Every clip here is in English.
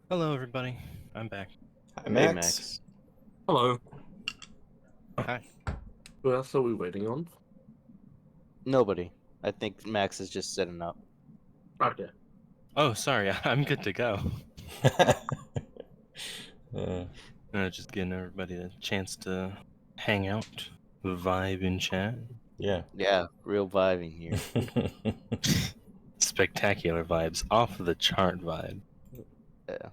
Hello, everybody. I'm back. Hi, Hey, Max. Max. Hello. Hi. Who else are we waiting on? Nobody. I think Max is just setting up. Okay. Oh, sorry. I'm good to go. Uh, Just giving everybody a chance to hang out, vibe in chat. yeah. Yeah, real vibing here. Spectacular vibes, off the chart vibe. Yeah.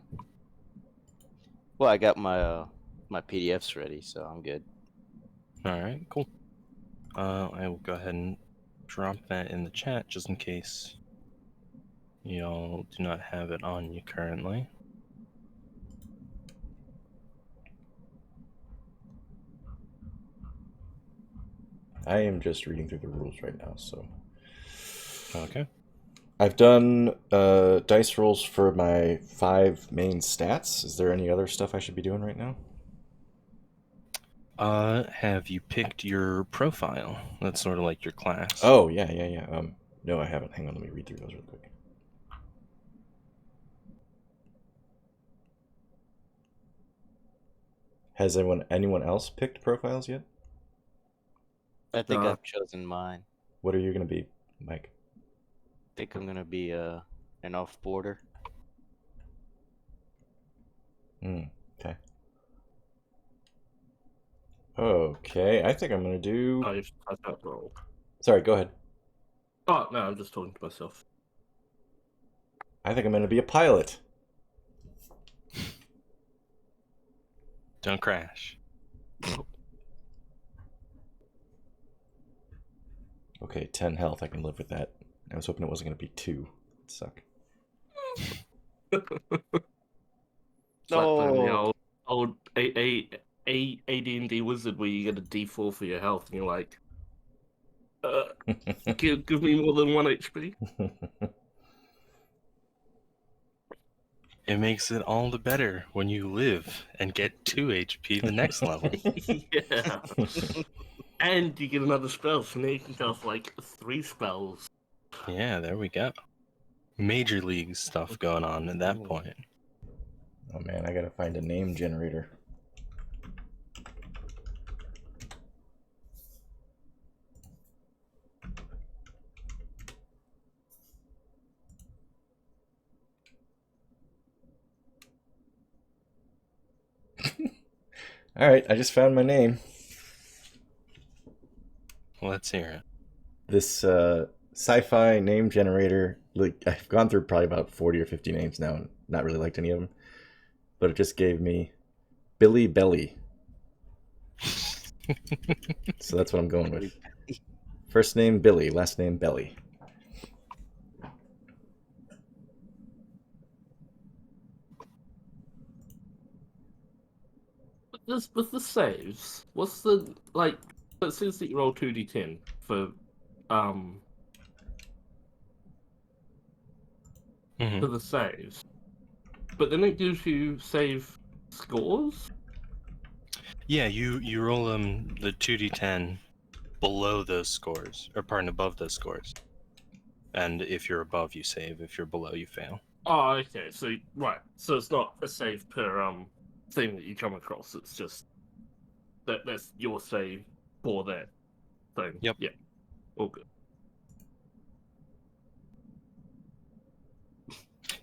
Well, I got my PDFs ready, so I'm good. All right, cool. I will go ahead and drop that in the chat just in case y'all do not have it on you currently. I am just reading through the rules right now, so. Okay. I've done dice rolls for my 5 main stats. Is there any other stuff I should be doing right now? Have you picked your profile? That's sort of like your class. Oh, yeah. No, I haven't. Hang on, let me read through those real quick. Has anyone else picked profiles yet? I think Uh, I've chosen mine. What are you going to be, Mike? I think I'm gonna be an offboarder. Okay. Okay, I think I'm going to do... I've typed that wrong. Sorry, go ahead. Oh, no, I'm just talking to myself. I think I'm going to be a pilot. Don't crash. Okay, 10 health. I can live with that. I was hoping it wasn't going to be 2. It'd suck. It's like playing the No. old AD&D wizard where you get a D4 for your health, and you're like, give me more than 1 HP. It makes it all the better when you live and get 2 HP the next level. Yeah. And you get another spell, so now you can cast like 3 spells. Yeah, there we go. Major league stuff going on at that point. Oh man, I gotta find a name generator. Alright, I just found my name. Let's hear it. This sci-fi name generator, like I've gone through probably about 40 or 50 names now and not really liked any of them. But it just gave me Billie Belly. So that's what I'm going with. First name Billy, last name Belly. With the saves, what's the, like, it says that you roll 2d10 for, for the saves. But then it gives you save scores? Yeah, you roll the 2d10 below those scores, or pardon, above those scores. And if you're above, you save. If you're below, you fail. Oh, okay. So, right. So it's not a save per thing that you come across. It's just that's your save for that thing. Yep. Yeah. All good.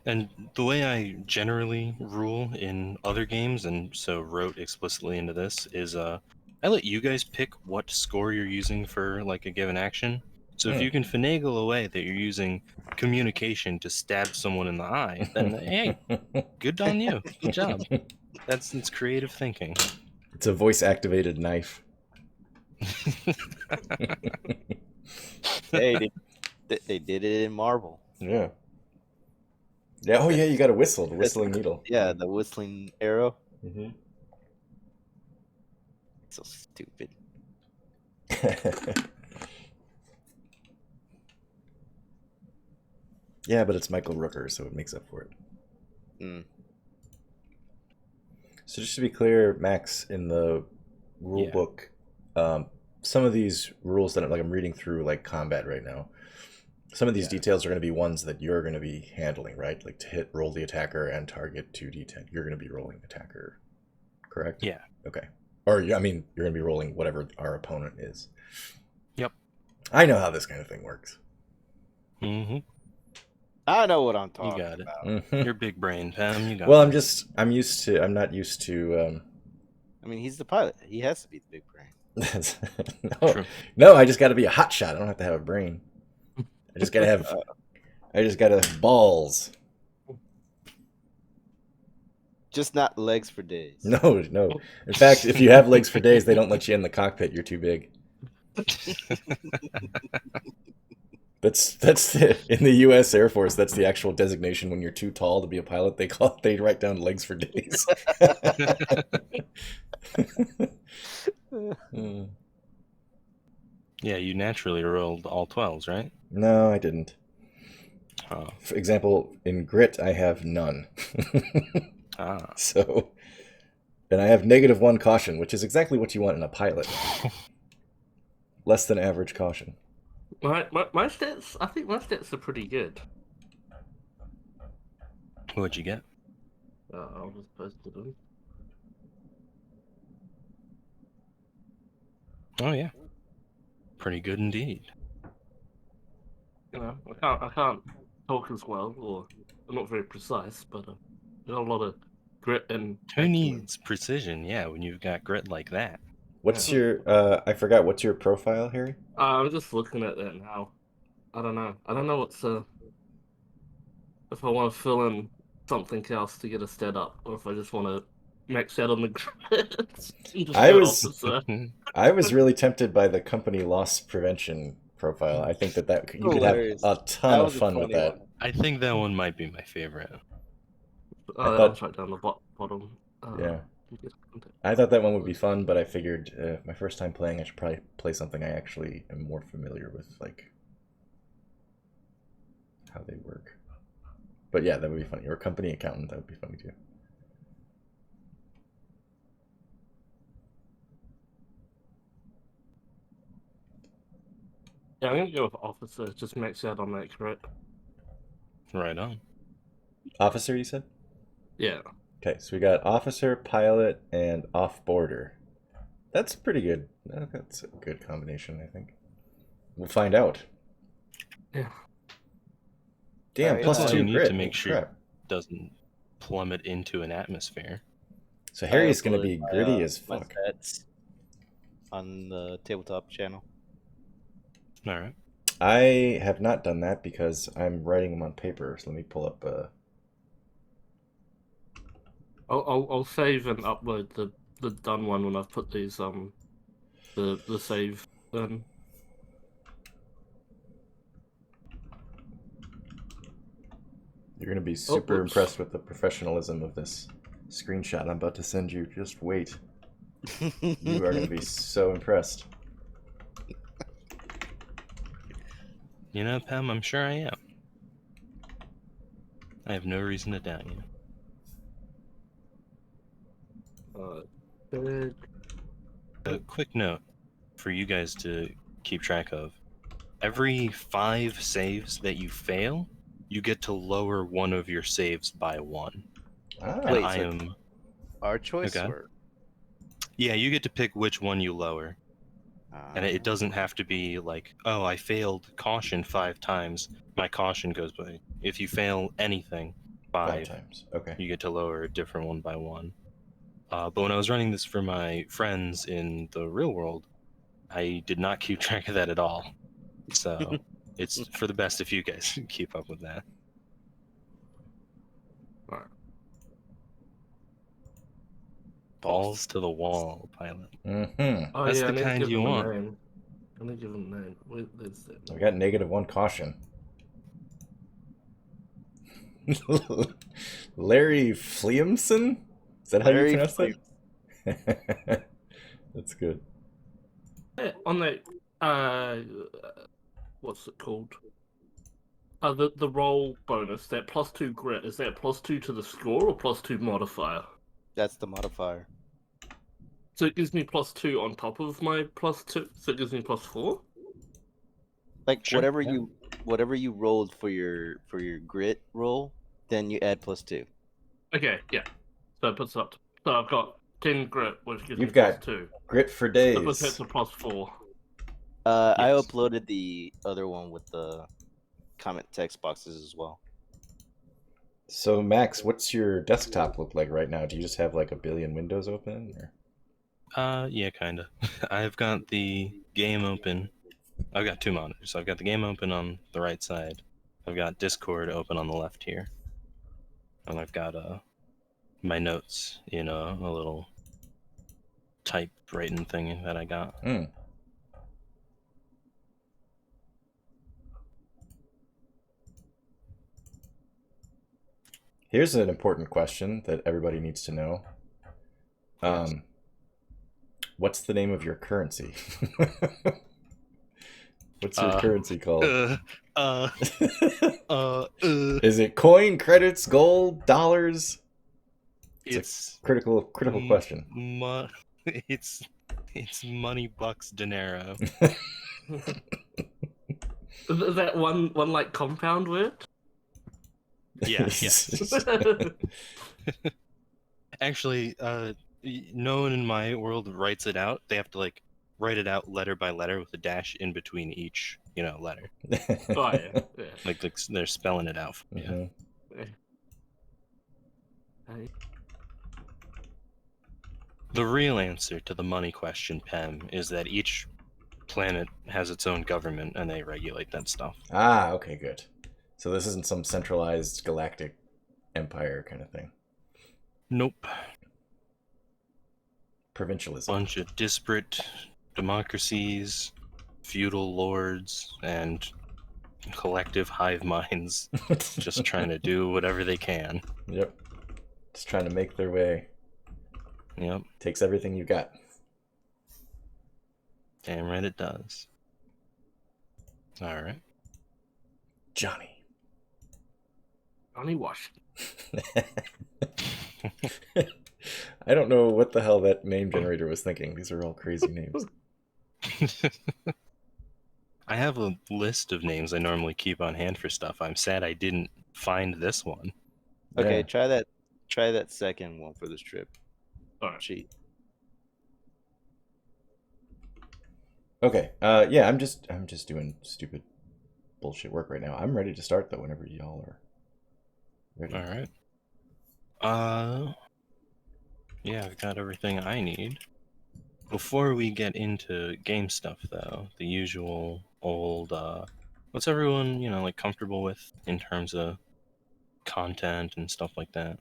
And the way I generally rule in other games, and so wrote explicitly into this, is I let you guys pick what score you're using for like a given action. So if you can finagle away that you're using communication to stab someone in the eye, then hey, good on you. Good job. It's creative thinking. It's a voice-activated knife. Hey, they did it in Marvel. Yeah. Yeah. Oh yeah, you got to whistle. The whistling needle. Yeah, the whistling arrow. Mm-hmm. So stupid. Yeah, but it's Michael Rooker, so it makes up for it. So just to be clear, Max, in the rule Yeah. book, some of these rules that I'm reading through, like combat right now, Some of these Yeah. details are going to be ones that you're going to be handling, right? Like to roll the attacker and target 2d10. You're going to be rolling attacker, correct? Yeah. Okay. Or, I mean, you're going to be rolling whatever our opponent is. Yep. I know how this kind of thing works. Mm-hmm. I know what I'm You talking got it. about. Mhm. You're big brain, Pam. You got Well, this. I'm not used to, I mean, he's the pilot. He has to be the big brain. no, True. no, I just got to be a hot shot. I don't have to have a brain. I just got to have balls. Just not legs for days. No, no. In fact, if you have legs for days, they don't let you in the cockpit. You're too big. That's in the U.S. Air Force. That's the actual designation when you're too tall to be a pilot. They write down legs for days. Hmm. Yeah, you naturally rolled all 12s, right? No, I didn't. Oh. For example, in grit, I have none. Ah. So, and I have -1 caution, which is exactly what you want in a pilot. Less than average caution. My stats, I think my stats are pretty good. What'd you get? I'll just post it in. Oh yeah. Pretty good indeed. You know, I can't talk as well, or I'm not very precise, but got a lot of grit and Who acumen. needs precision? Yeah, when you've got grit like that. What's Yeah. your, I forgot, what's your profile, Harry? I'm just looking at that now. I don't know. I don't know what's if I want to fill in something else to get a stat up, or if I just want to max out on the grits and just I go was officer. I was really tempted by the company loss prevention profile. I think that you could have Hilarious. a ton That of was a fun with funny that. one. I think that one might be my favorite. I I'll thought, track down the bottom. yeah, Get contact. I thought that one would be fun, but I figured my first time playing, I should probably play something I actually am more familiar with, like how they work. But yeah, that would be funny. Or company accountant, that would be funny too. Yeah, I'm gonna go with officer. Just max out on that crit. Right on. Officer, you said? Yeah. Okay, so we got officer, pilot, and off-boarder. That's pretty good. That's a good combination, I think. We'll find out. Yeah. Damn, Alright, plus That's all you 2 need grit. to make Holy sure it crap. doesn't plummet into an atmosphere. So I Harry's going to uploaded be my, gritty as my fuck. stats on the tabletop channel. All right. I have not done that because I'm writing them on paper. So let me pull up. I'll save and upload the done one when I've put these the save in. You're going to be Oh, super whoops. impressed with the professionalism of this screenshot I'm about to send you. Just wait. You are going to be so impressed. You know, Pam, I'm sure I am. I have no reason to doubt you. Good. A quick note for you guys to keep track of. Every 5 saves that you fail, you get to lower one of your saves by 1. Ah, And Wait, I so- am... Our choice Okay. or Yeah, you get to pick which one you lower. And it Ah. doesn't have to be like, oh, I failed caution 5 times. My caution goes by. If you fail anything 5 5, times. Okay. you get to lower a different one by 1. But when I was running this for my friends in the real world, I did not keep track of that at all. So it's for the best if you guys keep up with that. Alright. Balls to the wall, pilot. Mm-hmm. Oh That's yeah, the I need to kind give you him a want. name. I need to give him a name. Where's that? We got -1 caution. Larry Fliamson? Is that how you Larry pronounce that? That's good. Yeah, on that what's it called? The roll bonus, that +2 grit, is that +2 to the score or +2 modifier? That's the modifier. So it gives me +2 on top of my +2, so it gives me +4? Like Sure, whatever yeah. you whatever you rolled for your grit roll, then you add +2. Okay, yeah. So it puts up. So I've got 10 grit, which gives You've me got +2. grit for That puts it days. to +4. I Yes. uploaded the other one with the comment text boxes as well. So Max, what's your desktop look like right now? Do you just have like a billion windows open? Or? Yeah, kinda. I've got the game open. I've got two monitors. I've got the game open on the right side. I've got Discord open on the left here. And I've got my notes in a little typewriting thing that I got. Hmm. Here's an important question that everybody needs to know. Yes. What's the name of your currency? What's your currency called? Is it coin, credits, gold, dollars? It's a critical question. It's money, bucks, dinero. Is that one like compound word? Yeah, yes. Actually, no one in my world writes it out. They have to like write it out letter by letter with a dash in between each, letter. Oh yeah. Like they're spelling it out. Yeah. Yeah. Hey. The real answer to the money question, Pem, is that each planet has its own government and they regulate that stuff. Ah, okay, good. So this isn't some centralized galactic empire kind of thing. Nope. Provincialism. Bunch of disparate democracies, feudal lords, and collective hive minds just trying to do whatever they can. Yep. Just trying to make their way. Yep. Takes everything you got. Damn right it does. All right. Jonny. Jonny Washy. I don't know what the hell that name generator was thinking. These are all crazy names. I have a list of names I normally keep on hand for stuff. I'm sad I didn't find this one. Okay, Yeah. try that second one for this trip. Alright. Cheat. Okay. Yeah, I'm just doing stupid bullshit work right now. I'm ready to start though whenever y'all are ready. All right. Yeah, I've got everything I need. Before we get into game stuff, though, the usual old, what's everyone, like comfortable with in terms of content and stuff like that?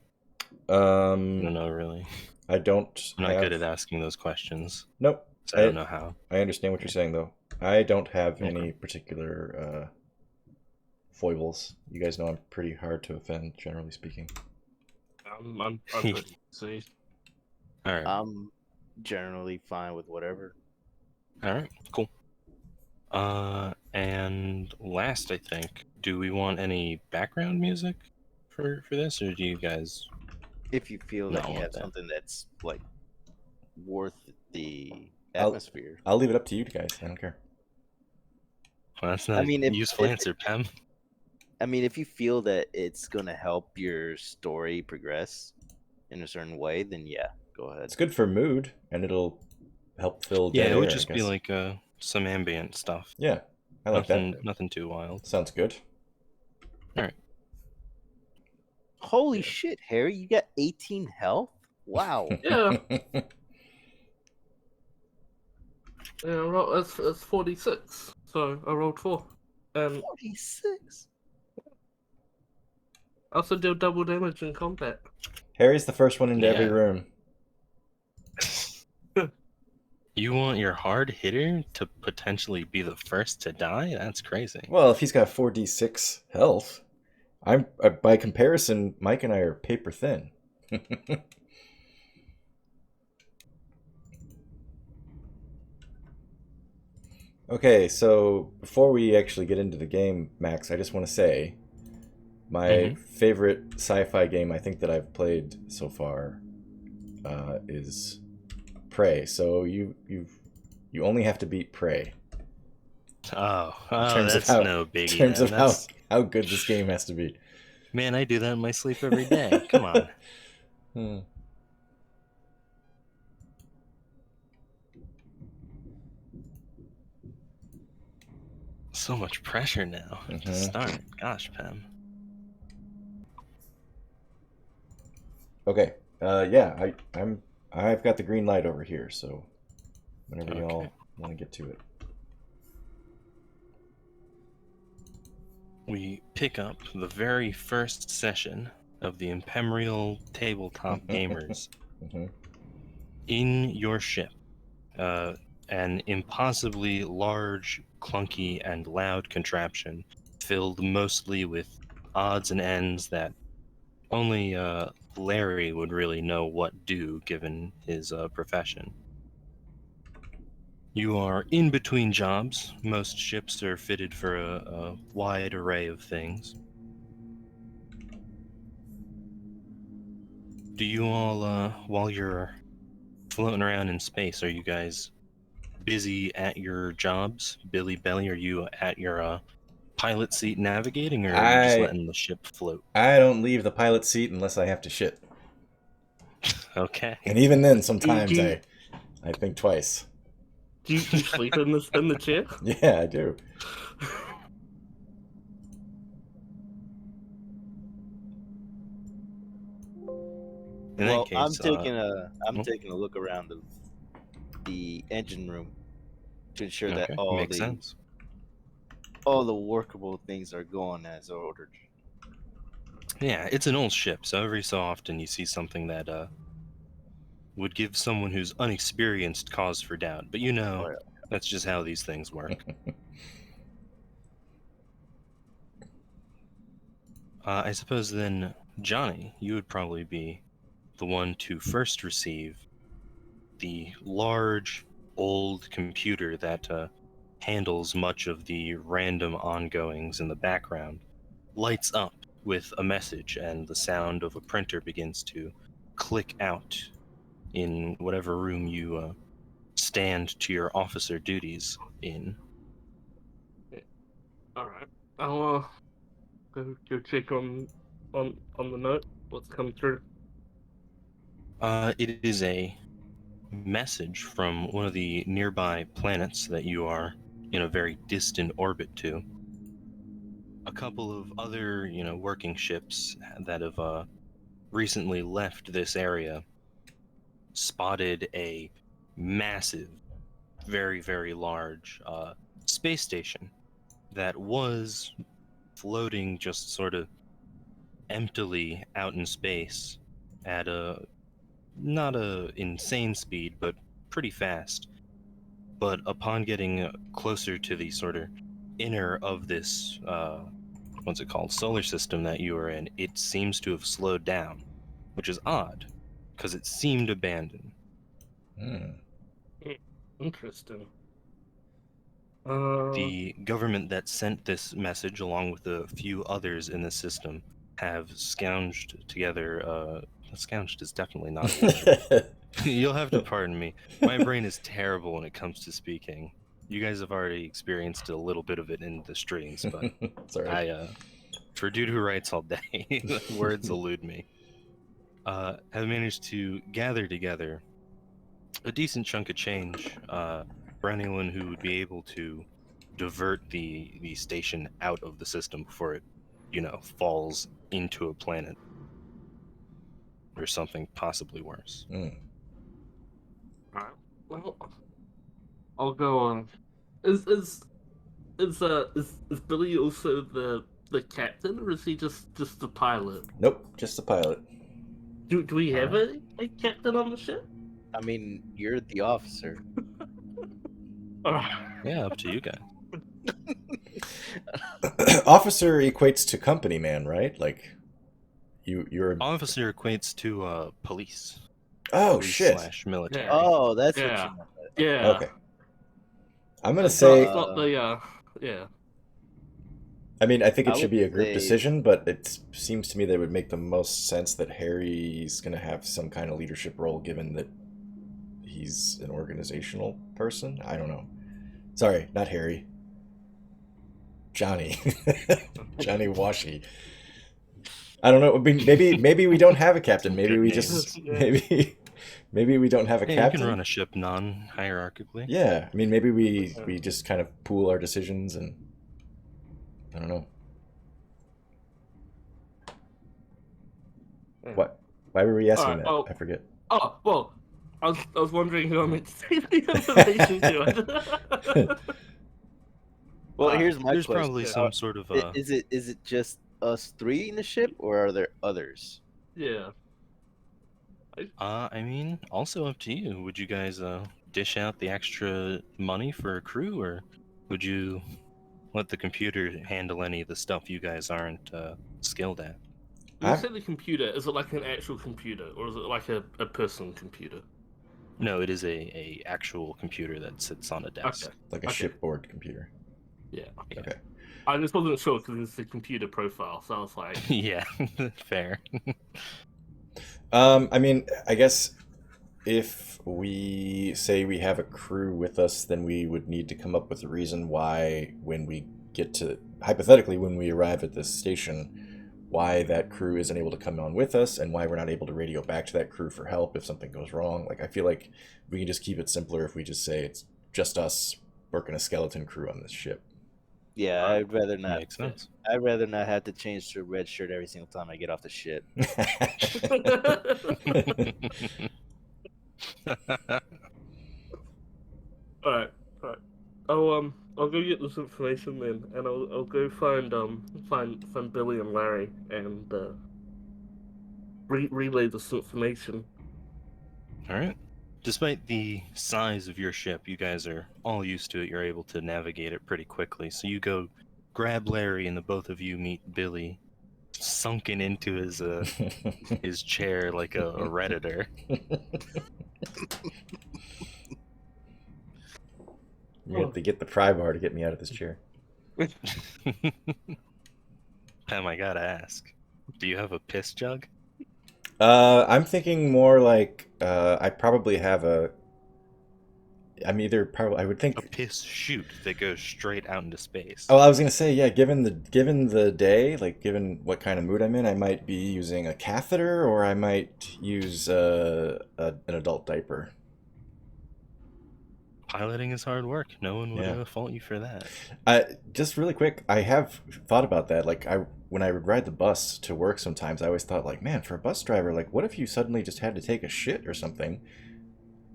I don't know, really. I don't I'm not have... good at asking those questions. Nope. So I don't know how. I understand what you're saying though. I don't have Okay. any particular foibles. You guys know I'm pretty hard to offend, generally speaking. I'm pretty see. All right. I'm generally fine with whatever. All right. Cool. And last, I think, do we want any background music for this, or do you guys? If you feel that No, you have what's that? something that's like worth the atmosphere. I'll leave it up to you guys. I don't care. Well, that's not I mean, a useful answer, Pem. I mean, if you feel that it's gonna help your story progress in a certain way, then yeah, go ahead. It's good for mood, and it'll help fill Yeah, dead it would air, just I be guess. like some ambient stuff. Yeah, I like that. Nothing too wild. Sounds good. All right. Holy shit, Harry, you got 18 health? Wow. Yeah. Yeah, it's 46. So I rolled 4. And 46. I also deal double damage in combat. Harry's the first one into every Yeah. room. You want your hard hitter to potentially be the first to die? That's crazy. Well, if he's got 4d6 health, I'm by comparison, Mike and I are paper thin. Okay, so before we actually get into the game, Max, I just want to say my favorite sci-fi game I think that I've played so far is Prey. So you only have to beat Prey. In terms of that's no biggie. terms Then of that's how good this game has to be. man, I do that in my sleep every day. Come on. Hmm. So much pressure now to start. Gosh, Pam. Okay. Yeah, I've got the green light over here, so whenever Okay. y'all want to get to it. We pick up the very first session of the Imperial Tabletop Gamers Mm-hmm. in your ship. An impossibly large, clunky, and loud contraption filled mostly with odds and ends that only Larry would really know what do given his profession. You are in between jobs. Most ships are fitted for a wide array of things. Do you all, while you're floating around in space, are you guys busy at your jobs? Billy Belly, are you at your pilot seat navigating, or are you just I letting the ship float? I don't leave the pilot seat unless I have to shit. Okay. And even then, Do sometimes you, I think twice. do you sleep in the chair? Yeah, I do. In that Well, I'm case, taking a oh, taking a look around the engine room to ensure that okay, makes sense. all the workable things are going as ordered. Yeah, it's an old ship, so every so often you see something that would give someone who's unexperienced cause for doubt. But you know, Oh, yeah. that's just how these things work. I suppose then, Johnny, you would probably be the one to first receive the large, old computer that handles much of the random ongoings in the background, lights up with a message, and the sound of a printer begins to click out in whatever room you stand to your officer duties in. All right. I'll go check on the note. What's come through? It is a message from one of the nearby planets that you are in a very distant orbit to. A couple of other, working ships that have recently left this area spotted a massive, very, very large space station that was floating just sort of emptily out in space at a not a insane speed, but pretty fast. But upon getting closer to the sort of inner of this, what's it called, solar system that you are in, it seems to have slowed down, which is odd, because it seemed abandoned. Hmm. Interesting. The government that sent this message, along with a few others in the system, have scounged together. Scounged is definitely not a word. You'll have to pardon me. My brain is terrible when it comes to speaking. You guys have already experienced a little bit of it in the streams, but It's all right. for a dude who writes all day, words elude me. Have managed to gather together a decent chunk of change for anyone who would be able to divert the station out of the system before it, falls into a planet or something possibly worse. Hmm. all right. Well, I'll go on. Is Billy also the captain, or is he just the pilot? Nope, just the pilot. Do we have Alright. a captain on the ship? I mean, you're the officer. Yeah, up to you guys. Officer equates to company man, right? Like you're. Officer equates to police. Oh Police shit. / military. Yeah. Oh, that's what Yeah. you meant. Yeah. Okay. I'm gonna It's not, say. it's not the yeah. I mean, I think it I should would be a group say- decision, but it seems to me that it would make the most sense that Harry's going to have some kind of leadership role, given that he's an organizational person. I don't know. Sorry, not Harry. Johnny. Johnny Washy. I don't know. I mean, maybe we don't have a captain. Maybe Good we names. just maybe we don't have a Yeah, you captain. can run a ship non-hierarchically. Yeah, I mean, maybe we just kind of pool our decisions, and I don't know. Yeah. What? Why were we asking Alright, that? oh. I forget. Oh, well, I was wondering who I meant to say the information to. Well, here's my There's question: probably some sort of Is it just us three in the ship, or are there others? Yeah. I mean, also up to you. Would you guys dish out the extra money for a crew, or would you let the computer handle any of the stuff you guys aren't skilled at? When you I'm say the computer, is it like an actual computer, or is it like a person computer? No, it is a actual computer that sits on a desk. Okay. like a Okay. shipboard computer. Yeah. Okay. I just wasn't sure because it's a computer profile, so I was like, Yeah, fair. I mean, I guess if we say we have a crew with us, then we would need to come up with a reason why, when we get to, hypothetically, when we arrive at this station, why that crew isn't able to come on with us, and why we're not able to radio back to that crew for help if something goes wrong. Like, I feel like we can just keep it simpler if we just say it's just us working a skeleton crew on this ship. Yeah, Right. I'd rather not. Makes sense. I'd rather not have to change to a red shirt every single time I get off the ship. alright, alright. I'll go get this information then, and I'll go find Billy and Larry and relay this information. All right. Despite the size of your ship, you guys are all used to it. You're able to navigate it pretty quickly. So you go grab Larry, and the both of you meet Billy, sunken into his chair like a redditor. You have to get the pry bar to get me out of this chair. Pam, I gotta ask, do you have a piss jug? I'm thinking more like I probably have a. I'm either probably I would think. A piss chute that goes straight out into space. Oh, I was gonna say, yeah. Given the day, like given what kind of mood I'm in, I might be using a catheter, or I might use an adult diaper. Piloting is hard work. No one would Yeah. fault you for that. Just really quick, I have thought about that. Like when I would ride the bus to work, sometimes I always thought, like, man, for a bus driver, like, what if you suddenly just had to take a shit or something?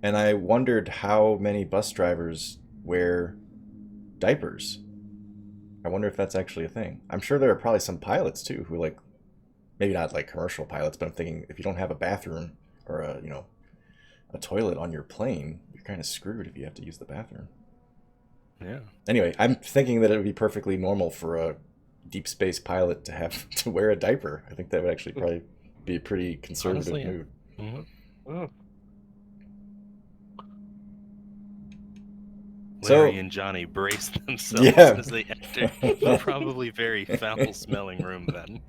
And I wondered how many bus drivers wear diapers. I wonder if that's actually a thing. I'm sure there are probably some pilots too who, like, maybe not like commercial pilots, but I'm thinking if you don't have a bathroom or a toilet on your plane, you're kind of screwed if you have to use the bathroom. Yeah. Anyway, I'm thinking that it would be perfectly normal for a deep space pilot to have to wear a diaper. I think that would actually probably be a pretty conservative Honestly, yeah. move. Mm-hmm. Oh. So- Larry and Johnny brace themselves Yeah. as they enter a probably very foul-smelling room then.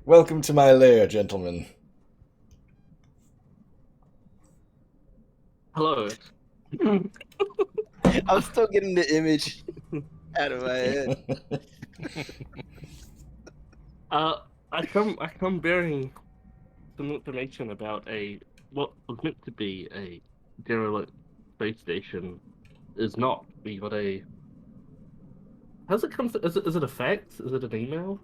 Welcome to my lair, gentlemen. Hello. I'm still getting the image out of my head. I come bearing some information about what was meant to be a derelict space station is not. We got a. How's it come? Is it a fax? Is it an email?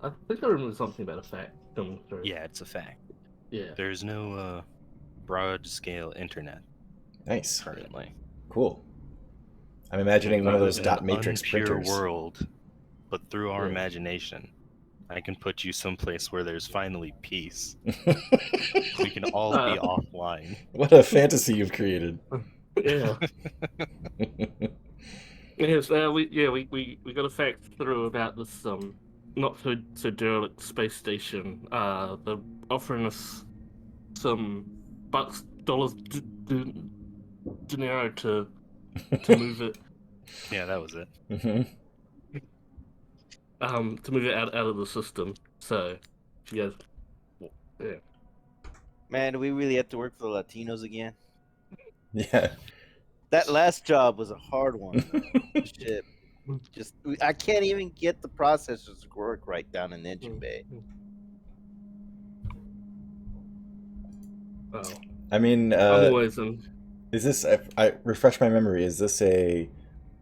I think I remember something about a fax coming through. Yeah, it's a fact. Yeah. There's no broad-scale internet Nice. currently. Cool. I'm imagining one of those In dot an matrix unpure printers. world, but through our Yeah. imagination, I can put you someplace where there's finally peace. We can all be offline. What a fantasy you've created. Yeah. Yes. We got a fax through about this not so derelict space station. They're offering us some dollars, dinero to move it. Yeah, that was it. Mhm. To move it out of the system. So, if you guys, yeah. Man, do we really have to work for the Latinos again? Yeah. That last job was a hard one. Shit. Just I can't even get the processors to work right down in engine bay. Oh, I mean, I'm always in. is this? I refresh my memory. Is this a?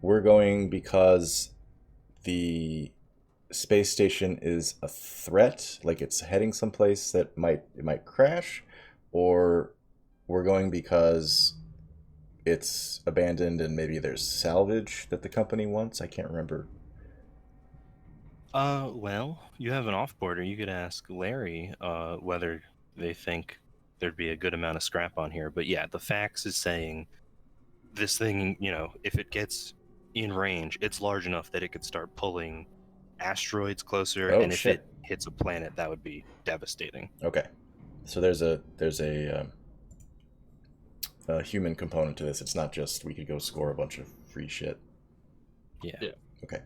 We're going because the space station is a threat, like it's heading someplace that it might crash, or we're going because it's abandoned and maybe there's salvage that the company wants. I can't remember. Well, you have an offboarder. You could ask Larry, whether they think there'd be a good amount of scrap on here. But yeah, the fax is saying this thing, if it gets in range, it's large enough that it could start pulling asteroids closer, Oh and if it shit. hits a planet, that would be devastating. Okay, so there's a human component to this. It's not just we could go score a bunch of free shit. Yeah. Yeah. Okay.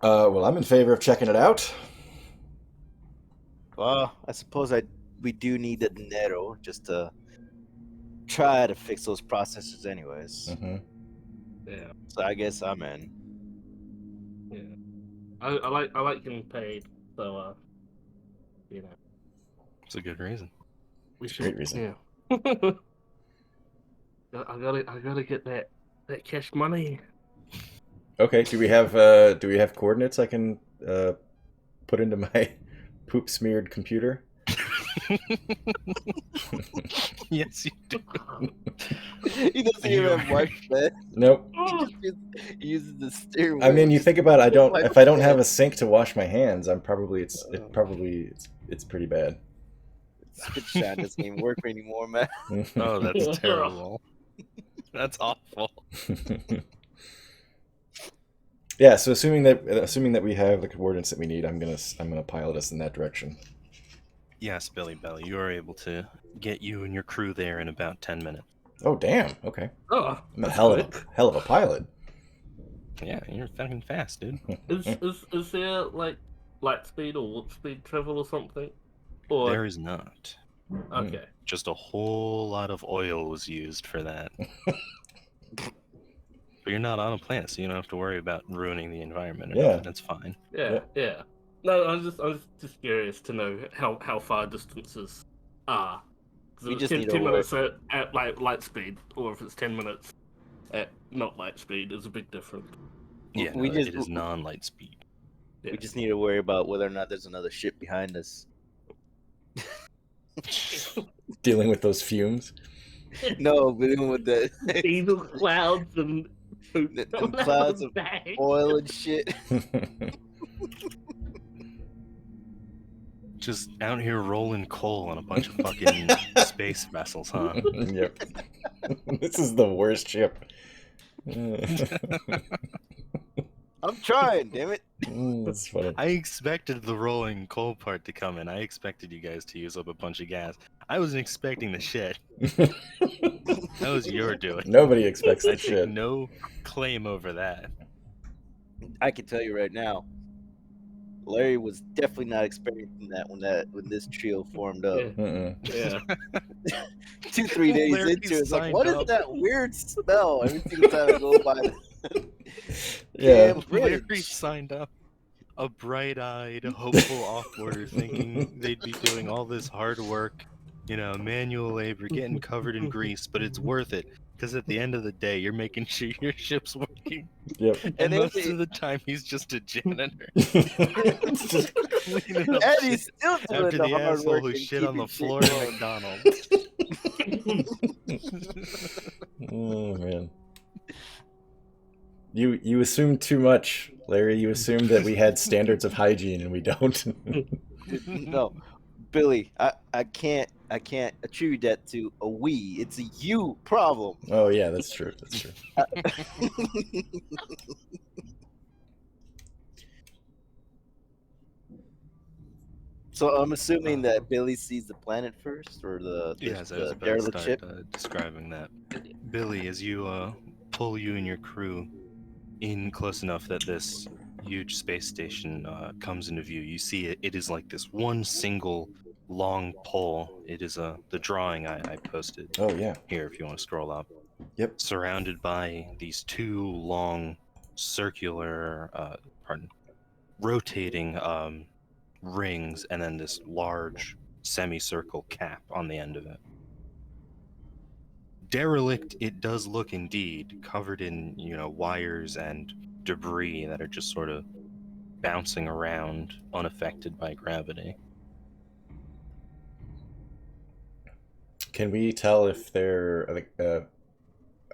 Well, I'm in favor of checking it out. Well, I suppose we do need the dinero just to try to fix those processors, anyways. Mm-hmm. Yeah. So I guess I'm in. Yeah. I like getting paid, so It's a good reason. we It's a should. great reason. Yeah. I gotta get that cash money. Okay. Do we have coordinates I can put into my poop smeared computer? Yes, you do. He doesn't even have wife bed. Nope. He uses the steering I wheel. mean, you think about it, Wipe if I don't bed. have a sink to wash my hands, it's pretty bad. Spit shot doesn't even work anymore, man. Oh, that's terrible. That's awful. Yeah, so assuming that we have the coordinates that we need, I'm gonna pilot us in that direction. Yes, Billy Belly, you are able to get you and your crew there in about 10 minutes. Oh damn! Okay, Oh, I'm a that's hell quick. of a pilot. Yeah, you're fucking fast, dude. Is there like light speed or warp speed travel or something? Or There is not. okay. Just a whole lot of oil was used for that. But you're not on a planet, so you don't have to worry about ruining the environment or Yeah. nothing. That's fine. Yeah, yeah. No, I was just curious to know how far distances are. 'Cause We if just it's need 10 to minutes at like light speed, or if it's 10 minutes at not light speed, is a big difference. Yeah, We no, just- it is non-light speed. Yeah. We just need to worry about whether or not there's another ship behind us. Dealing with those fumes. No, but even with the Diesel clouds and the clouds of oil and shit. Just out here rolling coal on a bunch of fucking space vessels, huh? Yep. This is the worst ship. I'm trying, damn it. That's funny. I expected the rolling coal part to come in. I expected you guys to use up a bunch of gas. I wasn't expecting the shit. That was your doing. Nobody expects I the take shit. no claim over that. I can tell you right now, Larry was definitely not expecting that when this trio formed up. Yeah. Mm-mm. Yeah. 2-3 days Larry into it, it's like, signed what is up. that weird smell every single time I go by the Yeah. damn Larry bridge? signed up a bright-eyed, hopeful offboarder thinking they'd be doing all this hard work, manual labor, getting covered in grease, but it's worth it. Because at the end of the day, you're making sure your ship's working. Yep. And if most it- of the time, he's just a janitor. It's just- Cleaning up And shit he's still doing after the the hard asshole work who and shit on the keeping floor shit at going. McDonald's. Oh man. You assumed too much, Larry. You assumed that we had standards of hygiene and we don't. No, Billy, I can't attribute that to a we. It's a you problem. Oh yeah, that's true. That's true. So I'm assuming that Billy sees the planet first, or the Yes, I was the about to derelict start ship. describing that. Billy, as you pull you and your crew in close enough that this huge space station comes into view, you see it is like this one single long pole. It is the drawing I posted Oh yeah. here if you want to scroll up. Yep. surrounded by these two long circular, rotating rings, and then this large semicircle cap on the end of it. Derelict it does look indeed, covered in, wires and debris that are just sort of bouncing around unaffected by gravity. Can we tell if they're like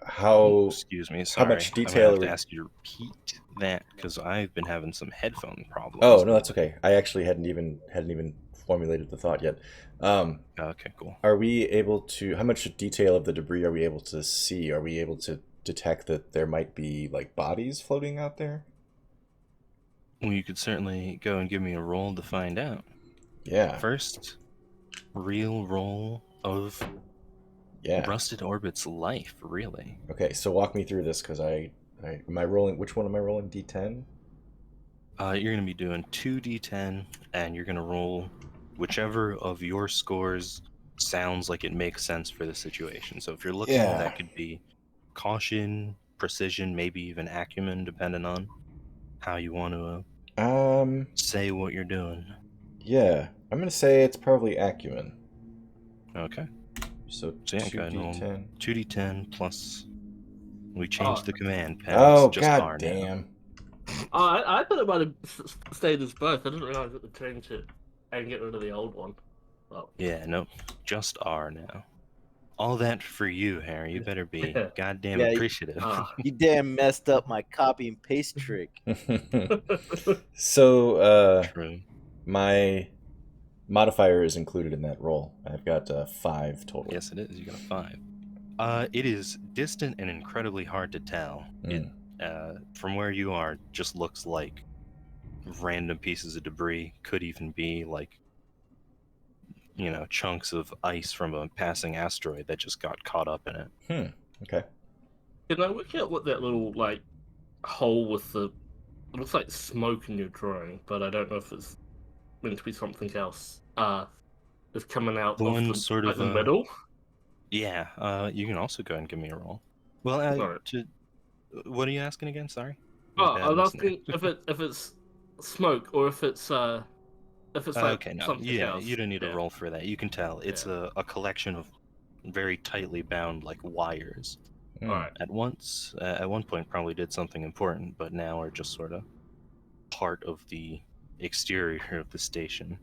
Excuse me, how sorry. much I'm gonna detail have are to we? ask you to repeat that because I've been having some headphone Oh problems no, that's lately. okay. I actually hadn't even formulated the thought yet. Okay, cool. Are we able to? How much detail of the debris are we able to see? Are we able to detect that there might be like bodies floating out there? Well, you could certainly go and give me a roll to find out. Yeah, First, real roll of yeah. Rusted Orbit's life, really. Okay, so walk me through this because am I rolling? Which one am I rolling? D10. You're going to be doing 2d10, and you're going to roll whichever of your scores sounds like it makes sense for the situation. So if you're looking, Yeah. that could be caution, precision, maybe even acumen, depending on how you want to Um. say what you're doing. Yeah, I'm gonna say it's probably acumen. Okay. So So yeah, two go ahead and roll D10. 2d10 plus. We Oh, changed the command, Pem. It's Oh just god R now. damn! I thought it might have stayed as both. I didn't realize that they changed it and get rid of the old one. Well, Yeah, nope. Just R now. All that for you, Harry. You better be yeah. goddamn Yeah, appreciative. You damn messed up my copy and paste trick. So, True. my modifier is included in that roll. I've got 5 total. Yes, it is. You got a 5. It is distant and incredibly hard to tell. It, from where you are, just looks like random pieces of debris. Could even be like, chunks of ice from a passing asteroid that just got caught up in it. Okay. Can I work out what that little hole with the? It looks like smoke in your drawing, but I don't know if it's meant to be something else. Is coming out The of one the sort like of, the middle. yeah. You can also go ahead and give me a roll. Well, Alright. what are you asking again? Sorry. Oh, Bad I was listener. asking if it's smoke or if it's like Okay, no, something yeah, else. you don't need a Yeah. roll for that. You can tell it's Yeah. a collection of very tightly bound like wires. Hmm. All right. At one point, probably did something important, but now are just sort of part of the exterior of the station.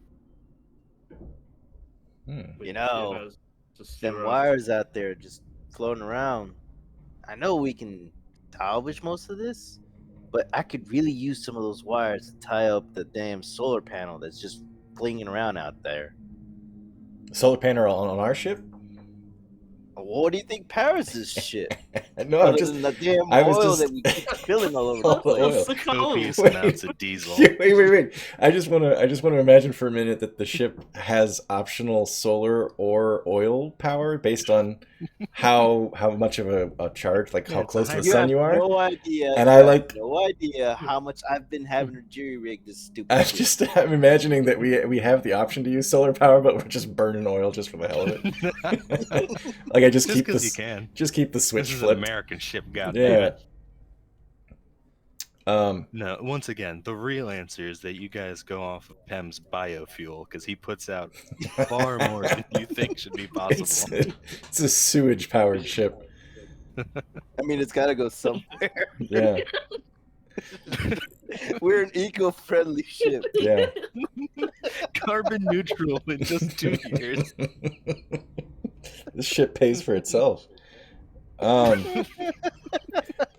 You know, it's just them your, wires out there just floating around. I know we can salvage most of this, but I could really use some of those wires to tie up the damn solar panel that's just flinging around out there. Solar panel on our ship? What do you think powers this shit? No, I'm Other just. than the damn I was oil just. that we keep spilling all over All the the place. oil. the Copious coal. amounts of diesel. Wait. I just want to imagine for a minute that the ship has optional solar or oil power based on how much of a charge, like Yeah, how it's a close to the hybrid. You sun have you are. no idea. And You I have like. no idea how much I've been having to jury rig this stupid shit. I'm imagining that we have the option to use solar power, but we're just burning oil just for the hell of it. Like I just keep because you this, can. just keep the switch This is flipped. an American ship, Yeah. goddammit. No, once again, the real answer is that you guys go off of Pem's biofuel because he puts out far more than you think should be possible. It's a sewage powered ship. I mean, it's got to go somewhere. Yeah. We're an eco-friendly ship. Yeah. Carbon neutral in just 2 years. This ship pays for itself.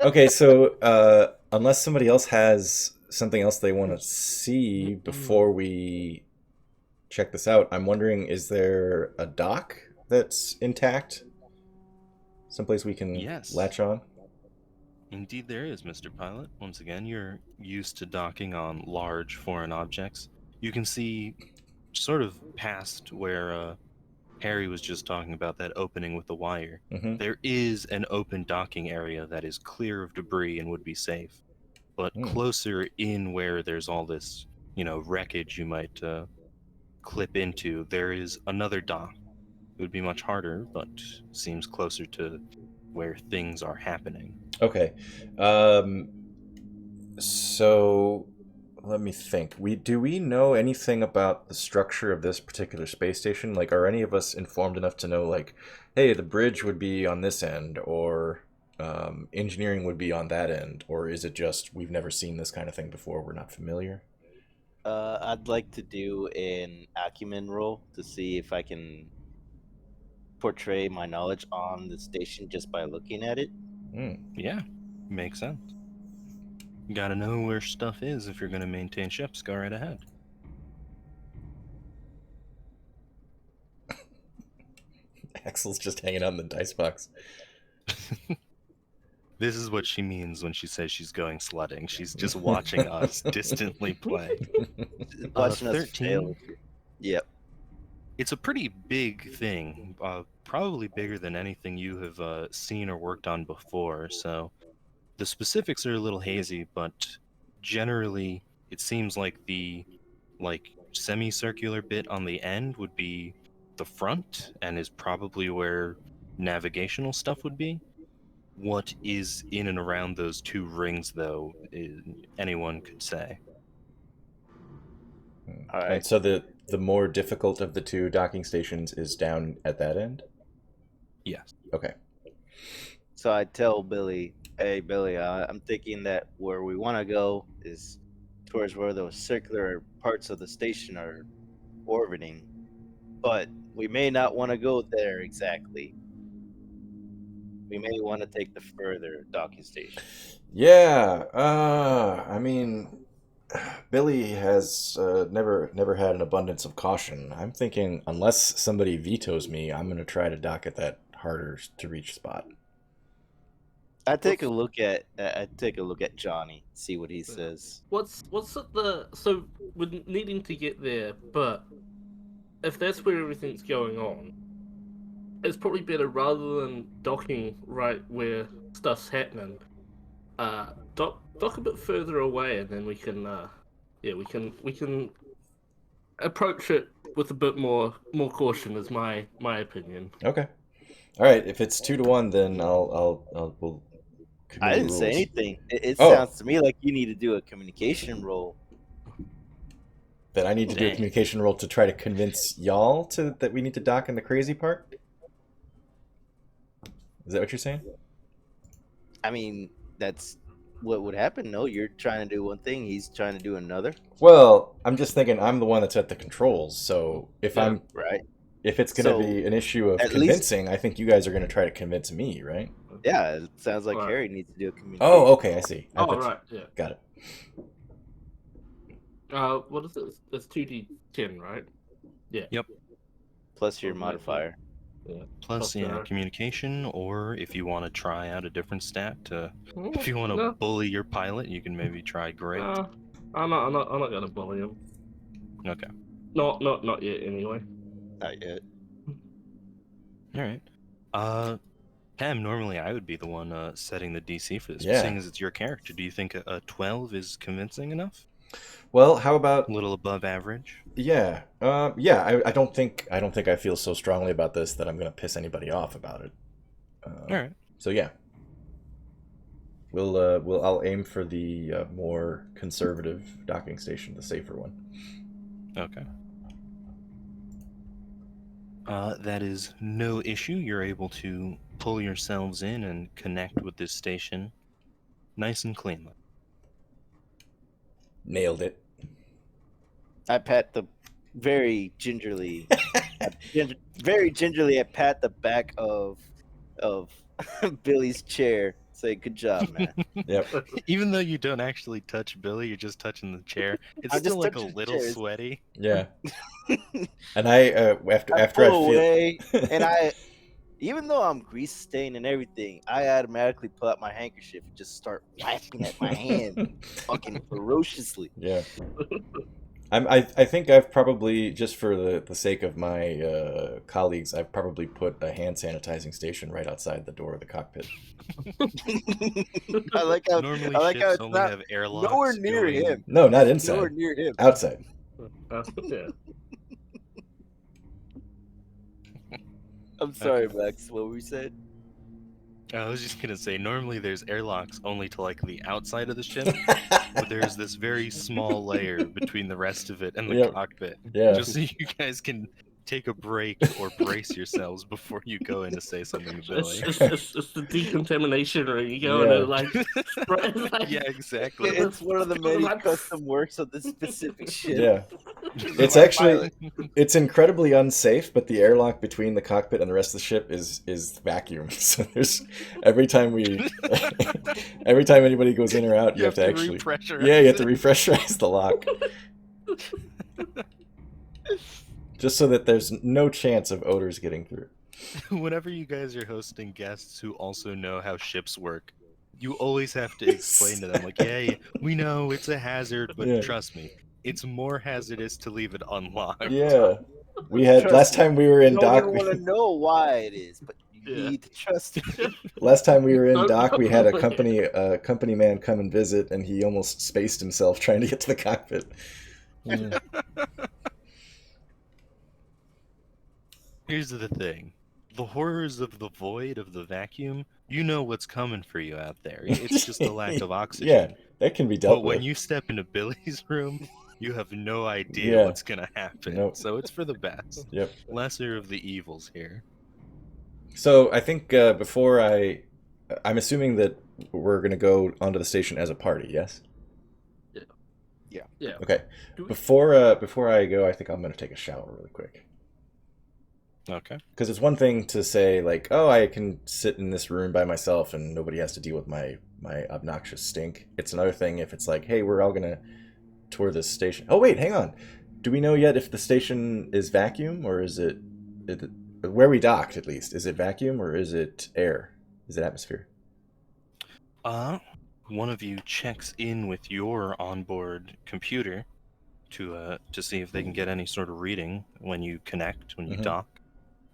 Okay, so unless somebody else has something else they want to see before we check this out, I'm wondering, is there a dock that's intact? Someplace we can Yes. latch on? Indeed there is, Mr. Pilot. Once again, you're used to docking on large foreign objects. You can see sort of past where Harry was just talking about that opening with the wire. Mm-hmm. There is an open docking area that is clear of debris and would be safe. But closer in where there's all this, wreckage you might clip into, there is another dock. It would be much harder, but seems closer to where things are happening. Okay. So let me think. Do we know anything about the structure of this particular space station? Like, are any of us informed enough to know, like, hey, the bridge would be on this end, or engineering would be on that end, or is it just we've never seen this kind of thing before, we're not familiar? I'd like to do an acumen roll to see if I can portray my knowledge on the station just by looking at it. Yeah, makes sense. You gotta know where stuff is if you're gonna maintain ships. Go right ahead. Axel's just hanging out in the dice box. This is what she means when she says she's going sledding. She's just watching us distantly play. Watching us 13. fail. Yep. It's a pretty big thing, probably bigger than anything you have seen or worked on before. So the specifics are a little hazy, but generally it seems like the semicircular bit on the end would be the front and is probably where navigational stuff would be. What is in and around those two rings, though, anyone could say. All right. And so the more difficult of the two docking stations is down at that end? Yes. Okay. So I tell Billy, "Hey, Billy, I'm thinking that where we want to go is towards where those circular parts of the station are orbiting, but we may not want to go there exactly. We may want to take the further docking station." Yeah, I mean, Billy has never had an abundance of caution. I'm thinking, unless somebody vetoes me, I'm going to try to dock at that harder to reach spot. I take a look at Jonny, see what he says. What's at the so we're needing to get there, but if that's where everything's going on, it's probably better rather than docking right where stuff's happening. Dock a bit further away, and then we can we can approach it with a bit more caution. Is my opinion. Okay. All right. If it's 2-1, then we'll. I Committee didn't say rules. anything. It Oh. sounds to me like you need to do a communication roll. That I need to do a Dang. communication roll to try to convince y'all that we need to dock in the crazy part? Is that what you're saying? I mean, that's what would happen. No, you're trying to do one thing, he's trying to do another. Well, I'm just thinking I'm the one that's at the controls, so if Yeah. Right. if it's going to So, be an issue of at least- convincing, I think you guys are going to try to convince me, right? Yeah, it sounds like Right. Harry needs to do a communication. Oh, okay, I see. Right, yeah. Got it. What is it? It's 2d10, right? Yeah. Yep. Plus your Okay. modifier. Yeah. Plus, Okay. communication, or if you want to try out a different stat, if you want to No. bully your pilot, you can maybe try great. I'm not gonna bully him. Okay. Not yet. Anyway. Not yet. All right. Pam, normally I would be the one setting the DC for this. Yeah. Seeing as it's your character, do you think a 12 is convincing enough? Well, how about A little above average? yeah, yeah. I don't think I feel so strongly about this that I'm going to piss anybody off about it. All right. So yeah, I'll aim for the more conservative docking station, the safer one. Okay. That is no issue. You're able to pull yourselves in and connect with this station nice and cleanly. Nailed it. I pat the very gingerly, very gingerly. I pat the back of Billy's chair. Say, "Good job, man." Yep. Even though you don't actually touch Billy, you're just touching the chair. It's I'm still just like a touching the little chairs. sweaty. Yeah. And I after I pull feel away, and even though I'm grease stained and everything, I automatically pull out my handkerchief and just start wiping at my hand, fucking ferociously. Yeah. I think I've probably, just for the sake of my colleagues, I've probably put a hand sanitizing station right outside the door of the cockpit. I like how Normally I like how ships it's only not have airlocks. nowhere near going- him. No, not Nowhere inside. near him. Outside. Yeah. I'm sorry, Max. What we said? I was just gonna say, normally there's airlocks only to like the outside of the ship, but there's this very small layer between the rest of it and the Yep. cockpit, Yeah. just so you guys can take a break or brace yourselves before you go in to say something to Billy. It's the decontamination room. You go in Yeah. and like, spread, like Yeah, exactly. It's one of the many like- custom works of this specific ship. Yeah. This is It's my actually pilot. it's incredibly unsafe, but the airlock between the cockpit and the rest of the ship is vacuum. So there's every time anybody goes in or out, you have to actually repressurize you have to it. repressurize the lock. Just so that there's no chance of odors getting through. Whenever you guys are hosting guests who also know how ships work, you always have to explain to them, like, yeah, we know it's a hazard, but Yeah. trust me, it's more hazardous to leave it unlocked. Yeah. We had Trust last me, time we were in You dock. don't even want to know why it is, but you Yeah. need to trust me. Last time we were in Don't- dock, we had a company man come and visit, and he almost spaced himself trying to get to the cockpit. Yeah. Here's the thing. The horrors of the void, of the vacuum, you know what's coming for you out there. It's just a lack of oxygen. Yeah, that can be dealt But when with. you step into Billy's room, you have no idea Yeah. what's going to happen. Nope. So it's for the best. Yep. Lesser of the evils here. So I think I'm assuming that we're gonna go onto the station as a party. Yes. Yeah. Okay. Do we- Before I go, I think I'm gonna take a shower really quick. Okay. Because it's one thing to say like, oh, I can sit in this room by myself and nobody has to deal with my obnoxious stink. It's another thing if it's like, hey, we're all gonna tour this station. Oh wait, hang on. Do we know yet if the station is vacuum or is it where we docked at least? Is it vacuum or is it air? Is it atmosphere? One of you checks in with your onboard computer to see if they can get any sort of reading when you connect, when you Mhm. dock.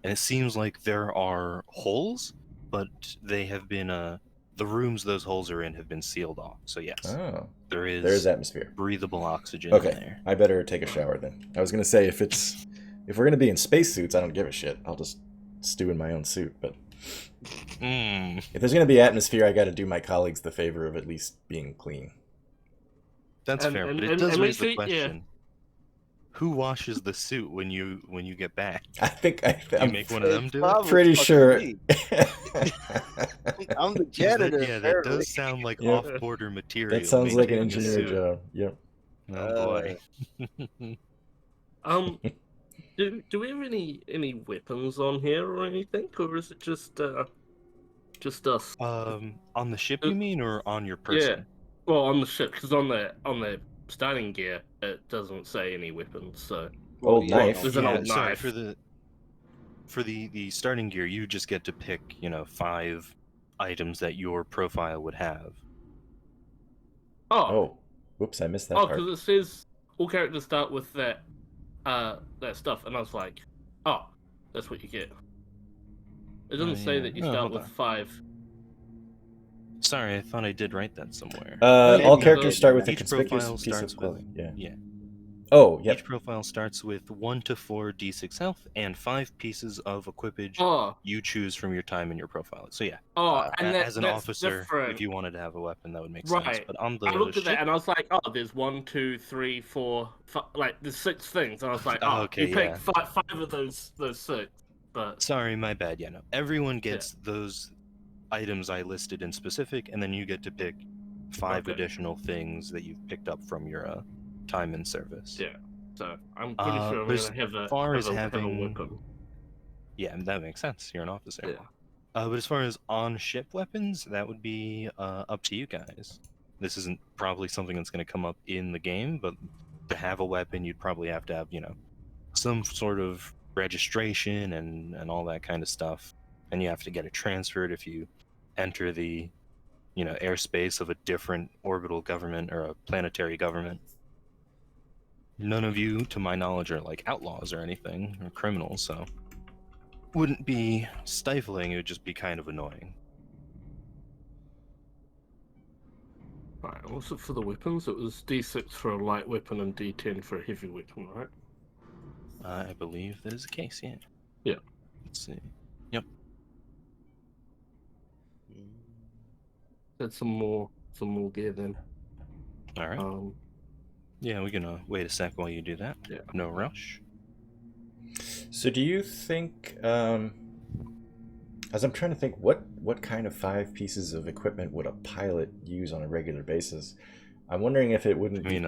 And it seems like there are holes, but they have been the rooms those holes are in have been sealed off. So yes, Oh, there's there's atmosphere. breathable oxygen in Okay, there. I better take a shower then. I was gonna say if we're gonna be in spacesuits, I don't give a shit. I'll just stew in my own suit. But if there's gonna be atmosphere, I got to do my colleagues the favor of at least being clean. That's And- fair, and- but it and- does and raise the make sure- yeah. question: who washes the suit when you get back? I think You I'm make one of them It's do it? probably pretty fucking sure. me. I'm the 'Cause janitor. that apparently. does sound like Yeah. off-border material. That sounds like an maintaining a engineer suit. job. Yep. Oh boy. Do we have any weapons on here or anything, or is it just us? On the ship you mean, or on your person? Well, on the ship, because on the starting gear it doesn't say any weapons. So Old knife. There's an Yeah, old sorry, knife. for the starting gear, you just get to pick, 5 items that your profile would have. Oh, whoops! I missed that part. because it says all characters start with that stuff, and I was like, oh, that's what you get. It doesn't say yeah. that you Oh, start hold with on. 5. Sorry, I thought I did write that somewhere. All Maybe characters so. start with a Each conspicuous profile piece starts of with clothing. Yeah. yeah. Oh, yep. Each profile starts with 1 to 4 d6 health and 5 pieces of equipage Oh, you choose from your time in your profile. So yeah, and as an that's officer, different. if you wanted to have a weapon, that would make Right. sense. But on the I looked at ship, that and I was like, oh, there's 1, 2, 3, 4, 5, like there's 6 things. And I was like, oh, Okay, you pick yeah. five of those 6. But sorry, my bad. Yeah, no. Everyone gets those items I listed in specific, and then you get to pick 5 Okay. additional things that you've picked up from your time in service. Yeah. So I'm pretty sure I'm but as gonna have a far as have a having- weapon. Yeah, that makes sense. You're an officer. Yeah. But as far as on-ship weapons, that would be up to you guys. This isn't probably something that's going to come up in the game, but to have a weapon, you'd probably have to have, some sort of registration and all that kind of stuff. And you have to get it transferred if you enter the, airspace of a different orbital government or a planetary government. None of you, to my knowledge, are like outlaws or anything, or criminals, so wouldn't be stifling, it would just be kind of annoying. Right. What's it for the weapons? It was D6 for a light weapon and D10 for a heavy weapon, right? I believe that is the case, yeah. Yeah. Let's see. Yep. Get some more gear then. All right. Yeah, we can wait a sec while you do that. Yeah. No rush. So do you think, as I'm trying to think, what kind of 5 pieces of equipment would a pilot use on a regular basis? I'm wondering if it wouldn't be...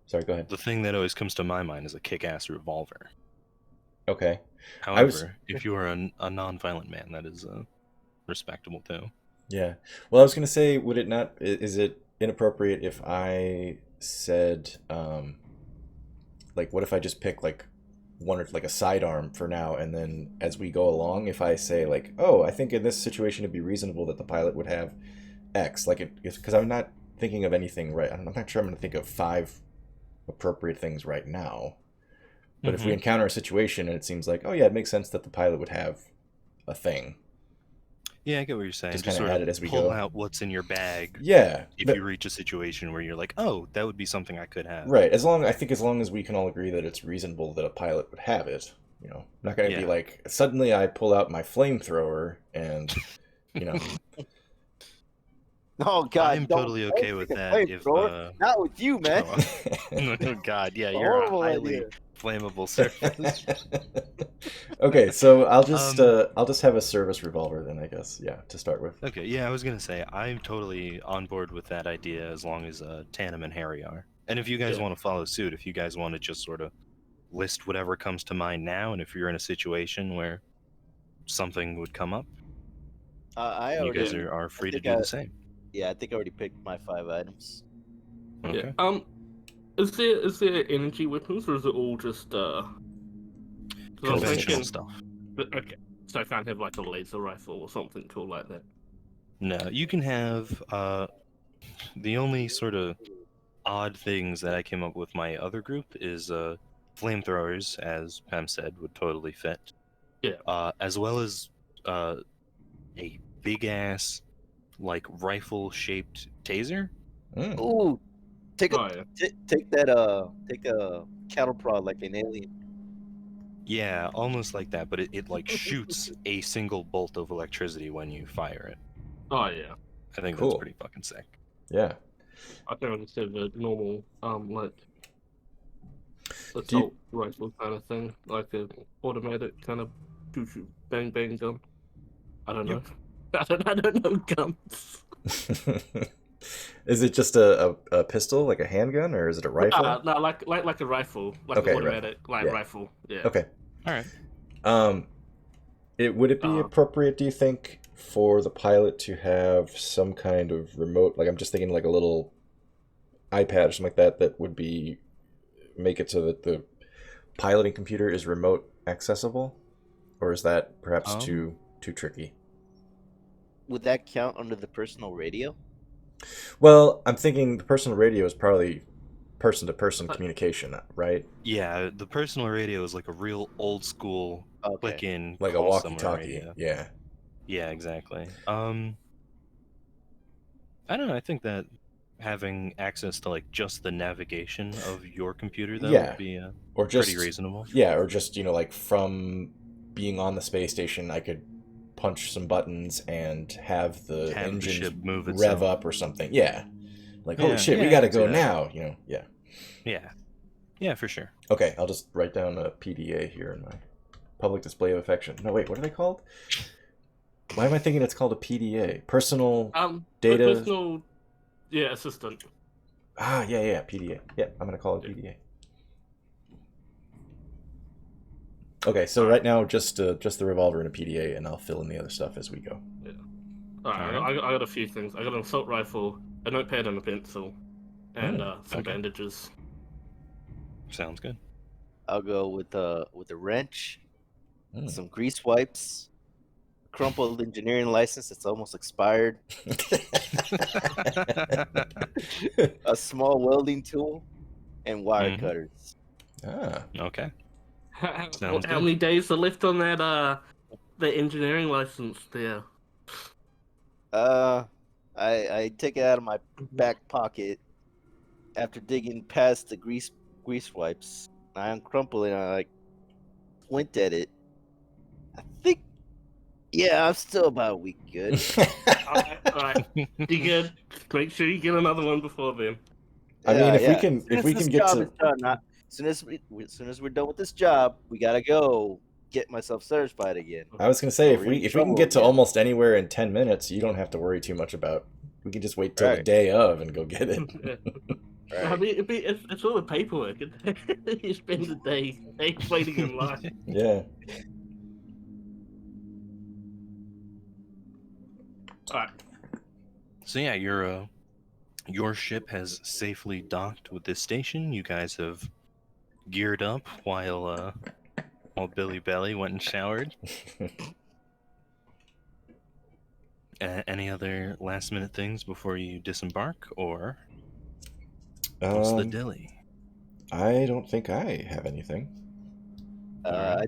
Sorry, go ahead. The thing that always comes to my mind is a kick-ass revolver. Okay. However, if you are a non-violent man, that is respectable too. Yeah. Well, I was going to say, would it not... Is it inappropriate if I said, like, what if I just pick, like, one or like a sidearm for now, and then as we go along, if I say, like, oh, I think in this situation it'd be reasonable that the pilot would have X, like, because I'm not thinking of anything right. I'm not sure I'm going to think of 5 appropriate things right now. But if we encounter a situation and it seems like, oh yeah, it makes sense that the pilot would have a thing. Yeah, I get what you're saying. Just kind of of add it as we pull go. out what's in your bag. Yeah. If you reach a situation where you're like, oh, that would be something I could have. Right. As long as we can all agree that it's reasonable that a pilot would have it. You know, I'm not going to be like, suddenly I pull out my flamethrower and, you know. Oh God! I'm totally okay with that. If not with you, man. Oh God, yeah, you're a highly flammable surface. Okay, so I'll just have a service revolver then, I guess. Yeah, to start with. Okay, yeah, I was gonna say I'm totally on board with that idea as long as Tanom and Harry are. And if you guys want to follow suit, if you guys want to just sort of list whatever comes to mind now, and if you're in a situation where something would come up, you guys are free to do the same. Yeah, I think I already picked my 5 items. Okay. Yeah. Is there energy weapons, or is it all just conventional stuff? Okay, so I can't have like a laser rifle or something cool like that. No, you can have the only sort of odd things that I came up with my other group is flamethrowers, as Pam said, would totally fit. Yeah. As well as a big ass like rifle shaped taser. Ooh, take a cattle prod like an alien. Yeah, almost like that, but it like shoots a single bolt of electricity when you fire it. Oh yeah, I think that's pretty fucking sick. Yeah. I think instead of a normal like assault rifle kind of thing, like an automatic kind of shoo bang bang gun. I don't know. I don't know guns. Is it just a pistol, like a handgun, or is it a rifle? No, like a rifle, like an automatic rifle. Yeah. Okay. All right. Would it be appropriate, do you think, for the pilot to have some kind of remote? Like, I'm just thinking like a little iPad or something like that would make it so that the piloting computer is remote accessible, or is that perhaps too tricky? Would that count under the personal radio? Well, I'm thinking the personal radio is probably person-to-person communication, right? Yeah, the personal radio is like a real old school click-in, like a walkie-talkie. Yeah. Yeah, exactly. I don't know. I think that having access to like just the navigation of your computer though would be pretty reasonable. Yeah, or just like from being on the space station, I could punch some buttons and have the engine move rev up or something. Yeah. Like, holy shit, we gotta go now, Yeah. Yeah, for sure. Okay, I'll just write down a PDA here in my public display of affection. No, wait, what are they called? Why am I thinking it's called a PDA? Personal data... Personal, assistant. Yeah, PDA. Yeah, I'm gonna call it PDA. Okay, so right now, just the revolver and a PDA, and I'll fill in the other stuff as we go. Yeah. Alright, I got a few things. I got an assault rifle, a notepad and a pencil, and some bandages. Sounds good. I'll go with a wrench, some grease wipes, a crumpled engineering license that's almost expired, a small welding tool, and wire cutters. Okay. How many days are left on that the engineering license there? I take it out of my back pocket after digging past the grease wipes. I uncrumple it and I squint at it. I think Yeah, I'm still about a week good. Alright. You good? Make sure you get another one before then. I mean, Yeah. if As soon we as this can get job to is done, as soon as we're done with this job, we gotta go get myself certified again. I was gonna say Or if we're in we can trouble get to again. almost anywhere in 10 minutes, you don't have to worry too much about. We can just wait till the Right. day of and go get it. Yeah. I Right. mean, it's all the paperwork. You spend the day waiting in line. Yeah. Alright. So yeah, your ship has safely docked with this station. You guys have geared up while Billy Belly went and showered. Any other last minute things before you disembark, or what's the dilly? I don't think I have anything. I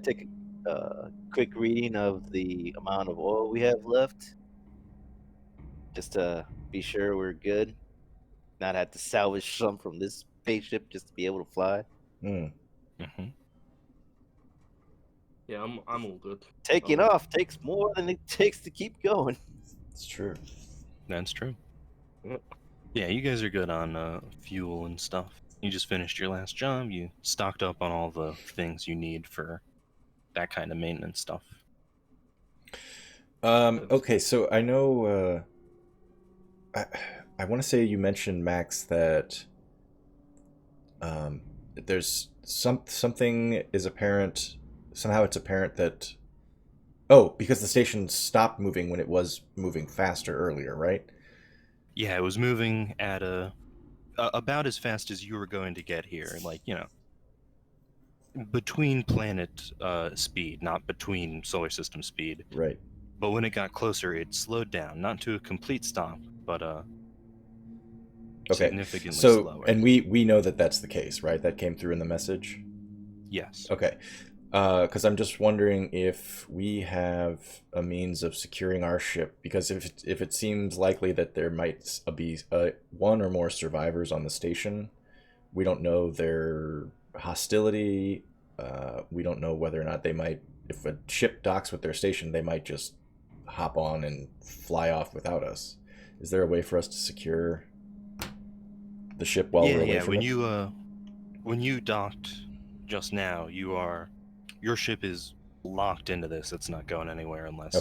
take a quick reading of the amount of oil we have left, just to be sure we're good. Not have to salvage some from this spaceship just to be able to fly. Hmm. Mm-hmm. Yeah, I'm all good. Taking off takes more than it takes to keep going. It's true. That's true. Yep. Yeah, you guys are good on fuel and stuff. You just finished your last job. You stocked up on all the things you need for that kind of maintenance stuff. Okay, so I know. I want to say you mentioned, Max, that there's something is apparent. Somehow it's apparent that. Oh, because the station stopped moving when it was moving faster earlier, right? Yeah, it was moving at about as fast as you were going to get here. Like, between planet speed, not between solar system speed. Right. But when it got closer, it slowed down, not to a complete stop, but Okay. significantly So, slower. and we know that that's the case, right? That came through in the message. Yes. Okay. Because I'm just wondering if we have a means of securing our ship. Because if it seems likely that there might be one or more survivors on the station, we don't know their hostility. We don't know whether or not they might, if a ship docks with their station, they might just hop on and fly off without us. Is there a way for us to secure the ship while we're away from it? When you docked just now, your ship is locked into this. It's not going anywhere unless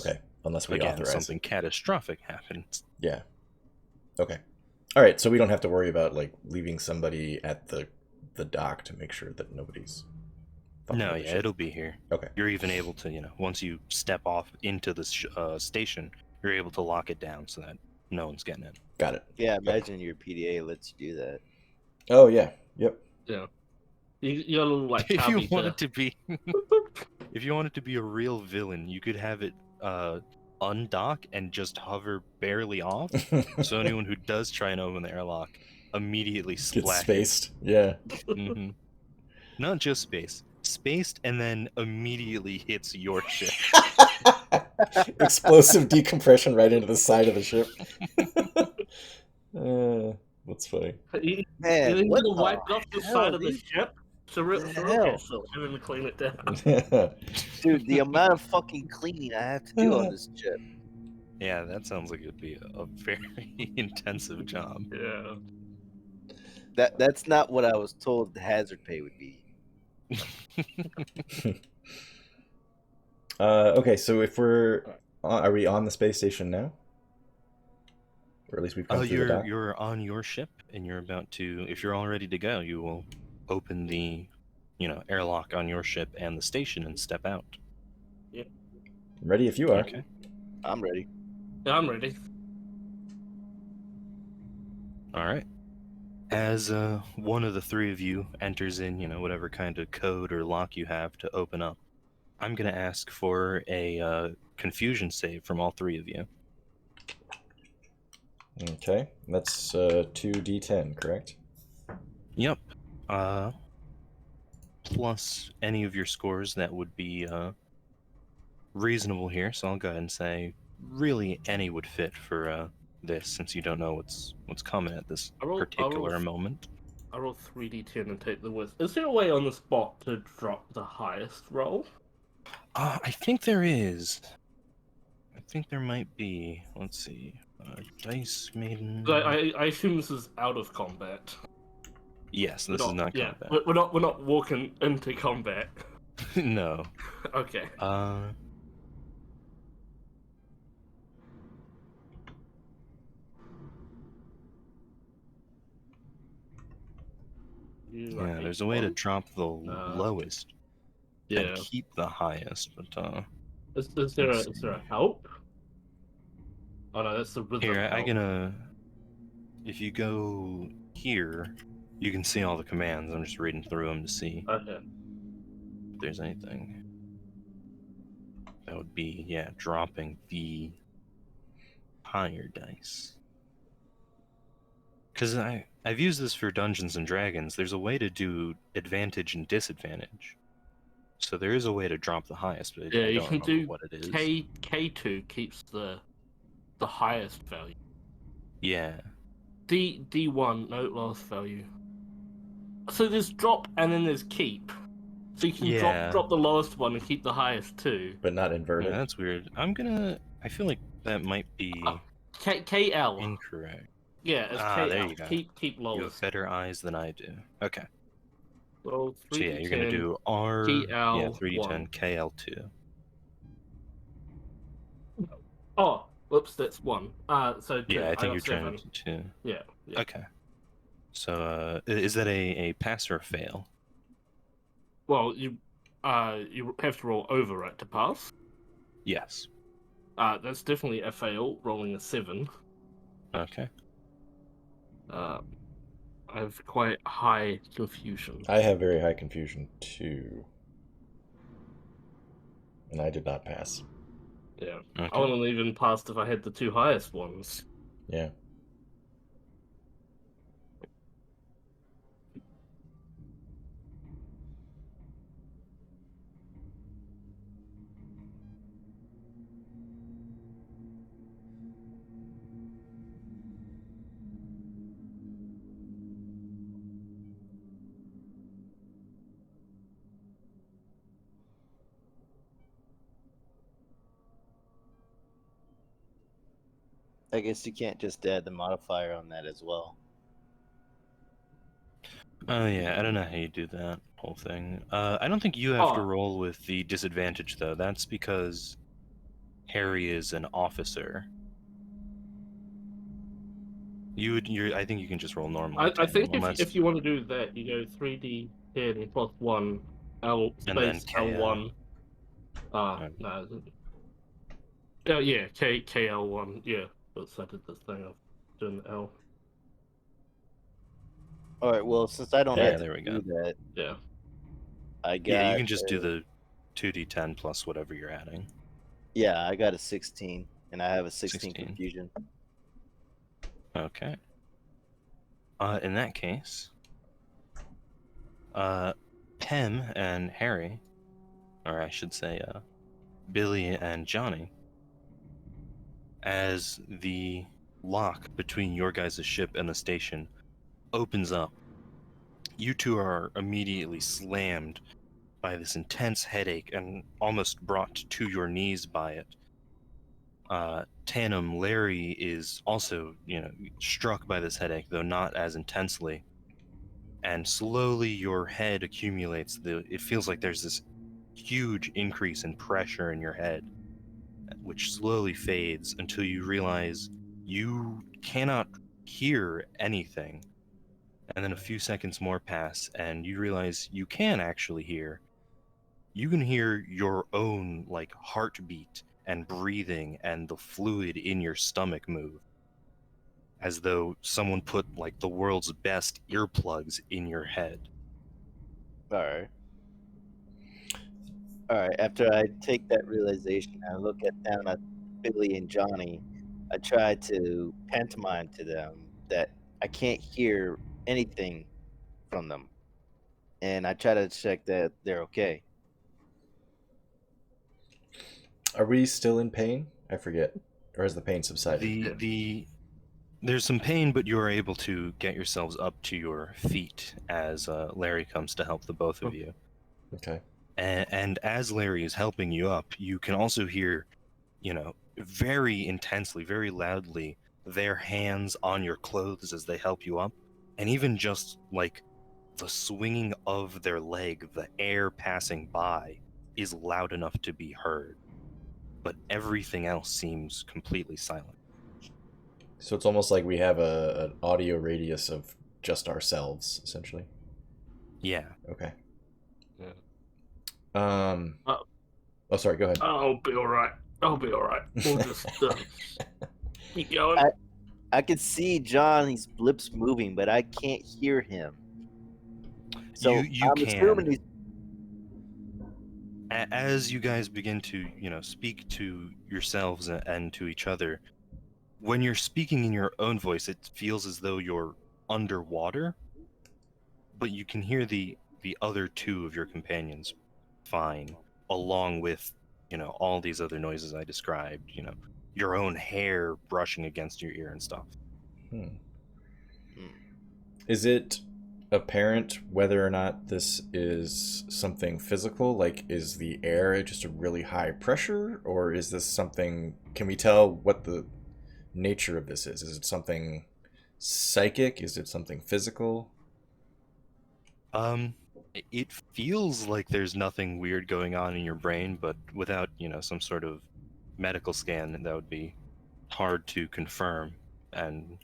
unless we again authorize something it. catastrophic happens. Yeah. Okay. All right, so we don't have to worry about like leaving somebody at the dock to make sure that nobody's. No, yeah, it'll be here. Okay. You're even able to, once you step off into the station, you're able to lock it down so that no one's getting in. Got it. Yeah, imagine your PDA lets you do that. Oh yeah. Yep. Yeah. You're a little like If you tabby want it to be, if you want it to be a real villain, you could have it undock and just hover barely off, so anyone who does try and open the airlock immediately Gets splashes. spaced. Yeah. Mm-hmm. Not just spaced, and then immediately hits your ship. Explosive decompression right into the side of the ship. That's funny. You Man, need what to the wipe off the hell, side of the dude? ship. So What the okay, hell? so and then to clean it down. Dude, the amount of fucking cleaning I have to do on this ship. Yeah, that sounds like it'd be a very intensive job. Yeah. That's not what I was told the hazard pay would be. Okay, so if are we on the space station now? Or at least we've come through the dock? You're on your ship, and you're about to. If you're all ready to go, you will open the, airlock on your ship and the station and step out. I'm ready if you are. Okay. I'm ready. Yeah, I'm ready. All right. As one of the three of you enters in, whatever kind of code or lock you have to open up, I'm gonna ask for a confusion save from all three of you. Okay, that's 2d10, correct? Yep. Plus any of your scores that would be reasonable here. So I'll go ahead and say, really, any would fit for this, since you don't know what's coming at this particular moment. I roll 3d10 and take the worst. Is there a way on the spot to drop the highest roll? I think there is. think there might be. Let's see. Dice Maiden. I assume this is out of combat. Yes, this is not Yeah, combat. we're not walking into combat. No. Okay. Yeah, there's a way to drop the lowest and keep the highest, but Is there a help? Oh no, that's the rhythm. here help. if you go here, you can see all the commands. I'm just reading through them to see Okay. if there's anything. That would be, yeah, dropping the higher dice. Because I've used this for Dungeons and Dragons. There's a way to do advantage and disadvantage. So there is a way to drop the highest, but Yeah, I you don't can remember do what it is. K2 keeps the highest value. Yeah. D1 no last value. So there's drop and then there's keep. So you can drop the lowest one and keep the highest too. But not inverted. Yeah, that's weird. I feel like that might be KL. incorrect. Yeah, it's KL. There you go. Keep lowest. You have better eyes than I do. Okay. Well, 3D10, So yeah, you're gonna do R. KL yeah, 3D10 KL2. Oh, whoops, that's 1. So 2. Yeah, I think got you're 7. trying to do 2. Yeah. Okay. So is that a pass or a fail? Well, you have to roll over it to pass. Yes. That's definitely a fail. Rolling a 7. Okay. I have quite high confusion. I have very high confusion too, and I did not pass. Yeah. Okay. I wouldn't even passed if I had the 2 highest ones. Yeah. I guess you can't just add the modifier on that as well. Oh yeah, I don't know how you do that whole thing. I don't think you have to roll with the disadvantage though. That's because Harry is an officer. I think you can just roll normally. I think if you want to do that, you go 3D10 plus 1 L space L1. No. Oh yeah, KL1. Yeah, but I did this thing. I've done L. All right. Well, since I don't have there we to do that, yeah, I got. Yeah, you can just do the 2d10 plus whatever you're adding. Yeah, I got a 16, and I have a 16 confusion. Okay. In that case, Pem and Harry, or I should say, Billie and Jonny, as the lock between your guys' ship and the station opens up, you two are immediately slammed by this intense headache and almost brought to your knees by it. Tanom, Larry is also, struck by this headache, though not as intensely. And slowly your head accumulates. It feels like there's this huge increase in pressure in your head, which slowly fades until you realize you cannot hear anything. And then a few seconds more pass, and you realize you can actually hear. You can hear your own, heartbeat and breathing and the fluid in your stomach move. As though someone put, the world's best earplugs in your head. All right. After I take that realization, I look down at Billie and Jonny. I try to pantomime to them that I can't hear anything from them, and I try to check that they're okay. Are we still in pain? I forget. Or has the pain subsided? There's some pain, but you are able to get yourselves up to your feet as Larry comes to help the both of you. Okay. And as Larry is helping you up, you can also hear, very intensely, very loudly, their hands on your clothes as they help you up, and even just like the swinging of their leg, the air passing by, is loud enough to be heard. But everything else seems completely silent. So it's almost like we have an audio radius of just ourselves, essentially. Yeah. Okay. Yeah. Oh, sorry. Go ahead. I'll be all right. I'll be all right. We'll just keep going. I can see Johnny's lips moving, but I can't hear him. So You I'm assuming he's. As you guys begin to, speak to yourselves and to each other, when you're speaking in your own voice, it feels as though you're underwater, but you can hear the other two of your companions fine, along with, all these other noises I described, your own hair brushing against your ear and stuff. Hmm. Is it apparent whether or not this is something physical? Like, is the air just a really high pressure, or is this something? Can we tell what the nature of this is? Is it something psychic? Is it something physical? It feels like there's nothing weird going on in your brain, but without, some sort of medical scan, that would be hard to confirm. And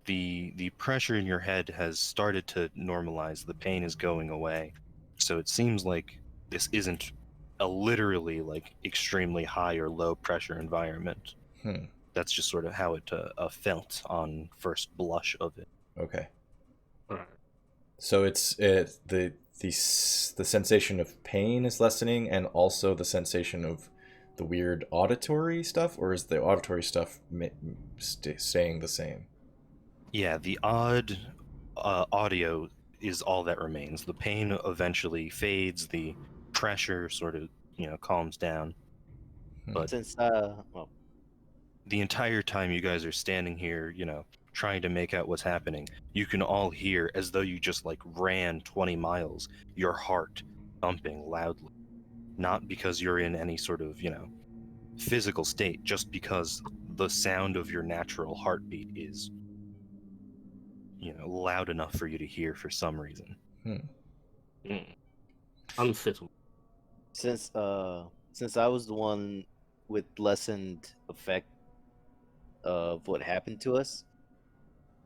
the pressure in your head has started to normalize. The pain is going away. So it seems like this isn't a literally like extremely high or low pressure environment. Hmm. That's just sort of how it felt on first blush of it. Okay. All right. So the sensation of pain is lessening, and also the sensation of the weird auditory stuff, or is the auditory stuff staying the same? Yeah, the odd audio is all that remains. The pain eventually fades. The pressure sort of, calms down. But Since well, the entire time you guys are standing here, trying to make out what's happening, you can all hear, as though you just like ran 20 miles, your heart thumping loudly. Not because you're in any sort of, physical state, just because the sound of your natural heartbeat is, loud enough for you to hear for some reason. Unsettled. since I was the one with lessened effect of what happened to us,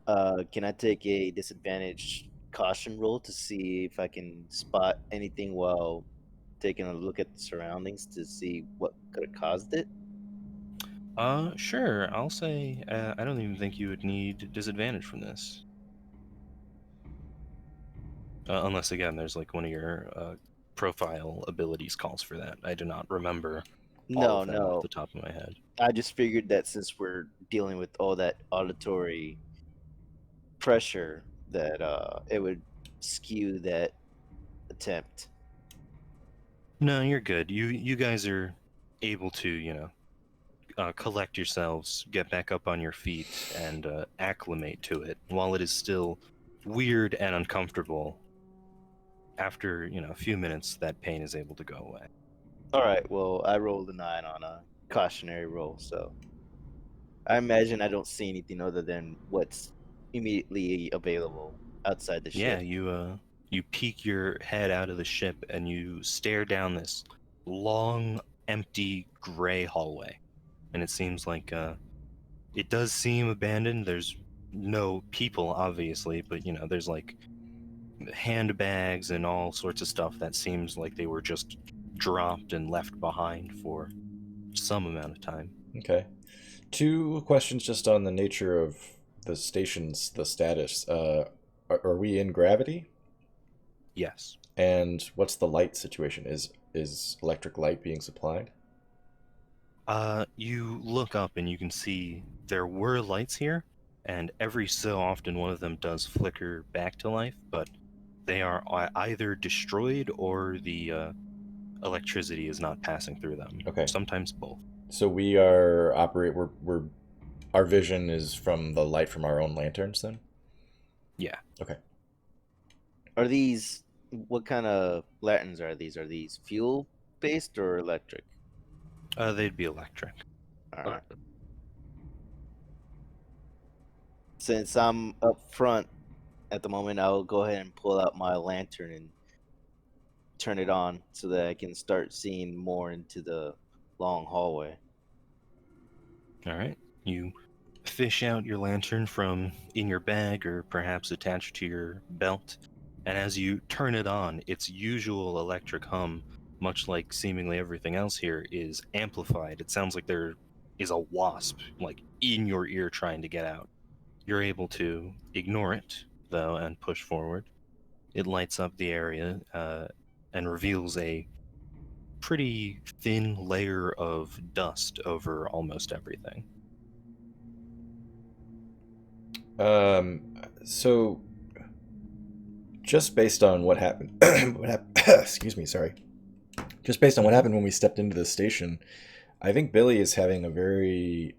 can I take a disadvantage caution roll to see if I can spot anything while taking a look at the surroundings to see what could have caused it? Sure. I'll say I don't even think you would need disadvantage from this. Unless, again, there's like one of your profile abilities calls for that. I do not remember all No, of them off no. the top of my head. I just figured that since we're dealing with all that auditory pressure, that it would skew that attempt. No, you're good. You guys are able to, collect yourselves, get back up on your feet, and acclimate to it. While it is still weird and uncomfortable, after, a few minutes, that pain is able to go away. All right. Well, I rolled a 9 on a cautionary roll, so I imagine I don't see anything other than what's immediately available outside the Yeah, ship. you peek your head out of the ship and you stare down this long, empty, gray hallway. And it seems like it does seem abandoned. There's no people, obviously, but there's like handbags and all sorts of stuff that seems like they were just dropped and left behind for some amount of time. Okay. Two questions just on the nature of the station's the status. Are we in gravity? Yes. And what's the light situation? Is electric light being supplied? You look up and you can see there were lights here, and every so often one of them does flicker back to life, but they are either destroyed or the electricity is not passing through them. Okay. Sometimes both. So we are operate. We're our vision is from the light from our own lanterns. Then. Yeah. Okay. Are these what kind of lanterns are these? Are these fuel based or electric? They'd be electric. All All right. right. Since I'm up front at the moment, I'll go ahead and pull out my lantern and turn it on so that I can start seeing more into the long hallway. All right. You fish out your lantern from in your bag or perhaps attached to your belt, and as you turn it on, its usual electric hum, much like seemingly everything else here, is amplified. It sounds like there is a wasp, like in your ear, trying to get out. You're able to ignore it, though, and push forward. It lights up the area and reveals a pretty thin layer of dust over almost everything. So just based on what happened, excuse me, sorry. Just based on what happened when we stepped into the station, I think Billie is having a very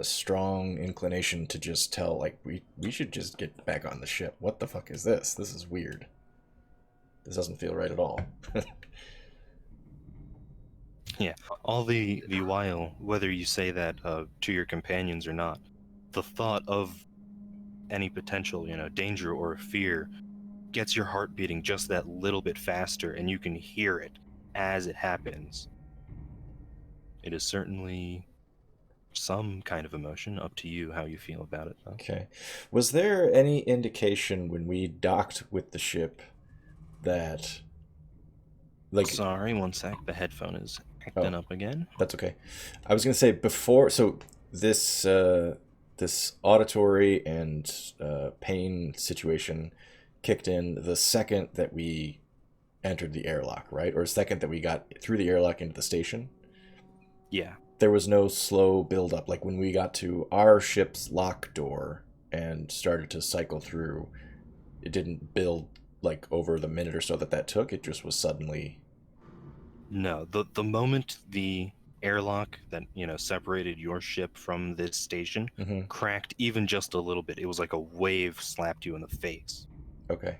strong inclination to just tell, like, we should just get back on the ship. What the fuck is this? This is weird. This doesn't feel right at all. Yeah, all the while, whether you say that to your companions or not, the thought of any potential, danger or fear gets your heart beating just that little bit faster, and you can hear it as it happens. It is certainly some kind of emotion. Up to you how you feel about it, though. Okay. Was there any indication when we docked with the ship that, like, Sorry, one sec. The headphone is acting oh, up again. that's okay. I was gonna say before, so this auditory and pain situation kicked in the second that we entered the airlock, right? Or second that we got through the airlock into the station. Yeah. There was no slow build up. Like when we got to our ship's lock door and started to cycle through, it didn't build like over the minute or so that took. It just was suddenly. No, the moment the airlock that, separated your ship from this station Mhm. cracked even just a little bit, it was like a wave slapped you in the face Okay.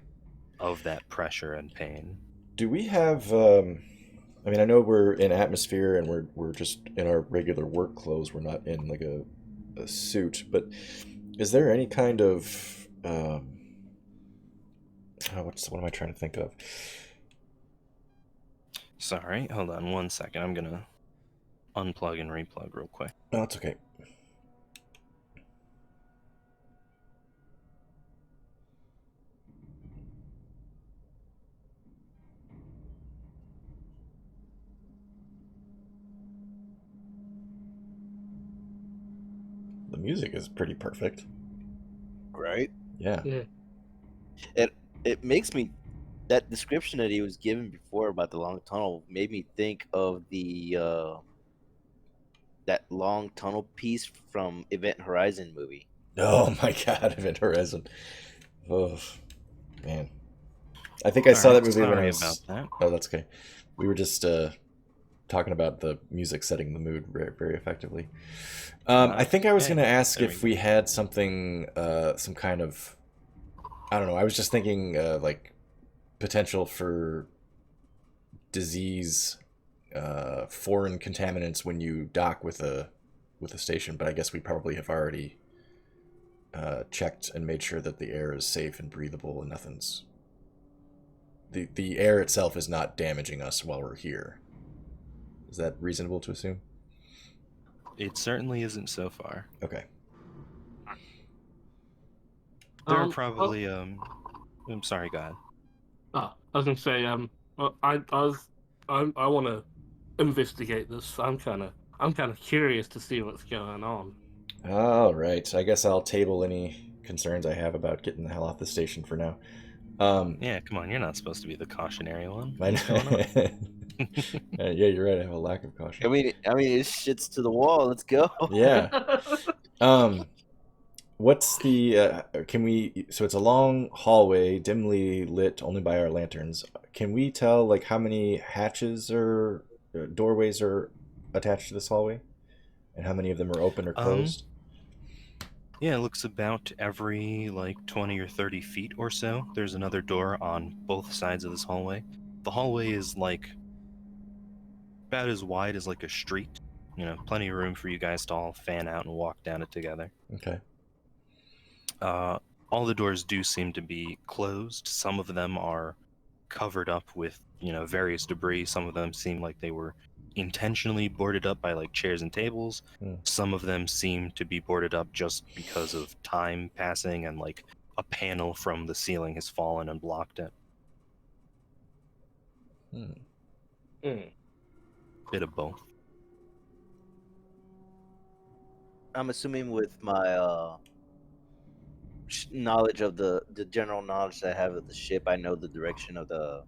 of that pressure and pain. Do we have? I mean, I know we're in atmosphere and we're just in our regular work clothes. We're not in like a suit. But is there any kind of what am I trying to think of? Sorry, hold on one second. I'm gonna unplug and replug real quick. No, it's okay. The music is pretty perfect. Right? Yeah. Yeah. It makes me, that description that he was given before about the long tunnel made me think of the that long tunnel piece from Event Horizon movie. Oh my God, Event Horizon. Oh man, I think I All saw that right, movie when I sorry was. about that. Oh, that's okay. We were just talking about the music setting the mood very, very effectively. I think I was Okay, going to ask there if we we had something, some kind of, I don't know. I was just thinking like potential for disease, foreign contaminants when you dock with a station. But I guess we probably have already checked and made sure that the air is safe and breathable and nothing's. The air itself is not damaging us while we're here. Is that reasonable to assume? It certainly isn't so far. Okay. There are Well, probably I'm sorry, go ahead. I was gonna say, well, I want to investigate this. I'm kind of curious to see what's going on. All right. I guess I'll table any concerns I have about getting the hell off the station for now. Yeah, come on, you're not supposed to be the cautionary one. I What's going on? yeah, you're right. I have a lack of caution. I mean, it shits to the wall. Let's go. Yeah. Um, what's the? Can we? So it's a long hallway, dimly lit only by our lanterns. Can we tell like how many hatches or doorways are attached to this hallway, and how many of them are open or closed? Yeah, it looks about every like 20 or 30 feet or so. There's another door on both sides of this hallway. The hallway is like about as wide as like a street. Plenty of room for you guys to all fan out and walk down it together. Okay. All the doors do seem to be closed. Some of them are covered up with, various debris. Some of them seem like they were intentionally boarded up by like chairs and tables. Some of them seem to be boarded up just because of time passing and like a panel from the ceiling has fallen and blocked it. Bit of both. I'm assuming with my knowledge of the general knowledge that I have of the ship, I know the direction of the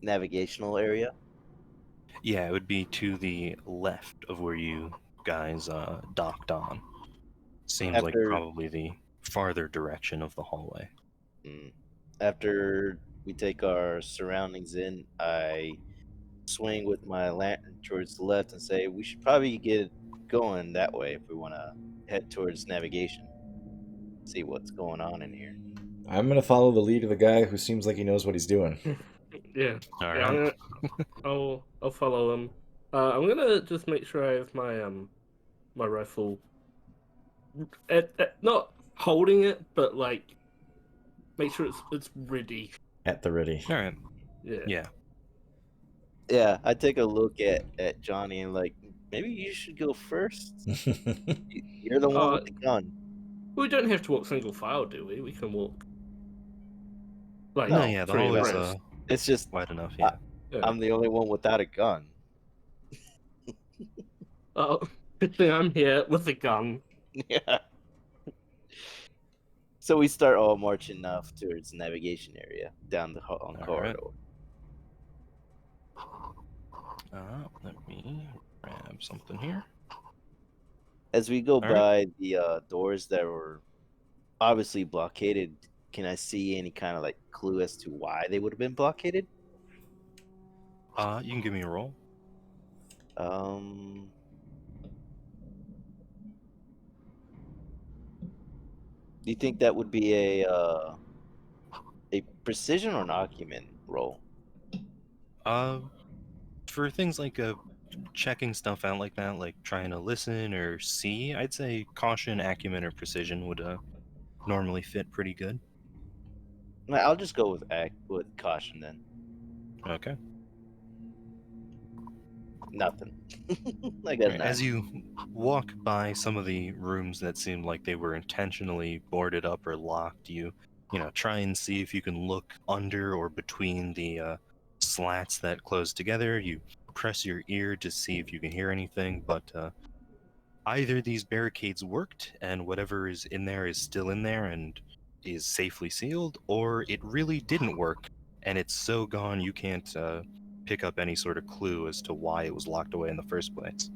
navigational area. Yeah, it would be to the left of where you guys docked on. Seems like probably the farther direction of the hallway. After we take our surroundings in, I swing with my lantern towards the left and say, we should probably get going that way if we want to head towards navigation. See what's going on in here. I'm gonna follow the lead of the guy who seems like he knows what he's doing. Yeah. All yeah, right. I'll follow him. I'm gonna just make sure I have my my rifle not holding it, but like make sure it's ready. At the ready. All right. Yeah. Yeah, I take a look at Jonny and like, maybe you should go first. You're the one with the gun. We don't have to walk single file, do we? We can walk. Like, No, yeah, the hallway's it's just wide enough. Yeah. I'm the only one without a gun. Oh, good thing I'm here with a gun. Yeah. So we start all marching off towards the navigation area down the corridor. Let me grab something here. As we go by the doors that were obviously blockaded, can I see any kind of like clue as to why they would have been blockaded? You can give me a roll. Do you think that would be a precision or an acumen roll? For things like checking stuff out like that, like trying to listen or see, I'd say caution, acumen, or precision would normally fit pretty good. I'll just go with caution then. Okay. Nothing. I got As you walk by some of the rooms that seem like they were intentionally boarded up or locked, you try and see if you can look under or between the slats that close together. You press your ear to see if you can hear anything, but either these barricades worked and whatever is in there is still in there and is safely sealed, or it really didn't work and it's so gone you can't pick up any sort of clue as to why it was locked away in the first place.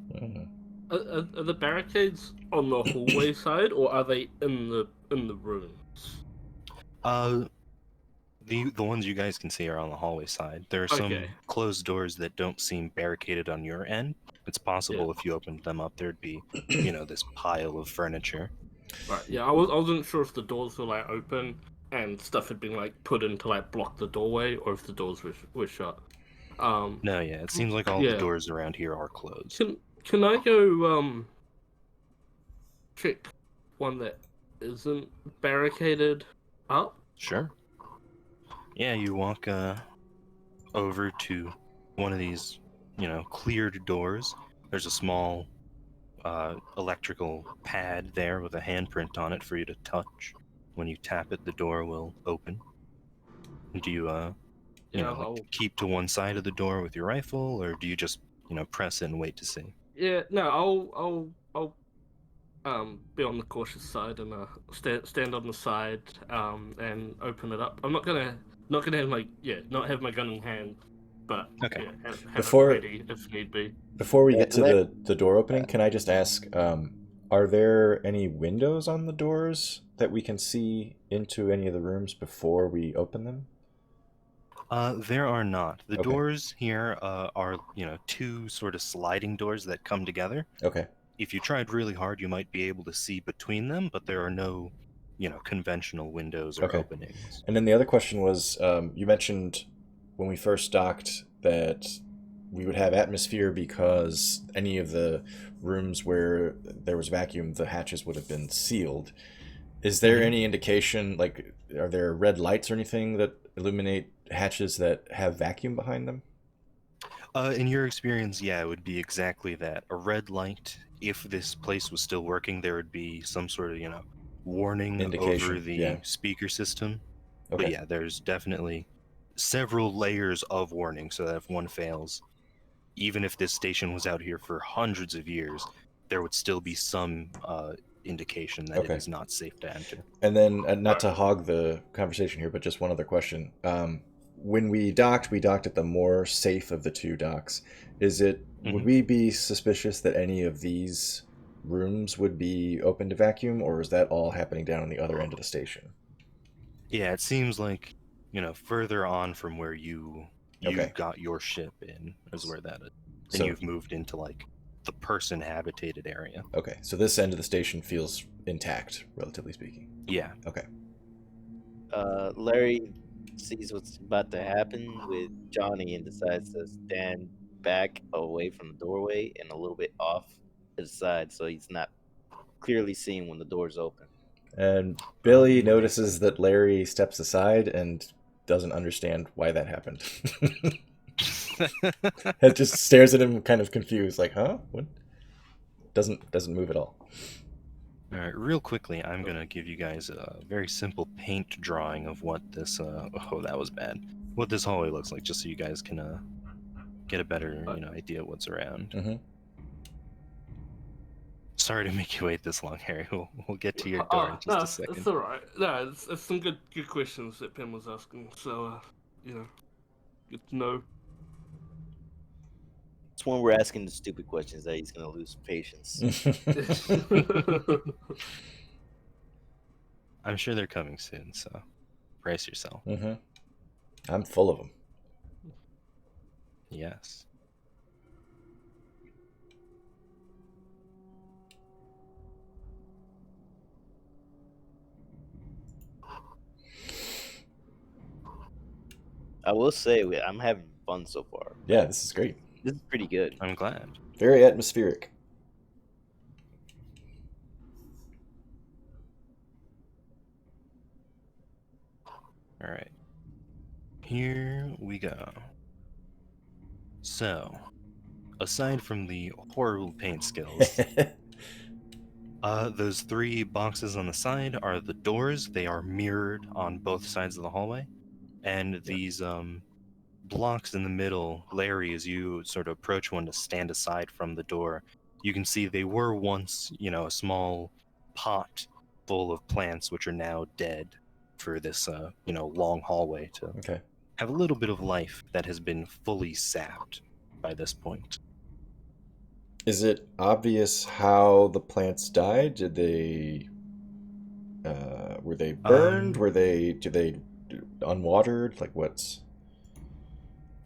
Are the barricades on the hallway side, or are they in the rooms? The ones you guys can see are on the hallway side. There are some closed doors that don't seem barricaded on your end. It's possible if you opened them up, there'd be, this pile of furniture. Right. Yeah, I wasn't sure if the doors were like open and stuff had been like put in to like block the doorway, or if the doors were shut. No, yeah, it seems like all the doors around here are closed. Can I go check one that isn't barricaded up? Sure. Yeah, you walk over to one of these, cleared doors. There's a small electrical pad there with a handprint on it for you to touch. When you tap it, the door will open. Do you keep to one side of the door with your rifle, or do you just press it and wait to see? Yeah, no, I'll be on the cautious side and stand on the side and open it up. I'm not gonna have my gun in hand, but have it ready if need be. Before we get to the door opening, can I just ask, are there any windows on the doors that we can see into any of the rooms before we open them? There are not. The doors here are, two sort of sliding doors that come together. Okay. If you tried really hard, you might be able to see between them, but there are no, conventional windows or openings. And then the other question was, you mentioned when we first docked that we would have atmosphere because any of the rooms where there was vacuum, the hatches would have been sealed. Is there Mhm. any indication, like, are there red lights or anything that illuminate hatches that have vacuum behind them? In your experience, yeah, it would be exactly that. A red light. If this place was still working, there would be some sort of, warning over Indication, yeah. the speaker system. But Okay. yeah, there's definitely several layers of warning so that if one fails, even if this station was out here for hundreds of years, there would still be some indication that it Okay. is not safe to enter. And then, not to hog the conversation here, but just one other question. When we docked at the more safe of the two docks. Would Mhm. we be suspicious that any of these rooms would be open to vacuum, or is that all happening down on the other end of the station? Yeah, it seems like, further on from where you Okay. got your ship in is where that is. Then So, you've moved into like the person habitated area. okay. So this end of the station feels intact, relatively speaking. Yeah. Okay. Larry sees what's about to happen with Johnny and decides to stand back away from the doorway and a little bit off to the side so he's not clearly seeing when the door's open. And Billy Makes notices sense. that Larry steps aside and doesn't understand why that happened. It just stares at him, kind of confused, like, "Huh? What?" Doesn't move at all. All right, real quickly, I'm gonna give you guys a very simple paint drawing of what this. Oh, that was bad. What this hallway looks like, just so you guys can get a better, idea what's around. Mm-hmm. Sorry to make you wait this long, Harry. We'll get to your door in Oh, just no, a it's second. all right. No, it's some good questions that Pim was asking. So, good to know. It's when we're asking the stupid questions that he's gonna lose patience. I'm sure they're coming soon, so brace yourself. Mm-hmm. I'm full of them. Yes. I will say I'm having fun so far. Yeah, this is great. This is pretty good. I'm glad. Very atmospheric. All right. Here we go. So, aside from the horrible paint skills, those three boxes on the side are the doors. They are mirrored on both sides of the hallway. And these blocks in the middle, Larry, as you sort of approach one to stand aside from the door, you can see they were once, a small pot full of plants, which are now dead for this, long hallway to Okay. have a little bit of life that has been fully sapped by this point. Is it obvious how the plants died? Did they were they burned? Um, Did they unwatered? Like, what's?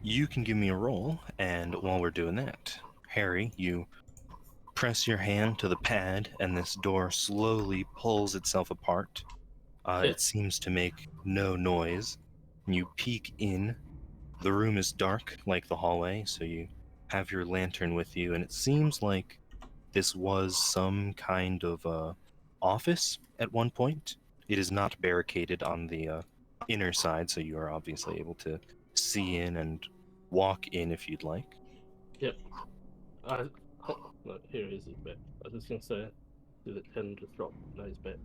you can give me a roll, and while we're doing that, Harry, you press your hand to the pad, and this door slowly pulls itself apart. Yeah. It seems to make no noise. You peek in. The room is dark, like the hallway, so you have your lantern with you, and it seems like this was some kind of office at one point. It is not barricaded on the inner side, so you are obviously able to see in and walk in if you'd like. Yep. No, here is his bed. I was just gonna say, did it tend to drop? No, his bed.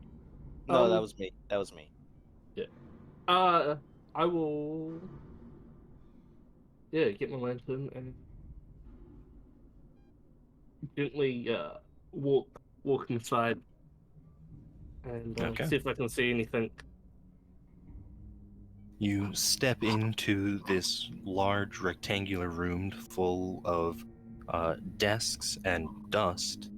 No, that was me. That was me. Yeah. I will. Yeah, get my lantern and gently walk inside and Okay. see if I can see anything. You step into this large rectangular room full of desks and dust.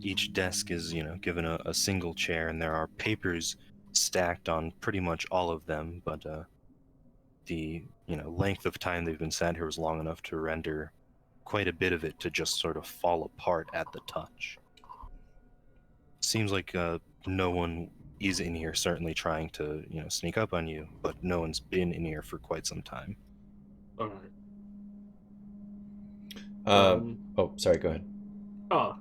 Each desk is, given a single chair, and there are papers stacked on pretty much all of them, but the, length of time they've been sat here was long enough to render quite a bit of it to just sort of fall apart at the touch. Seems like no one is in here certainly trying to, sneak up on you, but no one's been in here for quite some time. All right. Oh, sorry. Go ahead. Oh,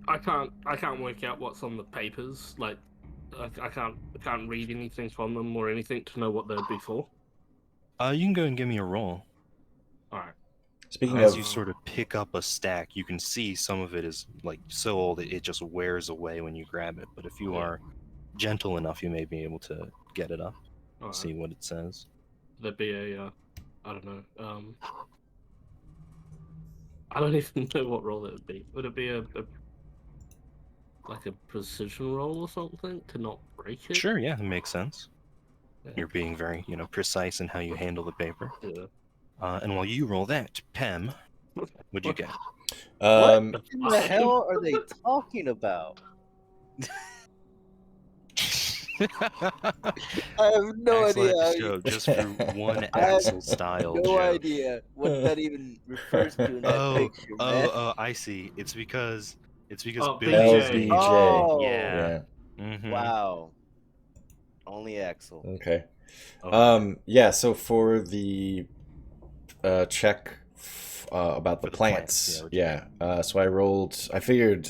I can't work out what's on the papers. Like, I can't read anything from them or anything to know what they'd be for. You can go and give me a roll. All right. Speaking As of, you sort of pick up a stack, you can see some of it is like so old it just wears away when you grab it. But if you are gentle enough, you may be able to get it up, see what it says. There'd be a, I don't know. I don't even know what roll it would be. Would it be like a precision roll or something to not break it? Sure, yeah, it makes sense. Yeah. You're being very, precise in how you handle the paper. Yeah. And while you roll that, Pem, what'd you get? What in the hell are they talking about? I have no Axel idea. had to show just for one Axel style no joke. idea what that even refers to in that picture, man. Oh, I see. It's because Oh, Billie is BJ. being Oh, yeah. Mm-hmm. Wow. Only Axel. Okay. Okay. Yeah. So for the check about the For the plants, plants, yeah. So I rolled. I figured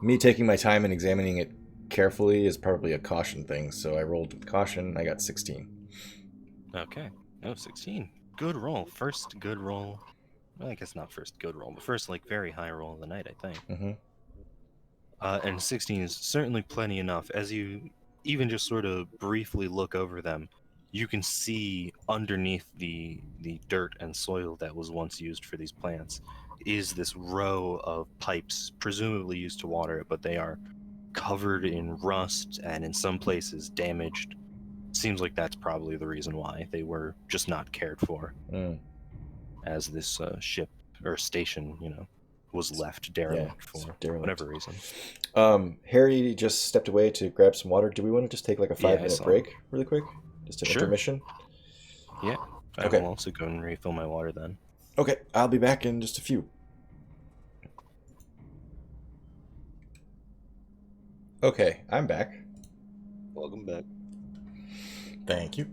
me taking my time and examining it carefully is probably a caution thing. So I rolled with caution. I got 16. Okay. Oh, 16. Good roll. First good roll. Well, I guess not first good roll, but first very high roll of the night, I think. Mm-hmm. And 16 is certainly plenty enough. As you even just sort of briefly look over them, you can see underneath the dirt and soil that was once used for these plants is this row of pipes, presumably used to water it, but they are covered in rust and in some places damaged. Seems like that's probably the reason why they were just not cared for, as this ship or station, was left derelict for whatever reason. Harry just stepped away to grab some water. Do we want to just take like a 5-minute break really quick? Just an intermission? Yeah. I will also go and refill my water then. Okay, I'll be back in just a few. Okay, I'm back. Welcome back. Thank you.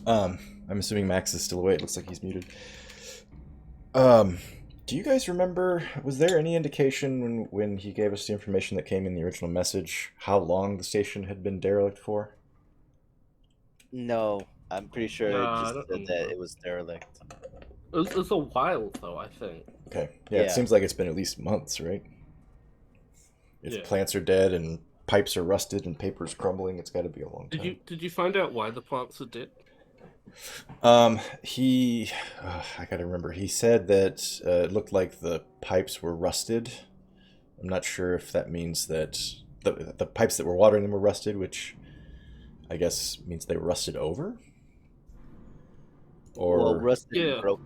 I'm assuming Max is still away. It looks like he's muted. Do you guys remember, was there any indication when he gave us the information that came in the original message how long the station had been derelict for? No, I'm pretty sure it just said that it was derelict. It was a while, though, I think. Okay. Yeah, it seems like it's been at least months, right? If plants are dead and pipes are rusted and paper's crumbling, it's got to be a long time. Did you find out why the plants are dead? I gotta remember. He said that it looked like the pipes were rusted. I'm not sure if that means that the pipes that were watering them were rusted, which I guess means they were rusted over. Or rusted and broken.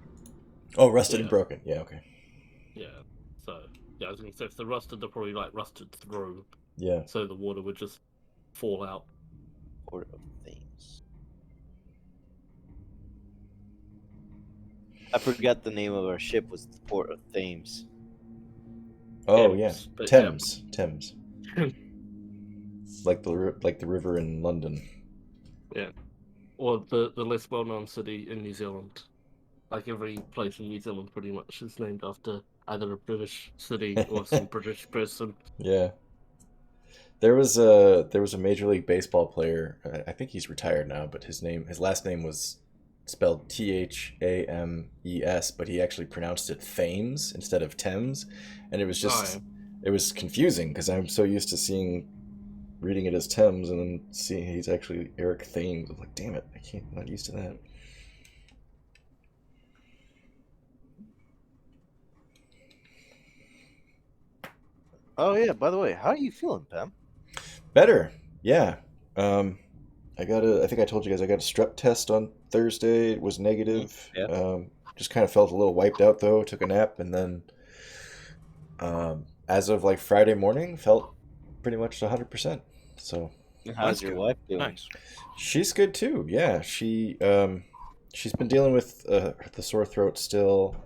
Oh, rusted and broken. Yeah. Okay. Yeah. So I was gonna say if they're rusted, they're probably rusted through. Yeah. So the water would just fall out. Port of Thames. I forgot the name of our ship was the Port of Thames. Oh Thames, yeah, Thames. Thames. like the river in London. Yeah. Or the less well-known city in New Zealand. Like every place in New Zealand pretty much is named after either a British city or some British person. Yeah. There was a Major League Baseball player. I think he's retired now, but his last name was spelled Thames, but he actually pronounced it Thames instead of Thames, and it was just it was confusing because I'm so used to reading it as Thames and then seeing he's actually Eric Thames. I'm like, damn it, I'm not used to that. Oh yeah, by the way, how are you feeling, Pam? Better, yeah. I think I told you guys I got a strep test on Thursday. It was negative. Yeah. Just kind of felt a little wiped out though. Took a nap and then, as of Friday morning, felt pretty much 100%. So. How's your wife doing? Nice. She's good too. Yeah, she's been dealing with the sore throat still,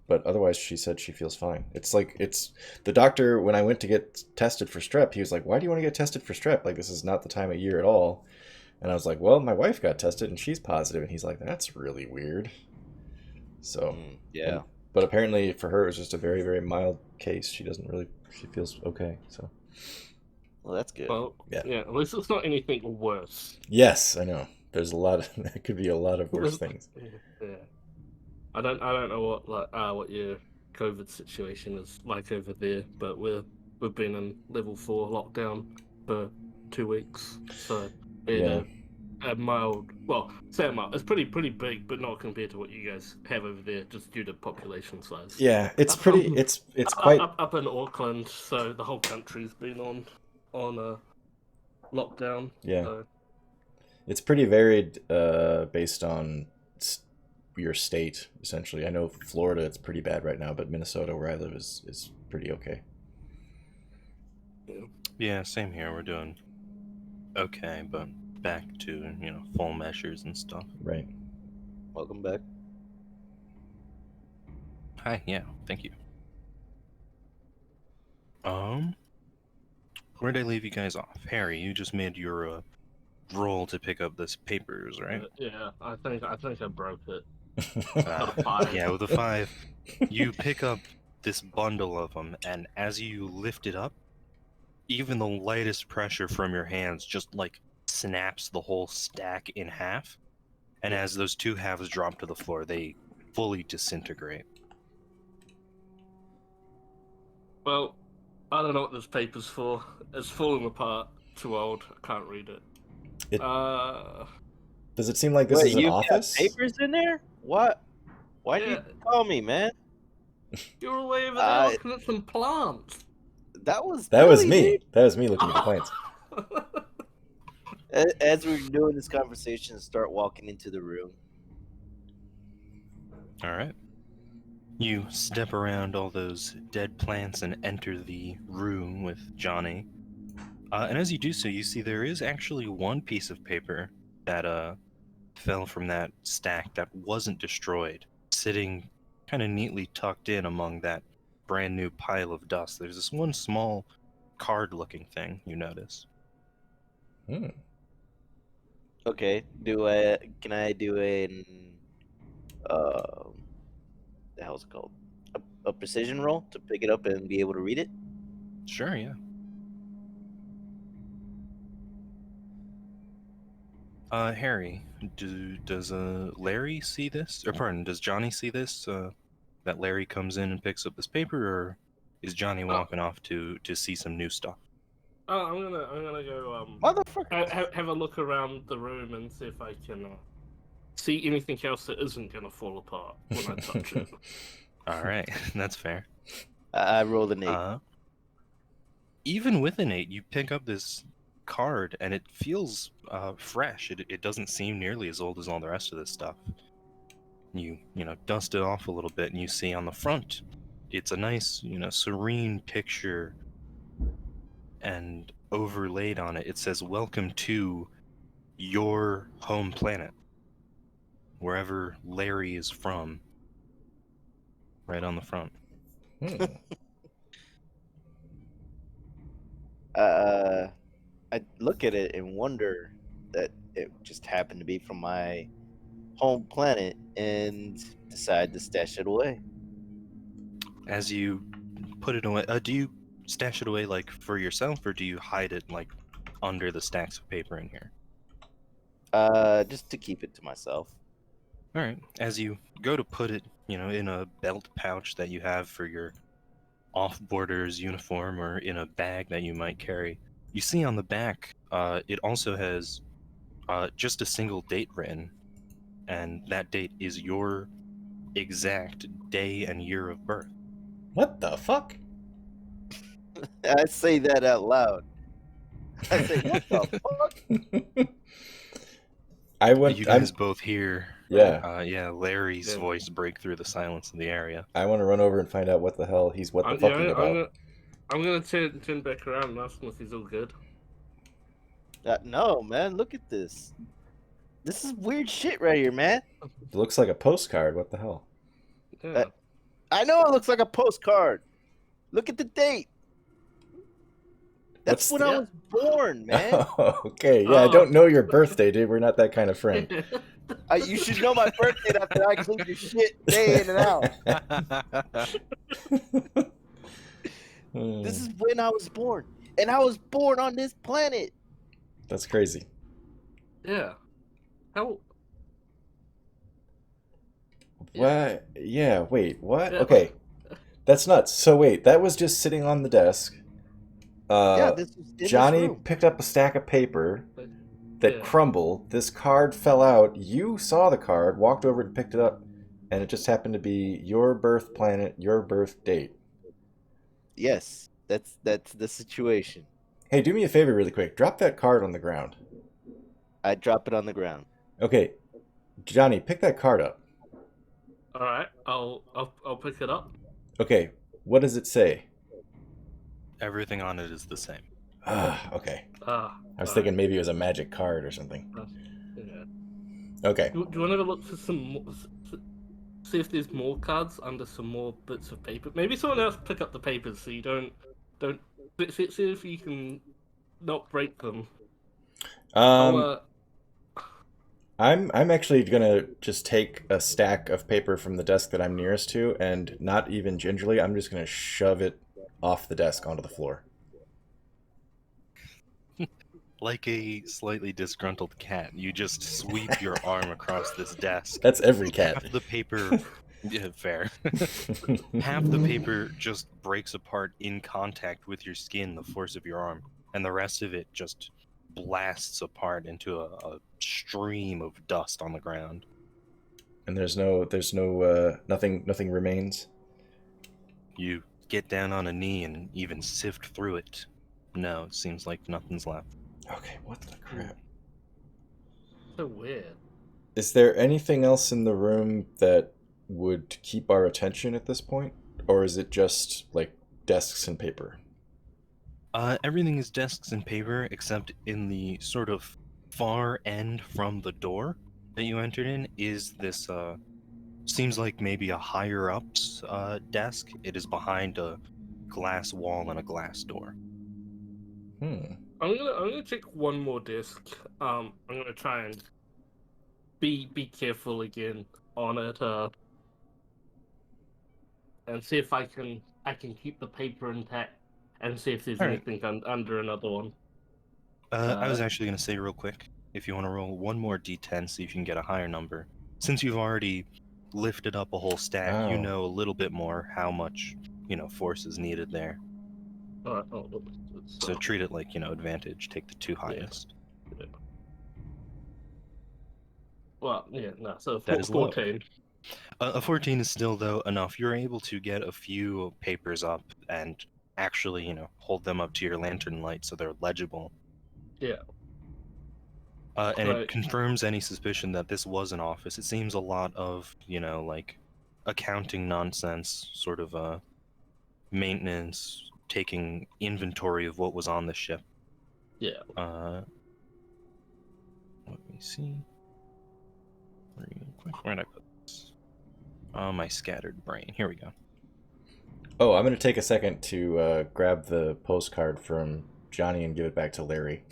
but otherwise she said she feels fine. It's the doctor, when I went to get tested for strep, he was like, why do you want to get tested for strep? This is not the time of year at all. And I was like, well, my wife got tested and she's positive. And he's like, that's really weird. So, Yeah. but apparently for her, it was just a very, very mild case. She feels okay. So, Well, that's good. Well, Yeah. yeah, at least it's not anything worse. yes, I know. There's a lot of, there could be a lot of worse things. Yeah. I don't know what your COVID situation is like over there, but we've been in level 4 lockdown for 2 weeks, so we had a mild. Well, say mild. It's pretty big, but not compared to what you guys have over there, just due to population size. Yeah, it's pretty. It's quite up in Auckland, so the whole country's been on a lockdown. Yeah. So. It's pretty varied based on your state, essentially. I know Florida, it's pretty bad right now, but Minnesota, where I live, is pretty okay. Yeah, same here. We're doing okay, but back to, full measures and stuff. Right. Welcome back. Hi, yeah, thank you. Where'd I leave you guys off? Harry, you just made your roll to pick up this papers, right? Yeah, I think I broke it. Uh, A 5. Yeah, with a 5, you pick up this bundle of them, and as you lift it up, even the lightest pressure from your hands just like snaps the whole stack in half. And as those two halves drop to the floor, they fully disintegrate. Well, I don't know what this paper's for. It's falling apart. Too old. I can't read it. Does it seem like this is an you office? Got papers in there? What? Why did you call me, man? You were away over there looking at some plants. That was me. Dude. That was me looking at the plants. As we're doing this conversation, start walking into the room. All right. You step around all those dead plants and enter the room with Jonny. And as you do so, you see there is actually one piece of paper that fell from that stack that wasn't destroyed, sitting kind of neatly tucked in among that brand new pile of dust. There's this one small card-looking thing you notice. Okay. Can I do the hell's it called? A precision roll to pick it up and be able to read it? Sure, yeah. Harry, does Larry see this? Or pardon, does Jonny see this? That Larry comes in and picks up this paper, or is Jonny walking off to see some new stuff? Oh, I'm gonna go Motherfucker. have a look around the room and see if I can see anything else that isn't gonna fall apart when I touch it. All right, that's fair. I rolled an 8. Even with an 8, you pick up this card and it feels fresh. It doesn't seem nearly as old as all the rest of this stuff. You dust it off a little bit and you see on the front it's a nice, serene picture, and overlaid on it says welcome to your home planet, wherever Larry is from, right on the front. I look at it and wonder that it just happened to be from my home planet and decide to stash it away. As you put it away, do you stash it away like for yourself, or do you hide it like under the stacks of paper in here? Just to keep it to myself. All right. As you go to put it, in a belt pouch that you have for your Offboarder's uniform, or in a bag that you might carry, you see on the back, it also has just a single date written, and that date is your exact day and year of birth. What the fuck? I say that out loud. I say, what the fuck? You guys both hear, Larry's Yeah. voice break through the silence of the area. I want to run over and find out what the hell he's fucking about. I'm gonna turn back around and ask him if he's all good. No, man, look at this. This is weird shit right here, man. It looks like a postcard. What the hell? Yeah. I know it looks like a postcard. Look at the date. That's when I Yeah. was born, man. Okay, yeah, I Oh. don't know your birthday, dude. We're not that kind of friend. You should know my birthday after I clean your shit day in and out. This is when I was born. And I was born on this planet. That's crazy. Yeah. How? What? Yeah, wait, what? Yeah, Okay, that's nuts. So wait, that was just sitting on the desk. Yeah, this was in this Johnny room. picked up a stack of paper that Yeah. crumbled. This card fell out. You saw the card, walked over and picked it up, and it just happened to be your birth planet, your birth date. Yes, that's the situation. Hey, do me a favor really quick. Drop that card on the ground. I drop it on the ground. Okay, Johnny, pick that card up. All right. I'll pick it up. Okay, what does it say? Everything on it is the same. Ah, okay. Ah. I was all thinking maybe it was a magic card or something. right. Yeah. Okay. Do you want to look for some more, see if there's more cards under some more bits of paper? Maybe someone else pick up the papers so you don't see if you can not break them. I'm actually gonna just take a stack of paper from the desk that I'm nearest to, and not even gingerly, I'm just gonna shove it off the desk onto the floor. Like a slightly disgruntled cat, you just sweep your arm across this desk. That's every cat. Half the paper, yeah, fair. Half the paper just breaks apart in contact with your skin, the force of your arm, and the rest of it just blasts apart into a stream of dust on the ground. And there's nothing remains. You get down on a knee and even sift through it. No, it seems like nothing's left. Okay, what the crap? So weird. Is there anything else in the room that would keep our attention at this point? Or is it just, like, desks and paper? Everything is desks and paper, except in the sort of far end from the door that you entered in is this, seems like maybe a higher up's desk. It is behind a glass wall and a glass door. I'm gonna check one more disc. I'm gonna try and be careful again on it, and see if I can keep the paper intact, and see if there's All right. anything under another one. I was actually going to say real quick, if you want to roll one more d10, see if you can get a higher number. Since you've already lifted up a whole stack, you Oh. know a little bit more how much, force is needed there. Alright, So treat it like, advantage. Take the two highest. Yeah. Well, yeah, no, so That is low. 14. A 14 is still, though, enough. You're able to get a few papers up and actually, hold them up to your lantern light so they're legible. Yeah. And Right. it confirms any suspicion that this was an office. It seems a lot of, like, accounting nonsense, sort of maintenance, taking inventory of what was on the ship. Yeah. Let me see. Where'd I put this? Oh, my scattered brain. Here we go. Oh, I'm gonna take a second to grab the postcard from Johnny and give it back to Larry,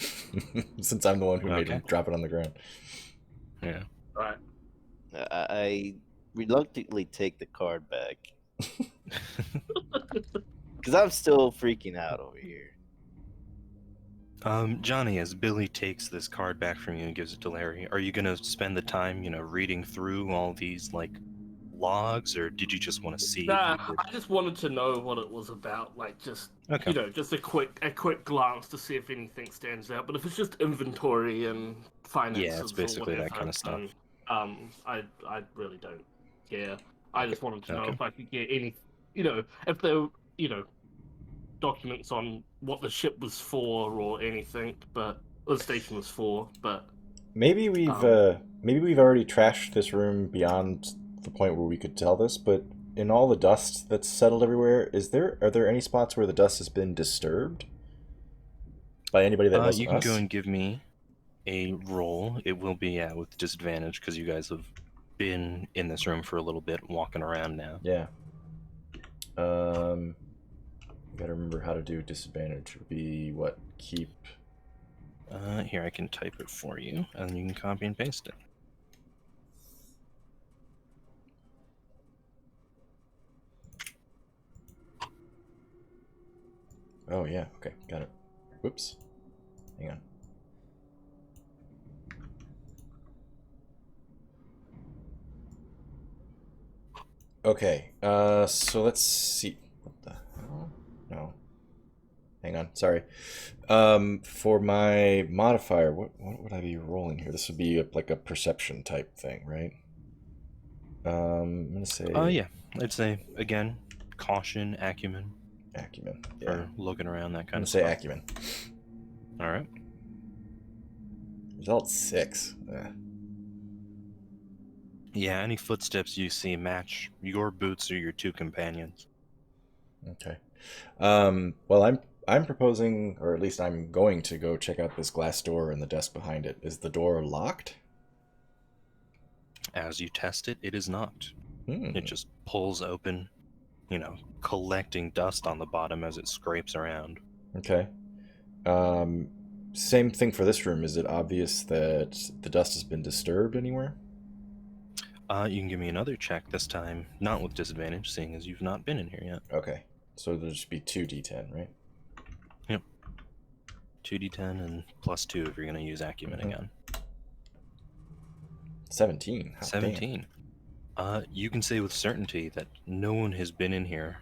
since I'm the one who made him drop it on the ground. Yeah. Right. I reluctantly take the card back. Because I'm still freaking out over here. Johnny, as Billie takes this card back from you and gives it to Larry, are you gonna spend the time, reading through all these, like, logs, or did you just want to see? Nah, I just wanted to know what it was about, like, just, Okay. just a quick glance to see if anything stands out. But if it's just inventory and finances, Yeah, it's basically or that kind of stuff. then, I really don't care. I just wanted to know Okay. if I could get any, if there were, documents on what the ship was for or anything, but the station was for. But maybe we've already trashed this room beyond the point where we could tell this, but in all the dust that's settled everywhere, are there any spots where the dust has been disturbed by anybody that wasn't you can us? go and give me a roll. It will be with disadvantage because you guys have been in this room for a little bit, walking around now. Yeah. Gotta remember how to do disadvantage. It would be what? keep. Here, I can type it for you, and you can copy and paste it. Oh, yeah. Okay, got it. Whoops. Hang on. Okay, so let's see. What the hell? No. Hang on, sorry. For my modifier, what would I be rolling here? This would be like a perception type thing, right? I'm gonna say Yeah. I'd say, again, caution, acumen, acumen. Yeah, for looking around, that I'm kind gonna of say stuff. acumen. All right. Result 6. Yeah, any footsteps you see match your boots or your two companions. Okay. Well, I'm proposing, or at least I'm going to go check out this glass door and the desk behind it. Is the door locked? As you test it, it is not. Hmm. It just pulls open, collecting dust on the bottom as it scrapes around. Okay. Same thing for this room. Is it obvious that the dust has been disturbed anywhere? You can give me another check this time, not with disadvantage, seeing as you've not been in here yet. Okay. So there'll just be 2d10, right? Yep. 2d10 and plus 2 if you're going to use acumen again. 17. Hot 17. You can say with certainty that no one has been in here.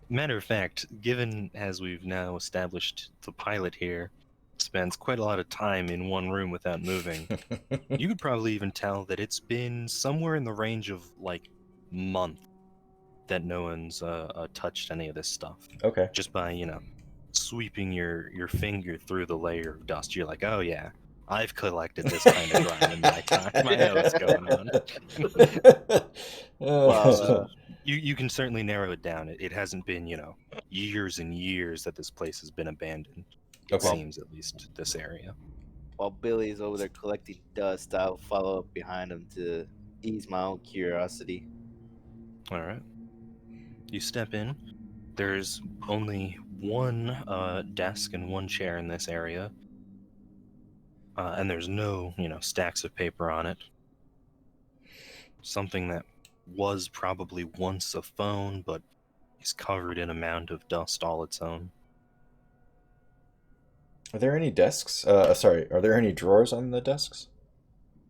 Matter of fact, given as we've now established the pilot here spends quite a lot of time in one room without moving, damn. you could probably even tell that it's been somewhere in the range of like month that no one's touched any of this stuff. Okay. Just by sweeping your finger through the layer of dust, you're like, oh yeah, I've collected this kind of grime in my time. I know what's going on. Wow. So you can certainly narrow it down. It hasn't been years and years that this place has been abandoned. It Okay. seems, at least this area. While Billy's over there collecting dust, I'll follow up behind him to ease my own curiosity. All right. You step in. There's only one desk and one chair in this area. And there's no, stacks of paper on it. Something that was probably once a phone, but is covered in a mound of dust all its own. Are there any desks? Sorry, are there any drawers on the desks?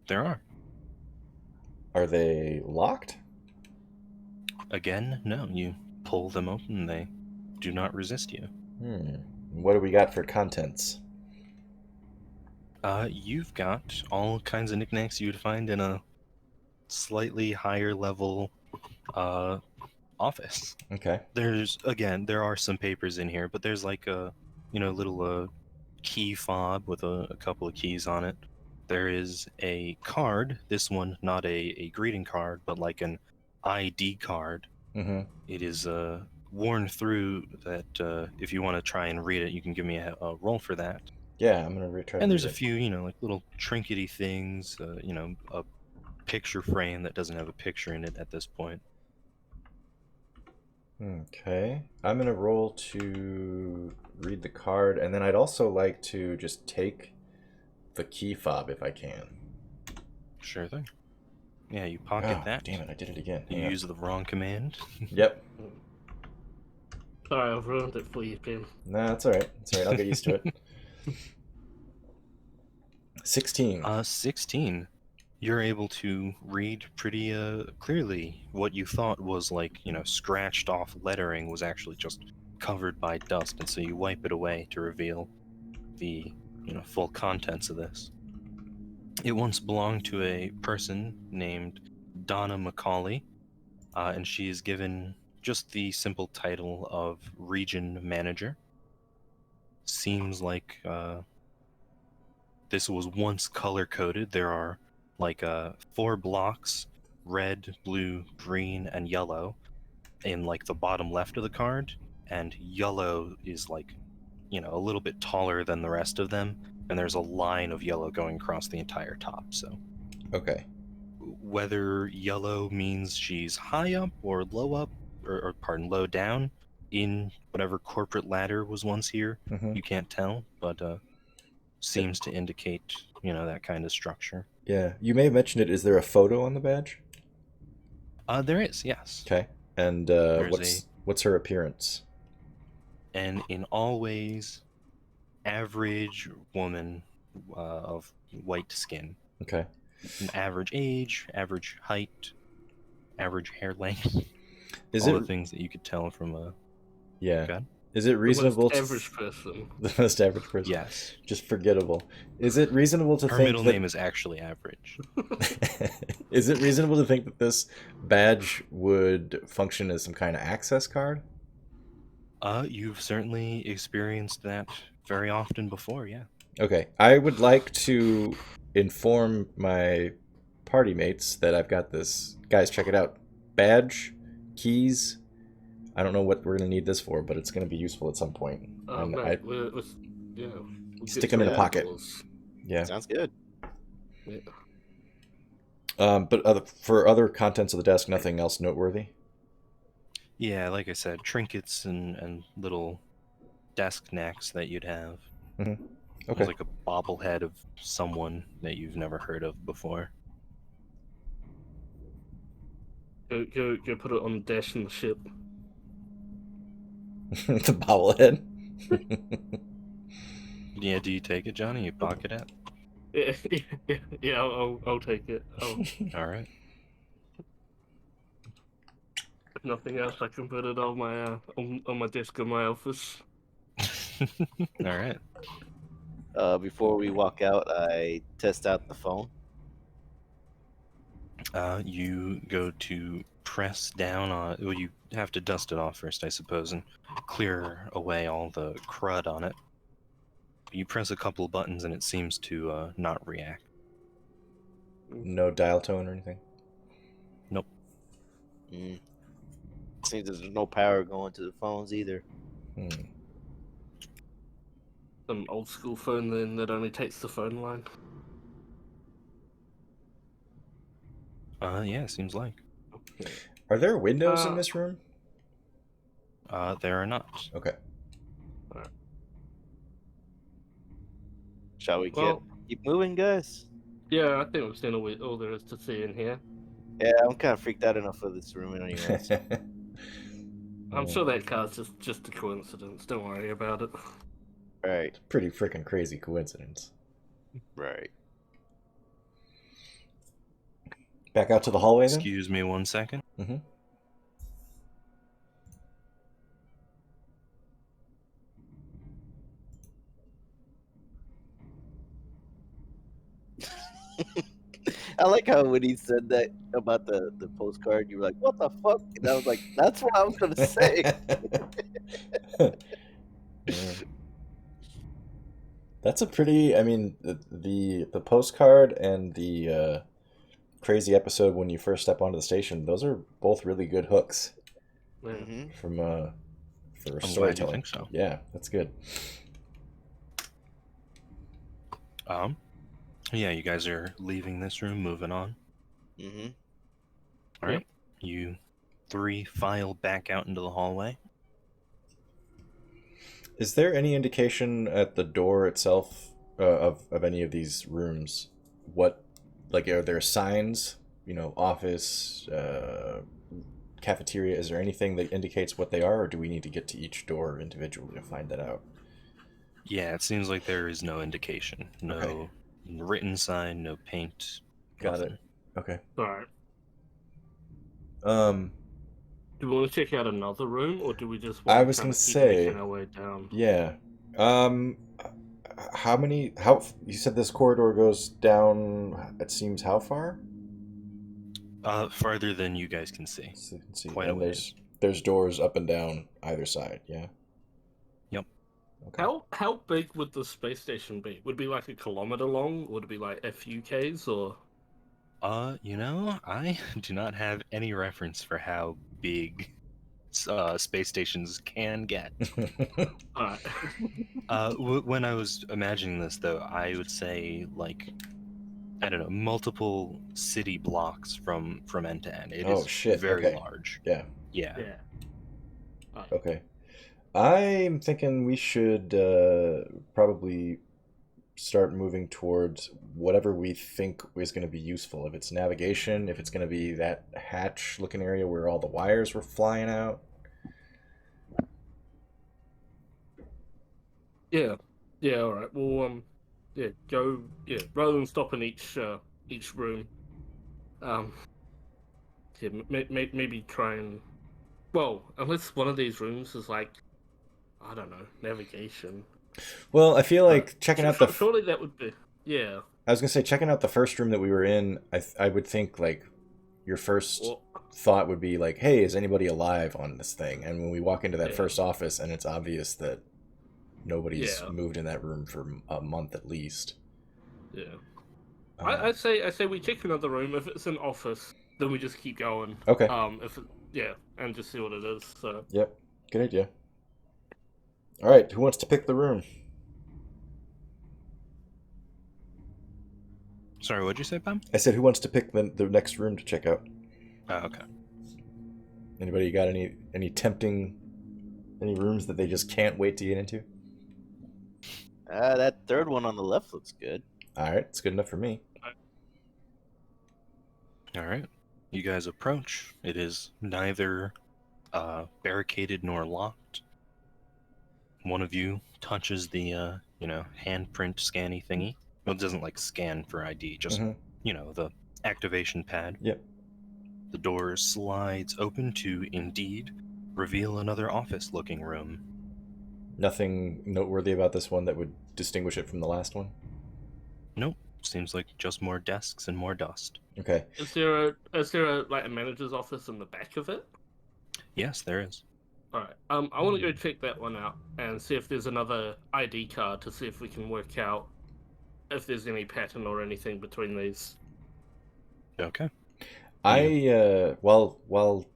There are. Are they locked? Again, no. You pull them open, they do not resist you. What do we got for contents? You've got all kinds of knickknacks you'd find in a slightly higher level office. Okay. There are some papers in here, but there's like a little key fob with a couple of keys on it. There is a card, this one not a greeting card, but like an ID card. Mm-hmm. It is worn through that. If you want to try and read it, you can give me a roll for that. Yeah, I'm gonna try to And read there's a it. few, like little trinkety things, a picture frame that doesn't have a picture in it at this point. Okay. I'm gonna roll to read the card, and then I'd also like to just take the key fob if I can. Sure thing. Yeah, you pocket that. Damn it, I did it again. You Hang on. use the wrong command. Yep. Sorry, I've ruined it for you, Kim. Nah, that's alright. It's alright, I'll get used to it. 16. 16. You're able to read pretty clearly. What you thought was like, scratched off lettering was actually just covered by dust, and so you wipe it away to reveal the, full contents of this. It once belonged to a person named Donna McCauley, and she is given just the simple title of Region Manager. Seems like this was once color-coded. There are like 4 blocks, red, blue, green, and yellow, in like the bottom left of the card, and yellow is like, a little bit taller than the rest of them, and there's a line of yellow going across the entire top, so. Okay. Whether yellow means she's high up or low up, or pardon, low down, in whatever corporate ladder was once here. Mhm. You can't tell, but seems to indicate, that kind of structure. Yeah, you may have mentioned it. Is there a photo on the badge? There is, yes. Okay. And There's what's her appearance? an in all ways average woman of white skin. Okay. An average age, average height, average hair length. Is All it the things that you could tell from a... yeah? God? Is it The most reasonable to average person. the most average person? Yes. Just forgettable. Is it reasonable to Her think middle that name is actually average. is it reasonable to think that this badge would function as some kind of access card? You've certainly experienced that very often before, yeah. Okay, I would like to inform my party mates that I've got this. Guys, check it out. Badge, keys. I don't know what we're gonna need this for, but it's gonna be useful at some point. And Mate, yeah. We'll stick get them in a to pocket. outdoors. Yeah. Sounds good. Yeah. But for other contents of the desk, nothing else noteworthy. Yeah, like I said, trinkets and little desk knacks that you'd have. Okay. There's like a bobblehead of someone that you've never heard of before. Go put it on the dash in the ship. The bobblehead. Yeah, do you take it, Johnny? You pocket it? Yeah, I'll take it. All right. If nothing else, I can put it on my on my desk in my office. All right. Before we walk out, I test out the phone. You go to press down on... Well, you have to dust it off first, I suppose, and clear away all the crud on it. You press a couple of buttons and it seems to not react. No dial tone or anything. Nope. Seems there's no power going to the phones either. Some old school phone then that only takes the phone line. Yeah, seems like. Are there windows in this room? There are not. Okay. Shall we keep moving, guys? Yeah, I think we've seen all there is to see in here. Yeah, I'm kind of freaked out enough for this room anyway. So. I'm sure that car's just a coincidence. Don't worry about it. Right. Pretty freaking crazy coincidence. Right. Back out to the hallway then? Excuse me 1 second. Mm-hmm. I like how when he said that about the postcard, you were like, "What the fuck?" And I was like, "That's what I was gonna say." Yeah. That's a pretty. I mean, the postcard and the crazy episode when you first step onto the station. Those are both really good hooks Mm-hmm. from for I'm storytelling. glad you think so. Yeah, that's good. Yeah, you guys are leaving this room, moving on. Mm-hmm. All right. You three file back out into the hallway. Is there any indication at the door itself of any of these rooms? What, like, are there signs? You know, office, cafeteria. Is there anything that indicates what they are, or do we need to get to each door individually to find that out? Yeah, it seems like there is no indication. No written sign, no paint. Got nothing. it. Okay. Alright. Do we want to check out another room, or do we just want I was to gonna keep say, making our way down? yeah. How you said this corridor goes down, it seems how far? Farther than you guys can see. So you can see. Quite a And ways. there's doors up and down either side, yeah? Yep. Okay. How big would the space station be? Would it be like a kilometer long? Would it be like a few Ks, or? I do not have any reference for how big space stations can get. Alright. When I was imagining this, though, I would say, like, I don't know, multiple city blocks from end to end. It is shit, very okay. large. Yeah. Yeah. Yeah. Okay. I'm thinking we should probably start moving towards whatever we think is going to be useful. If it's navigation, if it's going to be that hatch looking area where all the wires were flying out. Yeah, yeah, all right. Well, yeah, go. Yeah, rather than stopping each room, um, yeah, maybe try and well, unless one of these rooms is like I don't know navigation, Well, I feel but like checking out the. surely that would be yeah. I was gonna say checking out the first room that we were in. I would think like your first Well, thought would be like, hey, is anybody alive on this thing? And when we walk into that yeah, first office and it's obvious that nobody's yeah, moved in that room for a month at least. yeah. Uh, I say we check another room. If it's an office, then we just keep going. okay. If it, yeah, and just see what it is. So Yep. Good idea. All right. Who wants to pick the room? Sorry, what'd you say, Pam? I said, who wants to pick the next room to check out? Oh, okay. Anybody got any tempting any rooms that they just can't wait to get into? That third one on the left looks good. All right, it's good enough for me. All right. You guys approach. It is neither barricaded nor locked. One of you touches the handprint scanny thingy. Well, it doesn't like scan for ID, just the activation pad. Yep. The door slides open to indeed reveal another office-looking room. Nothing noteworthy about this one that would distinguish it from the last one? Nope. Seems like just more desks and more dust. Okay. is there a like a manager's office in the back of it? Yes, there is. All right. I want to go check that one out and see if there's another ID card to see if we can work out if there's any pattern or anything between these. Okay. While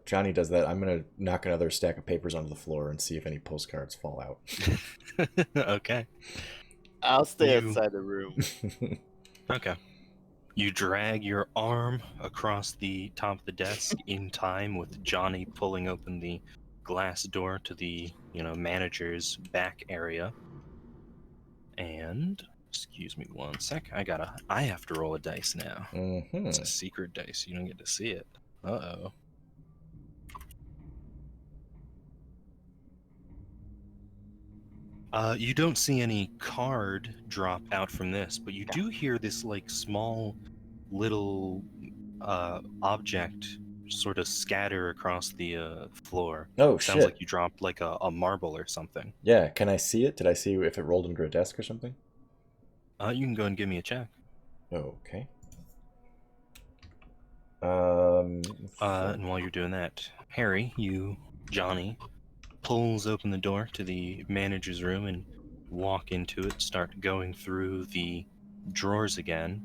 Johnny does that, I'm gonna knock another stack of papers onto the floor and see if any postcards fall out. Okay. I'll stay You- outside the room. Okay. You drag your arm across the top of the desk in time with Johnny pulling open the glass door to the, manager's back area. And excuse me one sec. I have to roll a dice now. It's a secret dice. You don't get to see it. Uh-oh. You don't see any card drop out from this, but you do hear this like small little object sort of scatter across the floor. Oh, Sounds shit. like you dropped like a marble or something. Yeah, can I see it? Did I see if it rolled into a desk or something? You can go and give me a check. Okay. And while you're doing that, Harry, Johnny, pulls open the door to the manager's room and walk into it, start going through the drawers again.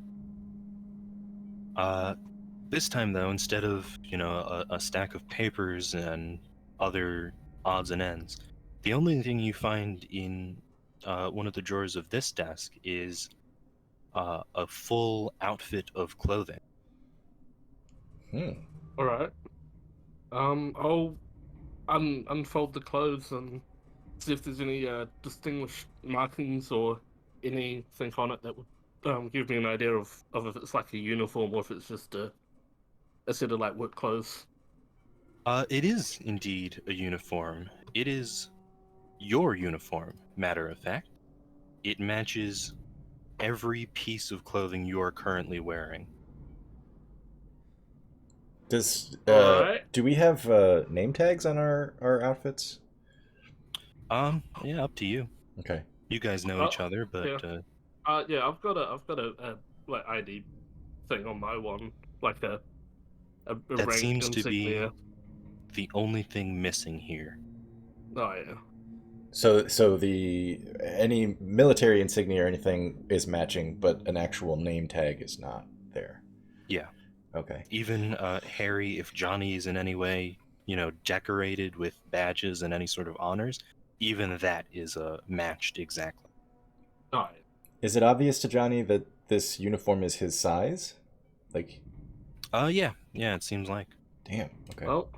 This time, though, instead of, a stack of papers and other odds and ends, the only thing you find in one of the drawers of this desk is a full outfit of clothing. All right. I'll unfold the clothes and see if there's any distinguished markings or anything on it that would give me an idea of if it's like a uniform or if it's just a set of like work clothes. It is indeed a uniform. It is your uniform, matter of fact. It matches every piece of clothing you are currently wearing. Do we have name tags on our outfits? Yeah, up to you. Okay. You guys know each other, but yeah, I've got a like ID thing on my one, like a that rank seems to insignia. be the only thing missing here. Oh yeah. So any military insignia or anything is matching, but an actual name tag is not there. Yeah. Okay. Even Harry, if Johnny is in any way, decorated with badges and any sort of honors, even that is matched exactly. Oh yeah. Is it obvious to Johnny that this uniform is his size? Like. Yeah, it seems like. Damn. Okay. Well,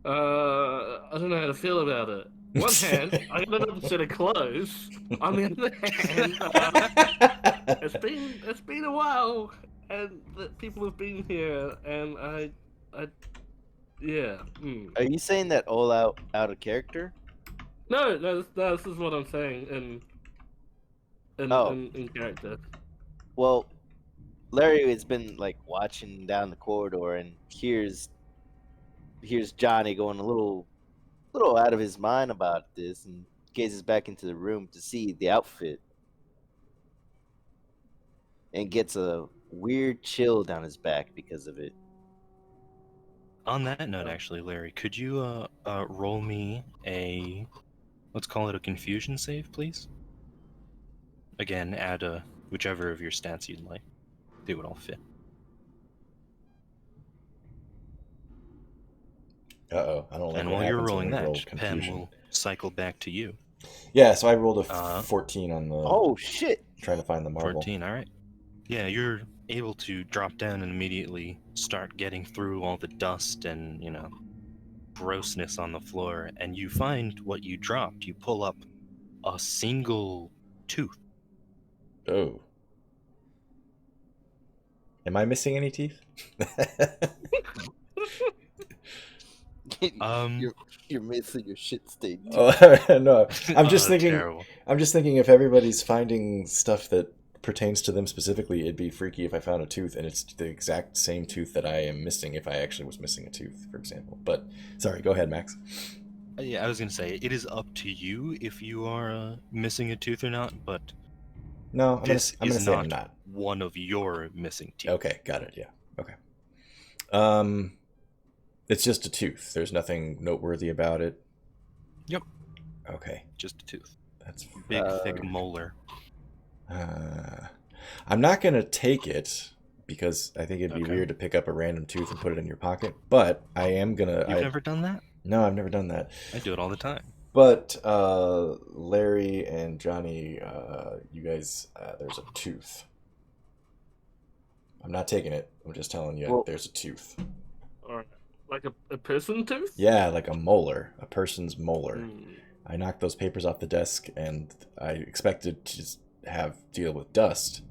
I don't know how to feel about it. One hand, I got another set of clothes. On the other hand, it's been a while, and people have been here, and I yeah. Are you saying that all out of character? No, this is what I'm saying Oh, in character. well, Larry has been like watching down the corridor and hears Johnny going a little out of his mind about this and gazes back into the room to see the outfit and gets a weird chill down his back because of it. On that note, actually, Larry, could you roll me a, let's call it a confusion save, please? Again, add whichever of your stats you'd like. They would all fit. Uh-oh, I don't like And what while you're happens when rolling we roll that, Pam confusion. will cycle back to you. Yeah, so I rolled a Uh, 14 on the Oh shit! trying to find the marble. 14, alright. Yeah, you're able to drop down and immediately start getting through all the dust and, grossness on the floor, and you find what you dropped. You pull up a single tooth. Oh. Am I missing any teeth? Um, you're missing your shit state. Oh, no. I'm just thinking. terrible. I'm just thinking if everybody's finding stuff that pertains to them specifically, it'd be freaky if I found a tooth and it's the exact same tooth that I am missing if I actually was missing a tooth, for example. But sorry, go ahead, Max. Yeah, I was gonna say, it is up to you if you are missing a tooth or not, but No, this I'm is gonna say I'm not not. one of your missing teeth. Okay, got it. Yeah. Okay. It's just a tooth. There's nothing noteworthy about it. Yep. Okay, Just a tooth. that's. Big, thick molar. I'm not gonna take it because I think it'd be Okay. weird to pick up a random tooth and put it in your pocket. But I am gonna. You've never done that? No, I've never done that. I do it all the time. But Larry and Johnny, you guys, there's a tooth. I'm not taking it. I'm just telling you, Well- there's a tooth. Alright. Like a person tooth? Yeah, like a molar, a person's molar. Hmm. I knocked those papers off the desk, and I expected to just have deal with dust,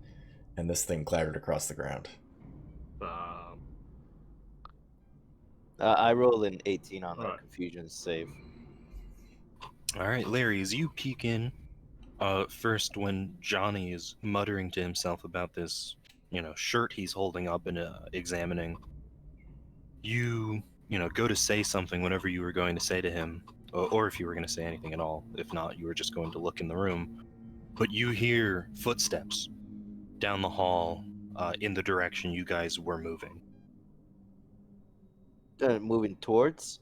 and this thing clattered across the ground. Um, I rolled an 18 on the Alright. confusion save. All right, Larry, as you peek in, first when Johnny is muttering to himself about this, shirt he's holding up and examining, you go to say something whenever you were going to say to him, or if you were going to say anything at all. If not, you were just going to look in the room. But you hear footsteps down the hall in the direction you guys were moving. Moving towards.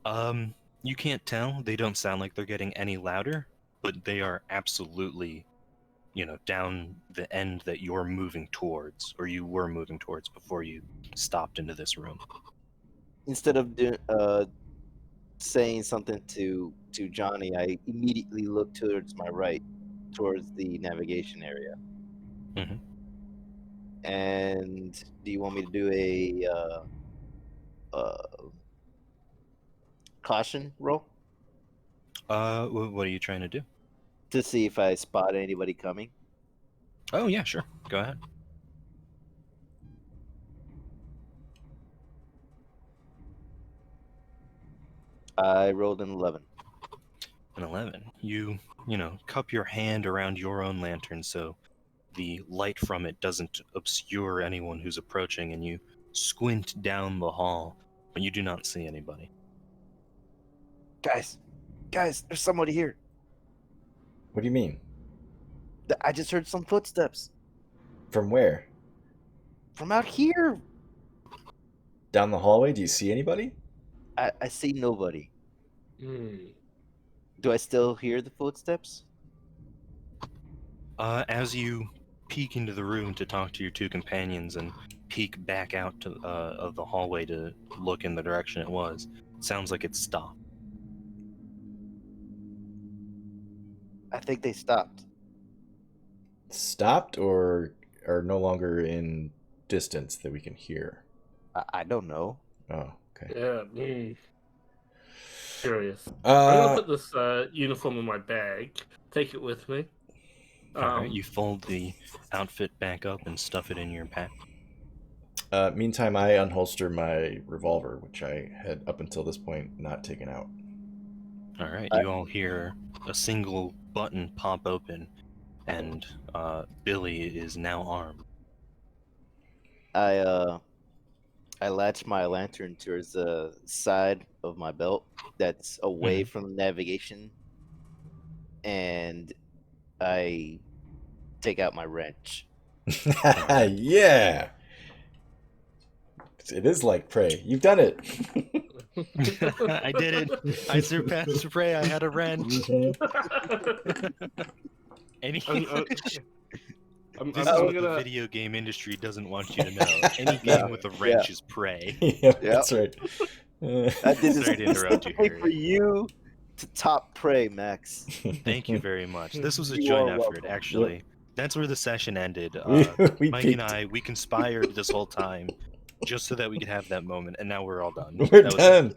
You can't tell. They don't sound like they're getting any louder, but they are absolutely, down the end that you're moving towards, or you were moving towards before you stopped into this room. Instead of saying something to Johnny, I immediately look towards my right, towards the navigation area. Mhm. And do you want me to do a caution roll What are you trying to do? to see if I spot anybody coming? Oh, yeah, sure. Go ahead. I rolled an 11. An 11. You cup your hand around your own lantern so the light from it doesn't obscure anyone who's approaching, and you squint down the hall, but you do not see anybody. Guys, there's somebody here. What do you mean? I just heard some footsteps From where? from out here. Down the hallway? Do you see anybody? I see nobody. hmm. Do I still hear the footsteps? As you peek into the room to talk to your two companions and peek back out to of the hallway to look in the direction it was, it sounds like it's stopped. I think they stopped. Stopped or are no longer in distance that we can hear? I don't know. Oh, Okay. Yeah. Curious. I'm gonna Uh, put this uniform in my bag. Take it with me. Alright, you fold the outfit back up and stuff it in your pack. Meantime, I unholster my revolver, which I had up until this point not taken out. Alright, I- you all hear a single button pop open, and Billy is now armed. I latch my lantern towards the side of my belt that's away from navigation, and I take out my wrench. Yeah! It is like prey. You've done it. I did it! I surpassed prey, I had a wrench! Any... I'm This is what the gonna. video game industry doesn't want you to know. Any game with a wrench is prey. Yeah, that's right. I did this Sorry to interrupt you, specifically for Harry. you to top prey, Max. Thank you very much. This was a You joint are effort, welcome. actually. That's where the session ended. We Mike peaked. and I, we conspired this whole time just so that we could have that moment, and now we're all done. We're That was done.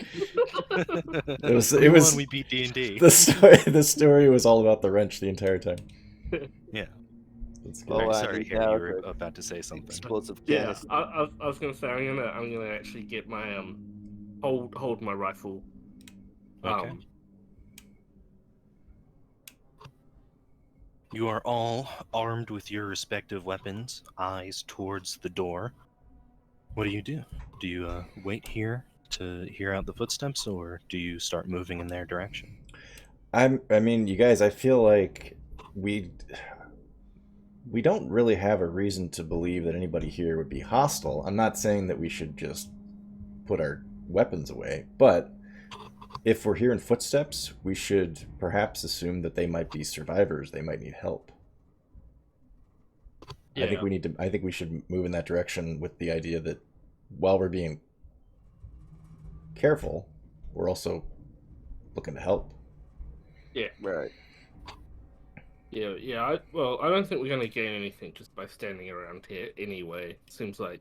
it. It was. We It was. won, we beat D&D. The story was all about the wrench the entire time. Yeah. That's good. Oh, Alright, I sorry, need Harry, now you were the about to say something. explosive Yeah, canister. I was gonna say I'm gonna actually get my hold my rifle. Okay. You are all armed with your respective weapons, eyes towards the door. What do? Do you wait here to hear out the footsteps, or do you start moving in their direction? I mean, you guys. I feel like we don't really have a reason to believe that anybody here would be hostile. I'm not saying that we should just put our weapons away, but if we're hearing footsteps, we should perhaps assume that they might be survivors. They might need help. Yeah. I think we should move in that direction with the idea that while we're being careful, we're also looking to help. Yeah. Right. Yeah. I don't think we're gonna gain anything just by standing around here. Anyway, seems like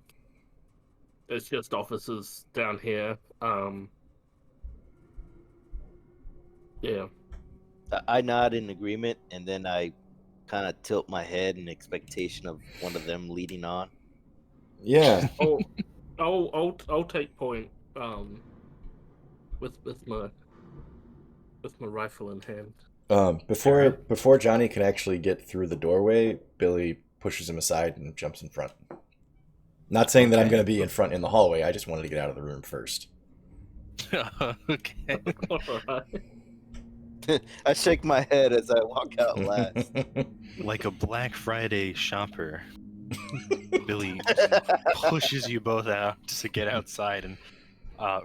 there's just officers down here. Yeah. I nod in agreement, and then I kind of tilt my head in expectation of one of them leading on. Yeah. Oh, I'll take point. With my rifle in hand. Before Johnny can actually get through the doorway, Billy pushes him aside and jumps in front. Not saying that I'm Okay. going to be in front in the hallway. I just wanted to get out of the room first. Okay. Alright. I shake my head as I walk out last. Like a Black Friday shopper, Billy pushes you both out to get outside, and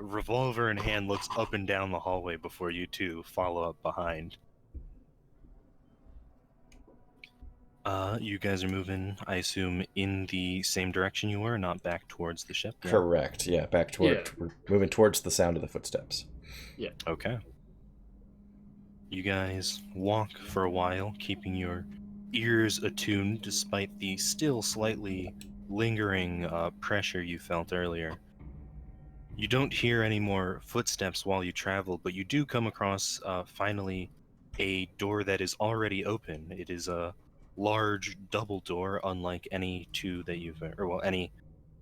revolver in hand looks up and down the hallway before you two follow up behind. You guys are moving, I assume, in the same direction you were, not back towards the ship? Yeah? Correct. Yeah, back toward. Yeah. We're moving towards the sound of the footsteps. Okay. You guys walk for a while, keeping your ears attuned despite the still slightly lingering pressure you felt earlier. You don't hear any more footsteps while you travel, but you do come across, finally, a door that is already open. It is a large double door, unlike any two that any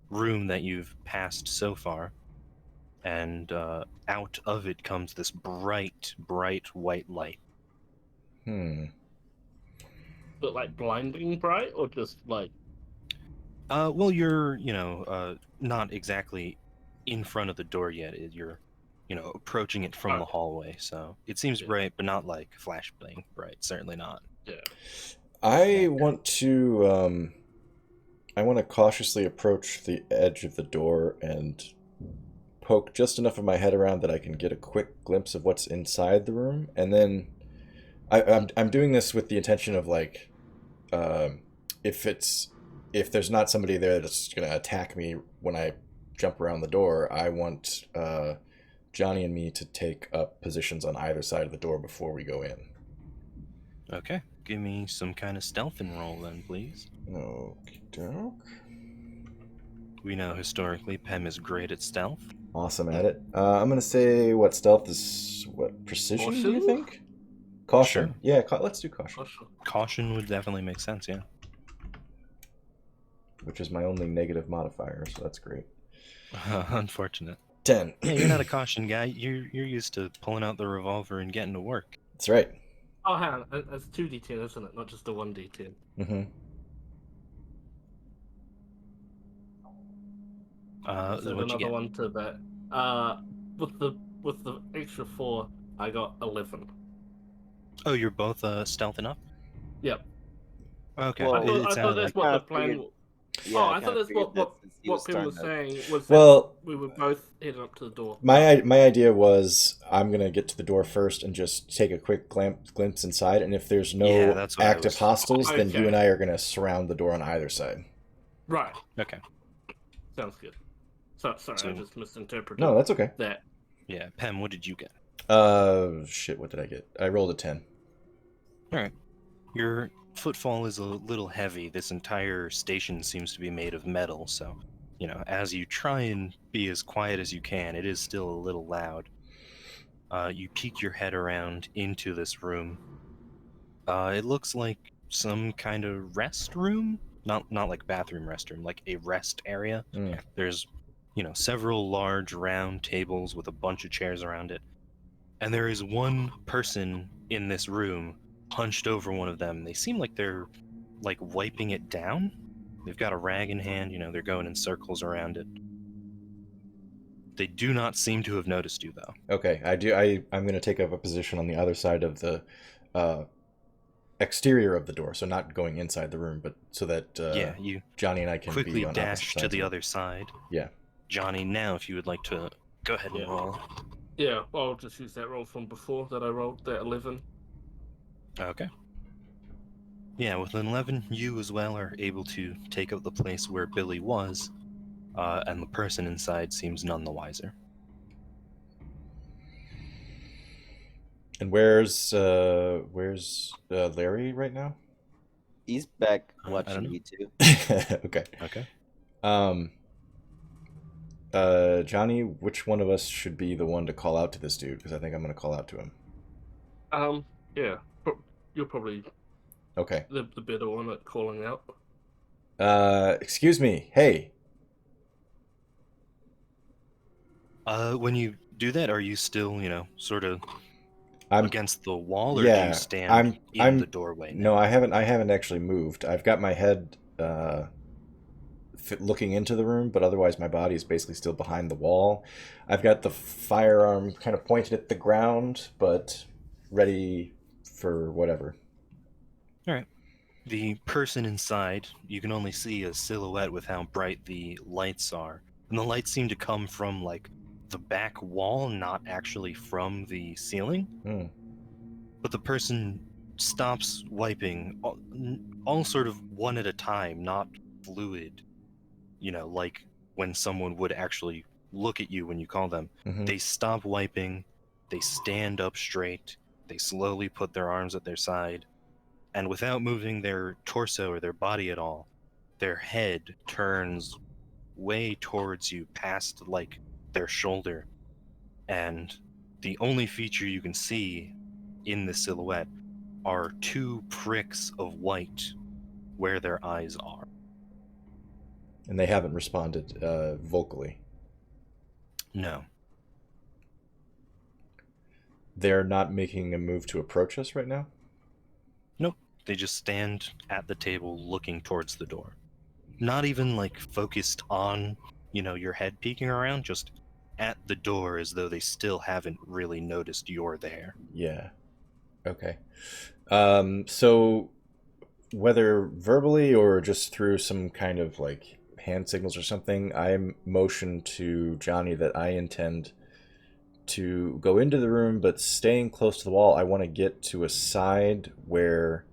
room that you've passed so far. And out of it comes this bright, bright white light. But like blinding bright, or just like Well, you're, not exactly in front of the door yet. You're, approaching it from the hallway. So it seems bright, but not like flashbang bright. Certainly not. yeah. I want to cautiously approach the edge of the door and poke just enough of my head around that I can get a quick glimpse of what's inside the room, and then I'm doing this with the intention of like, if there's not somebody there that's gonna attack me when I jump around the door, I want Johnny and me to take up positions on either side of the door before we go in. Okay. Give me some kind of stealth and roll then, please. Okey-doke. we know historically Pem is great at stealth. Awesome at it. I'm gonna say what stealth is. What precision? Do you Caution? think? Caution. Sure. Yeah, let's do caution. Caution. Caution would definitely make sense, yeah. Which is my only negative modifier, so that's great. Unfortunate. 10. Yeah, you're not a caution guy. You're used to pulling out the revolver and getting to work. That's right. Oh, hang on. It's 2d10, isn't it? Not just a 1d10. Mm-hmm. So What'd you another get? one to that. With the extra 4, I got 11. Oh, you're both stealthing up? Yep. Okay. Whoa. I thought sounded that's like what the kinda plan. figured- Oh, I kinda thought that's figured what that since he Pim was starting to- saying was Well- that we were both heading up to the door. My idea was I'm gonna get to the door first and just take a quick glimpse inside, and if there's no Yeah, that's what I active was- hostiles, then you Okay. and I are gonna surround the door on either side. Right. okay. Sounds good. Sorry, So- I just misinterpreted No, that's okay. that. Yeah, Pem, what did you get? Shit, what did I get? I rolled a 10. All right. Your footfall is a little heavy. This entire station seems to be made of metal, so, as you try and be as quiet as you can, it is still a little loud. You peek your head around into this room. It looks like some kind of rest room, not like bathroom restroom, like a rest area. Mm. There's, several large round tables with a bunch of chairs around it. And there is one person in this room hunched over one of them. They seem like they're wiping it down. They've got a rag in hand, they're going in circles around it. They do not seem to have noticed you though. Okay, I'm gonna take up a position on the other side of the exterior of the door, so not going inside the room, but so that Yeah, you Johnny and I can quickly be on dash opposite to sides the of it. other side. Yeah. Johnny, now if you would like to go ahead and Yeah. roll. Yeah, well, I'll just use that roll from before that I rolled, that 11. Okay. Yeah, with an 11, you as well are able to take up the place where Billie was, and the person inside seems none the wiser. And where's Larry right now? He's back I don't watching know. me too. Okay. Okay. Johnny, which one of us should be the one to call out to this dude? Because I think I'm gonna call out to him. Yeah, you're probably Okay. the better one at calling out. Excuse me. Hey. When you do that, are you still, sort of I'm against the wall, or do yeah, you stand I'm in the doorway now? No, I haven't actually moved. I've got my head looking into the room, but otherwise my body is basically still behind the wall. I've got the firearm kind of pointed at the ground, but ready for whatever. All right. The person inside, you can only see a silhouette with how bright the lights are. And the lights seem to come from, the back wall, not actually from the ceiling. Hmm. But the person stops wiping, all sort of one at a time, not fluid. Like when someone would actually look at you when you call them. Mhm. They stop wiping, they stand up straight, they slowly put their arms at their side, and without moving their torso or their body at all, their head turns way towards you, past their shoulder, and the only feature you can see in the silhouette are 2 pricks of white where their eyes are. And they haven't responded vocally. No. They're not making a move to approach us right now? Nope. They just stand at the table looking towards the door. Not even focused on, your head peeking around, just at the door as though they still haven't really noticed you're there. Yeah. Okay. So whether verbally or just through some kind of hand signals or something, I motion to Johnny that I intend to go into the room, but staying close to the wall. I want to get to a side where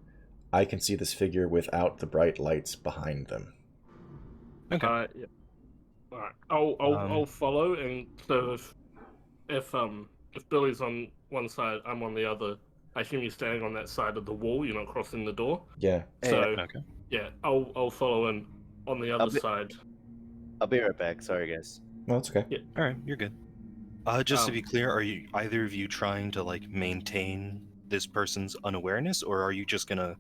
I can see this figure without the bright lights behind them. Okay. Yeah. All right. I'll follow, and so if Billy's on one side, I'm on the other. I assume you're standing on that side of the wall. You're not crossing the door. Yeah. So Okay. yeah, I'll follow in on the other I'll be- side. I'll be right back. Sorry, guys. No, it's okay. All right, you're good. Just to be clear, are you either of you trying to like maintain this person's unawareness, or are you just gonna,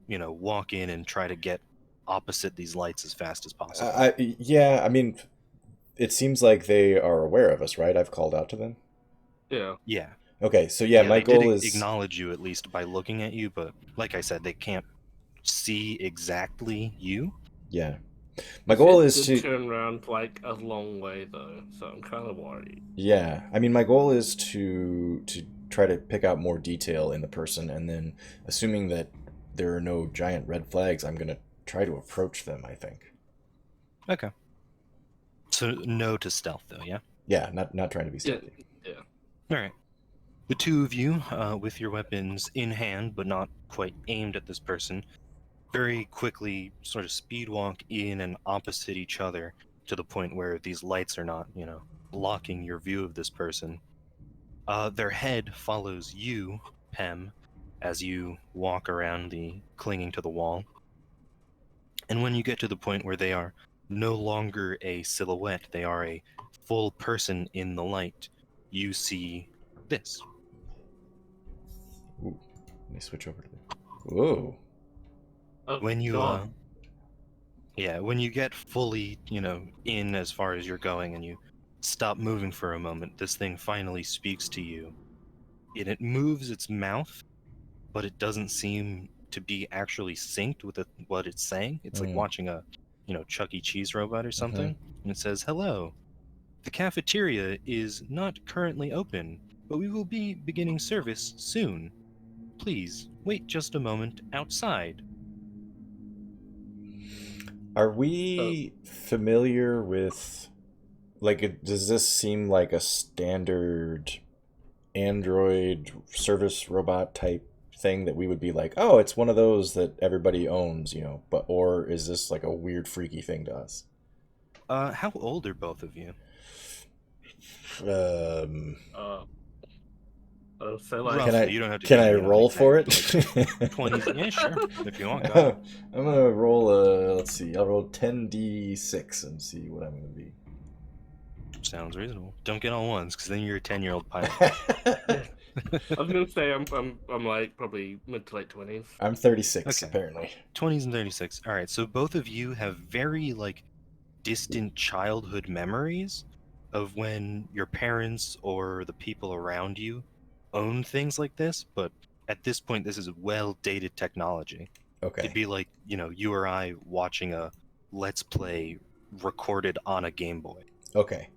walk in and try to get opposite these lights as fast as possible? Yeah, I mean, it seems like they are aware of us, right? I've called out to them. Yeah. Yeah. Okay, so yeah, my They did goal is acknowledge you at least by looking at you, but like I said, they can't see exactly you. yeah. My goal is did to turn around like a long way though, so I'm kind of worried. yeah. I mean, my goal is to try to pick out more detail in the person, and then assuming that there are no giant red flags, I'm gonna try to approach them. I think. Okay. So no to stealth though, yeah? Yeah, not trying to be Yeah. stealthy. Yeah. Alright. The two of you, with your weapons in hand but not quite aimed at this person, very quickly sort of speed walk in and opposite each other to the point where these lights are not, blocking your view of this person. Their head follows you, Pem, as you walk around clinging to the wall. And when you get to the point where they are no longer a silhouette, they are a full person in the light, you see this. Ooh, let me switch over to the. Whoa. Oh When you God. when you get fully, in as far as you're going and you stop moving for a moment, this thing finally speaks to you. And it moves its mouth, but it doesn't seem to be actually synced with what it's saying. It's like Mm. watching a, Chuck E. Cheese robot or Mm-hmm. something. And it says, "Hello. The cafeteria is not currently open, but we will be beginning service soon. Please wait just a moment outside." Are we familiar with, like, does this seem like a standard Android service robot type thing that we would be like, oh, it's one of those that everybody owns, but or is this like a weird freaky thing to us? How old are both of you? Um, So can like Roughly. I You don't have to can give I me, roll for it? like 20s. Yeah, sure. If you want, go ahead. I'm gonna roll let's see, I'll roll 10d6 and see what I'm gonna be. Sounds reasonable. Don't get on ones, because then you're a 10-year-old pilot. I was gonna say I'm like probably mid to late 20s. I'm 36 Okay. apparently. 20s and 36. All right, so both of you have very, distant childhood memories of when your parents or the people around you owned things like this, but at this point, this is well dated technology. Okay. It'd be like, you or I watching a Let's Play recorded on a Game Boy. Okay.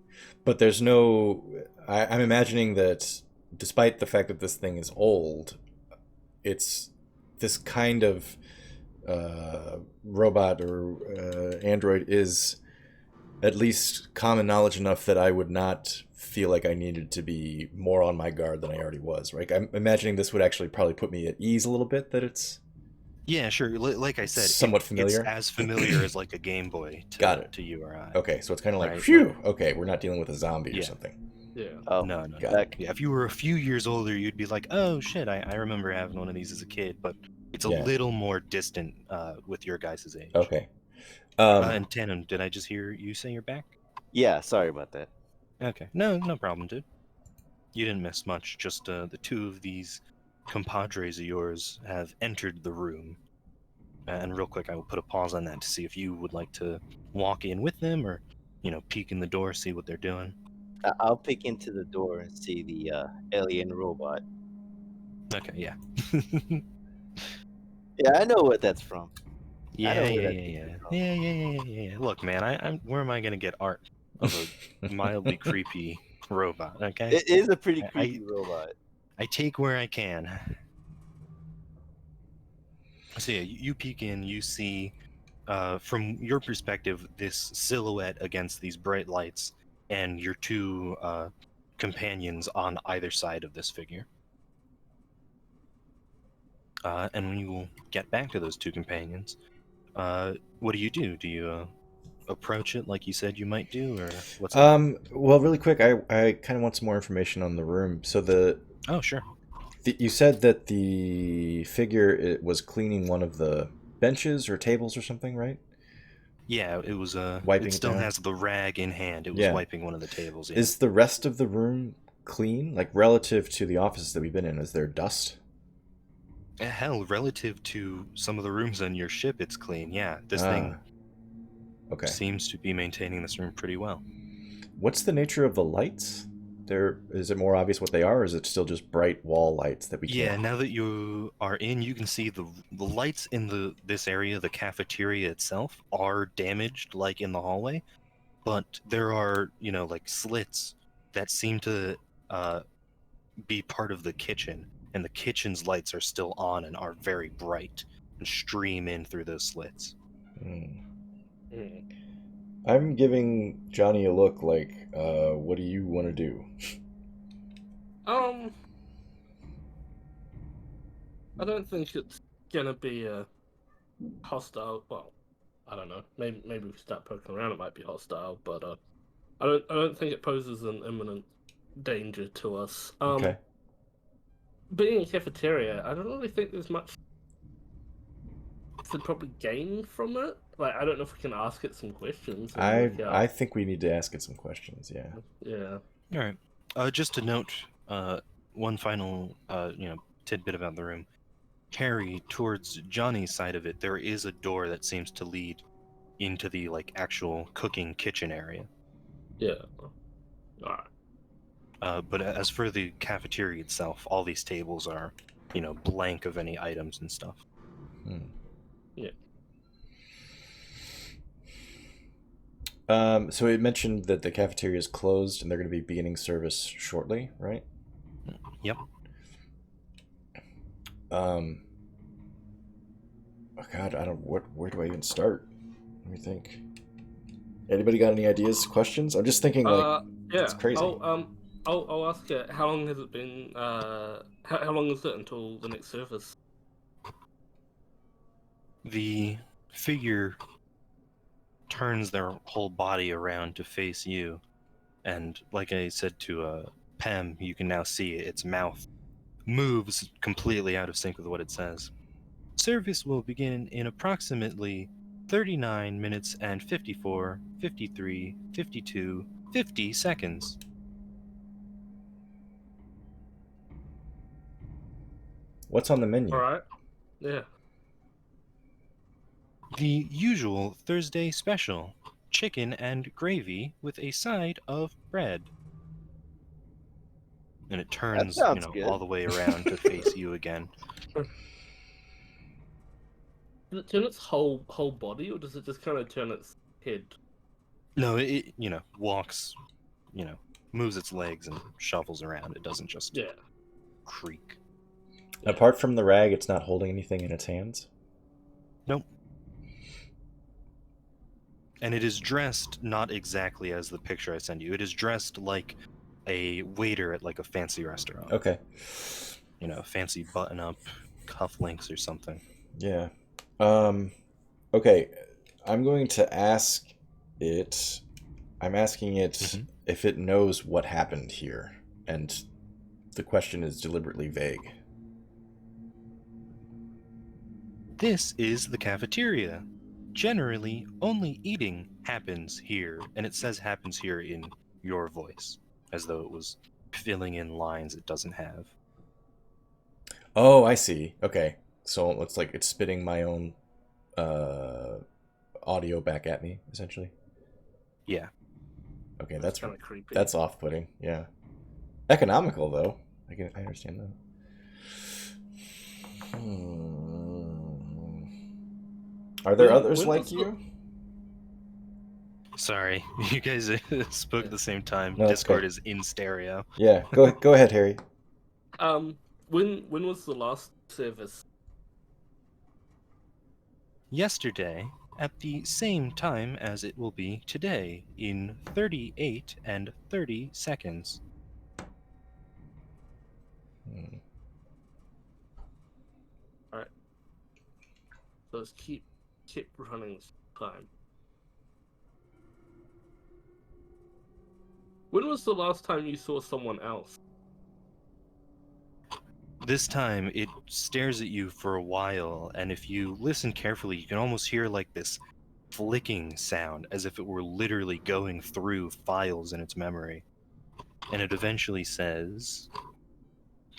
But there's no. I'm imagining that despite the fact that this thing is old, it's this kind of robot or android is at least common knowledge enough that I would not feel like I needed to be more on my guard than I already was, right? I'm imagining this would actually probably put me at ease a little bit, that it's Yeah, sure. Like I said, somewhat familiar. It's as familiar as like a Game Boy Got it. to you or I. Okay, so it's kind of like, Right, phew, okay, we're not dealing with a zombie or Yeah. something. Yeah. Oh, No. Got back. Yeah, if you were a few years older, you'd be like, "Oh shit, I remember having one of these as a kid," but it's a Yeah. little more distant with your guys' age. Okay. And Tanom, did I just hear you say you're back? Yeah, sorry about that. Okay, no problem, dude. You didn't miss much. Just the two of these compadres of yours have entered the room. And real quick, I will put a pause on that to see if you would like to walk in with them or, peek in the door, see what they're doing. I'll peek into the door and see the alien robot. Okay, yeah. Yeah, I know what that's from. Yeah. Look, man, I'm. Where am I gonna get art of a mildly creepy robot? Okay. It is a pretty I- creepy robot. I take where I can. So yeah, you peek in, you see, from your perspective, this silhouette against these bright lights, and your two companions on either side of this figure. And when you get back to those two companions, what do? Do you approach it like you said you might do, or what's up? Well, really quick, I kind of want some more information on the room. So Oh, sure. you said that the figure was cleaning one of the benches or tables or something, right? Yeah, it was Wiping it it still down? has the rag in hand. It was Yeah. wiping one of the tables. Yeah. Is the rest of the room clean? Like, relative to the offices that we've been in, is there dust? Hell, relative to some of the rooms on your ship, it's clean. Yeah, this thing Okay. seems to be maintaining this room pretty well. What's the nature of the lights? Is it more obvious what they are, or is it still just bright wall lights that we Yeah, can't? now that you are in, you can see the lights in this area, the cafeteria itself, are damaged, like in the hallway, but there are, like slits that seem to uh, be part of the kitchen, and the kitchen's lights are still on and are very bright and stream in through those slits. Hmm. Hmm. I'm giving Johnny a look like, what do you want to do? I don't think it's gonna be a hostile. Well, I don't know. Maybe if we start poking around, it might be hostile. But I don't think it poses an imminent danger to us. Okay. Being a cafeteria, I don't really think there's much to probably gain from it. Like, I don't know if we can ask it some questions and work out. I think we need to ask it some questions. Yeah. Yeah. All right. Just to note, one final, tidbit about the room. Harry, towards Johnny's side of it, there is a door that seems to lead into the actual cooking kitchen area. Yeah. All right. But as for the cafeteria itself, all these tables are, blank of any items and stuff. Hmm. Yeah. So it mentioned that the cafeteria is closed and they're going to be beginning service shortly, right? Yep. Oh God, I don't. Where do I even start? Let me think. Anybody got any ideas, questions? I'm just thinking like, Yeah. it's crazy. I'll ask it. How long has it been? How long is it until the next service? The figure turns their whole body around to face you, and like I said to Pam, you can now see its mouth moves completely out of sync with what it says. Service will begin in approximately 39 minutes and 54, 53, 52, 50 seconds. What's on the menu? All right. Yeah. The usual Thursday special: chicken and gravy with a side of bread. And it That turns, sounds all good. the way around to face you again. Does it turn its whole body, or does it just kind of turn its head? No, it walks, moves its legs and shuffles around. It doesn't just Yeah. creak. Yeah. Apart from the rag, it's not holding anything in its hands. Nope. And it is dressed not exactly as the picture I send you. It is dressed like a waiter at a fancy restaurant. Okay. Fancy button-up, cufflinks or something. Yeah. Okay. I'm going to ask it. I'm asking it Mhm. if it knows what happened here, and the question is deliberately vague. This is the cafeteria. Generally, only eating happens here, and it says happens here in your voice, as though it was filling in lines it doesn't have. Oh, I see. Okay. So it's like it's spitting my own audio back at me, essentially. Yeah. Okay, That's kind of creepy. that's off-putting. Yeah. Economical though. I understand that. Are there others When like was you? Sorry, you guys spoke at the same time. No, that's Discord okay. is in stereo. Yeah. Go ahead, Harry. When was the last service? Yesterday, at the same time as it will be today, in 38 and 30 seconds. Hmm. All right. So let's keep running this time. When was the last time you saw someone else? This time, it stares at you for a while, and if you listen carefully, you can almost hear this flicking sound as if it were literally going through files in its memory. And it eventually says,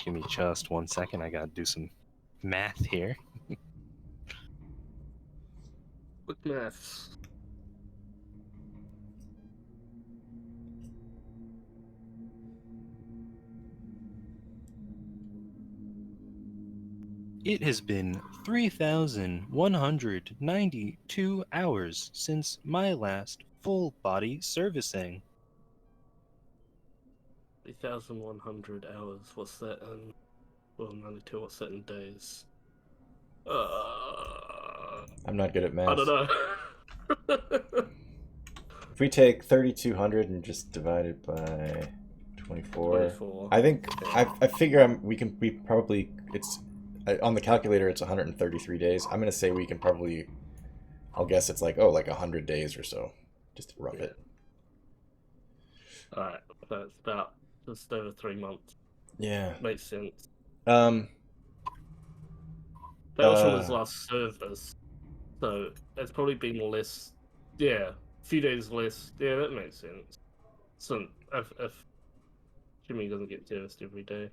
give me just 1 second, I gotta do some math here. Quick maths. It has been 3,192 hours since my last full body servicing. 3,100 hours. What's that in? Well, 92. What's that in days? I'm not good at I math. don't know. If we take 3,200 and just divide it by 24, 24. I think I figure we probably it's on the calculator it's 133 days. I'm gonna say we can probably. I'll guess it's like 100 days or so, just to rough it. Alright, that's about just over 3 months. Yeah. Makes sense. Um. That was from his last service, so it's probably been less. Yeah, a few days less. Yeah, that makes sense. So if Jimmy doesn't get serviced every day.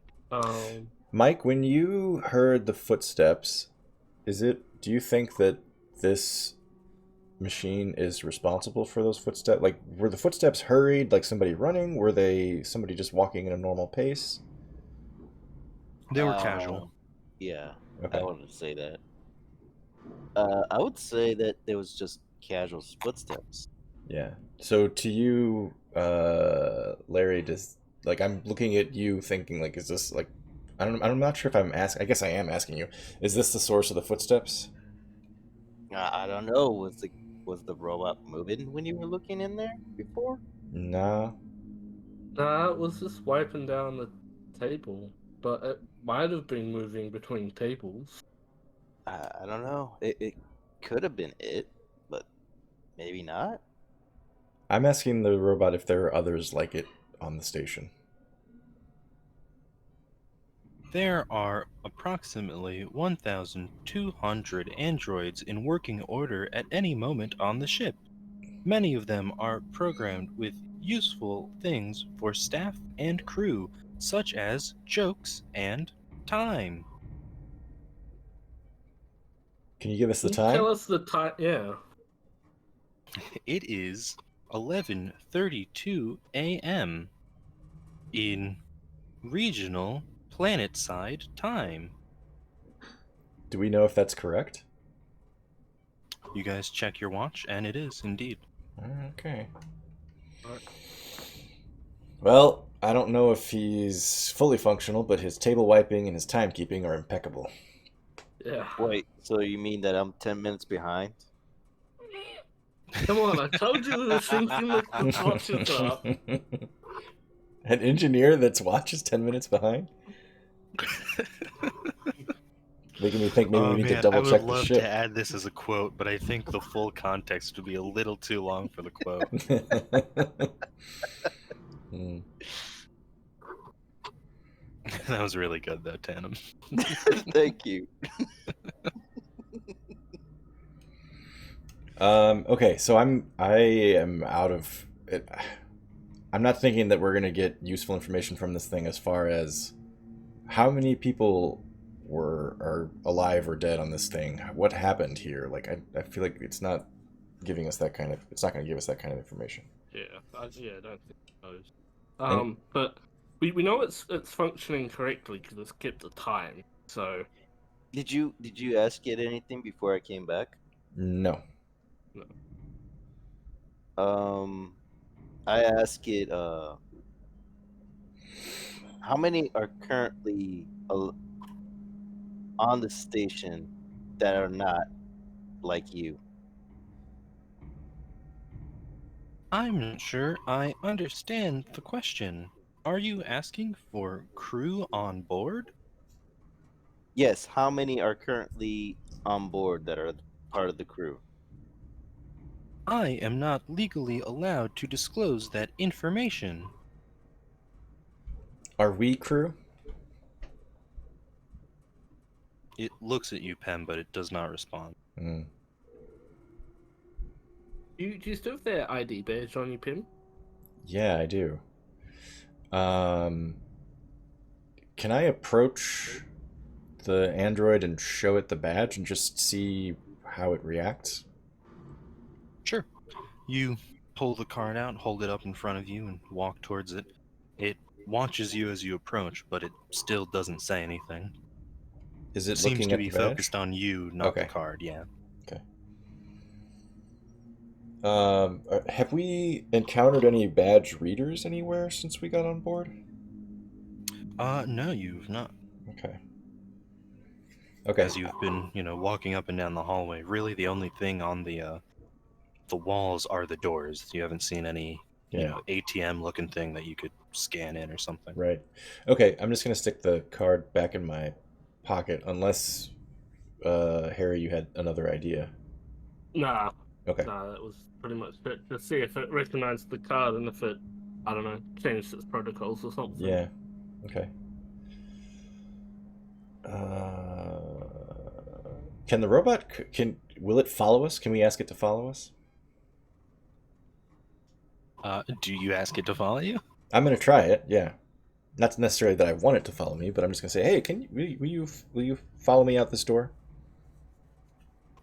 Mike, when you heard the footsteps, do you think that this machine is responsible for those footsteps? Like, were the footsteps hurried, like somebody running? Were they somebody just walking at a normal pace? They were casual. Yeah, Okay. I wanted to say that. I would say that there was just casual footsteps. Yeah. So to you, Larry, I'm looking at you thinking like, is this like, I'm not sure if I'm asking. I guess I am asking you. Is this the source of the footsteps? I don't know. Was the robot moving when you were looking in there before? No. Nah, it was just wiping down the table, but it might have been moving between tables. I don't know. It could have been it, but maybe not. I'm asking the robot if there are others like it on the station. There are approximately 1,200 androids in working order at any moment on the ship. Many of them are programmed with useful things for staff and crew, such as jokes and time. Can you give us the Can you tell time? us the time? Yeah. It is 11:32 a.m. in regional planet-side time. Do we know if that's correct? You guys check your watch, and it is indeed. Okay. Alright. Well, I don't know if he's fully functional, but his table wiping and his timekeeping are impeccable. Yeah. Wait, so you mean that I'm 10 minutes behind? Come on, I told you we were syncing the watches up. An engineer that's watch is 10 minutes behind? Making me think maybe we need to I double would check the love ship. to add this as a quote, but I think the full context would be a little too long for the quote. Hmm. That was really good, though, Tanom. Thank you. Okay, so I am out of it. I'm not thinking that we're gonna get useful information from this thing as far as how many people are alive or dead on this thing. What happened here? Like I feel like it's not giving us that kind of. It's not gonna give us that kind of information. Yeah, I don't think so. And But we know it's functioning correctly because it's kept the time. So Did you ask it anything before I came back? no. I asked it how many are currently on the station that are not like you? I'm not sure I understand the question. Are you asking for crew on board? Yes, how many are currently on board that are part of the crew? I am not legally allowed to disclose that information. Are we crew? It looks at you, Pem, but it does not respond. Hmm. Do you still have their ID badge on you, Pim? Yeah, I do. Can I approach the android and show it the badge and just see how it reacts? Sure. You pull the card out, hold it up in front of you, and walk towards it. It watches you as you approach, but it still doesn't say anything. Is it Seems looking to at be the badge? focused on you, not the Okay. card, yeah. Okay. Have we encountered any badge readers anywhere since we got on board? No, you've not. Okay. Okay. As you've been, walking up and down the hallway, really the only thing on the walls are the doors. You haven't seen any, Yeah. ATM looking thing that you could scan in or something. Right. Okay, I'm just gonna stick the card back in my pocket, unless Harry, you had another idea. Nah, Okay. nah, that was pretty much it. To see if it recognized the card and if it, I don't know, changed its protocols or something. Yeah. Okay. Can the robot will it follow us? Can we ask it to follow us? Do you ask it to follow you? I'm gonna try it. Yeah. Not necessarily that I want it to follow me, but I'm just gonna say, hey, will you follow me out this door?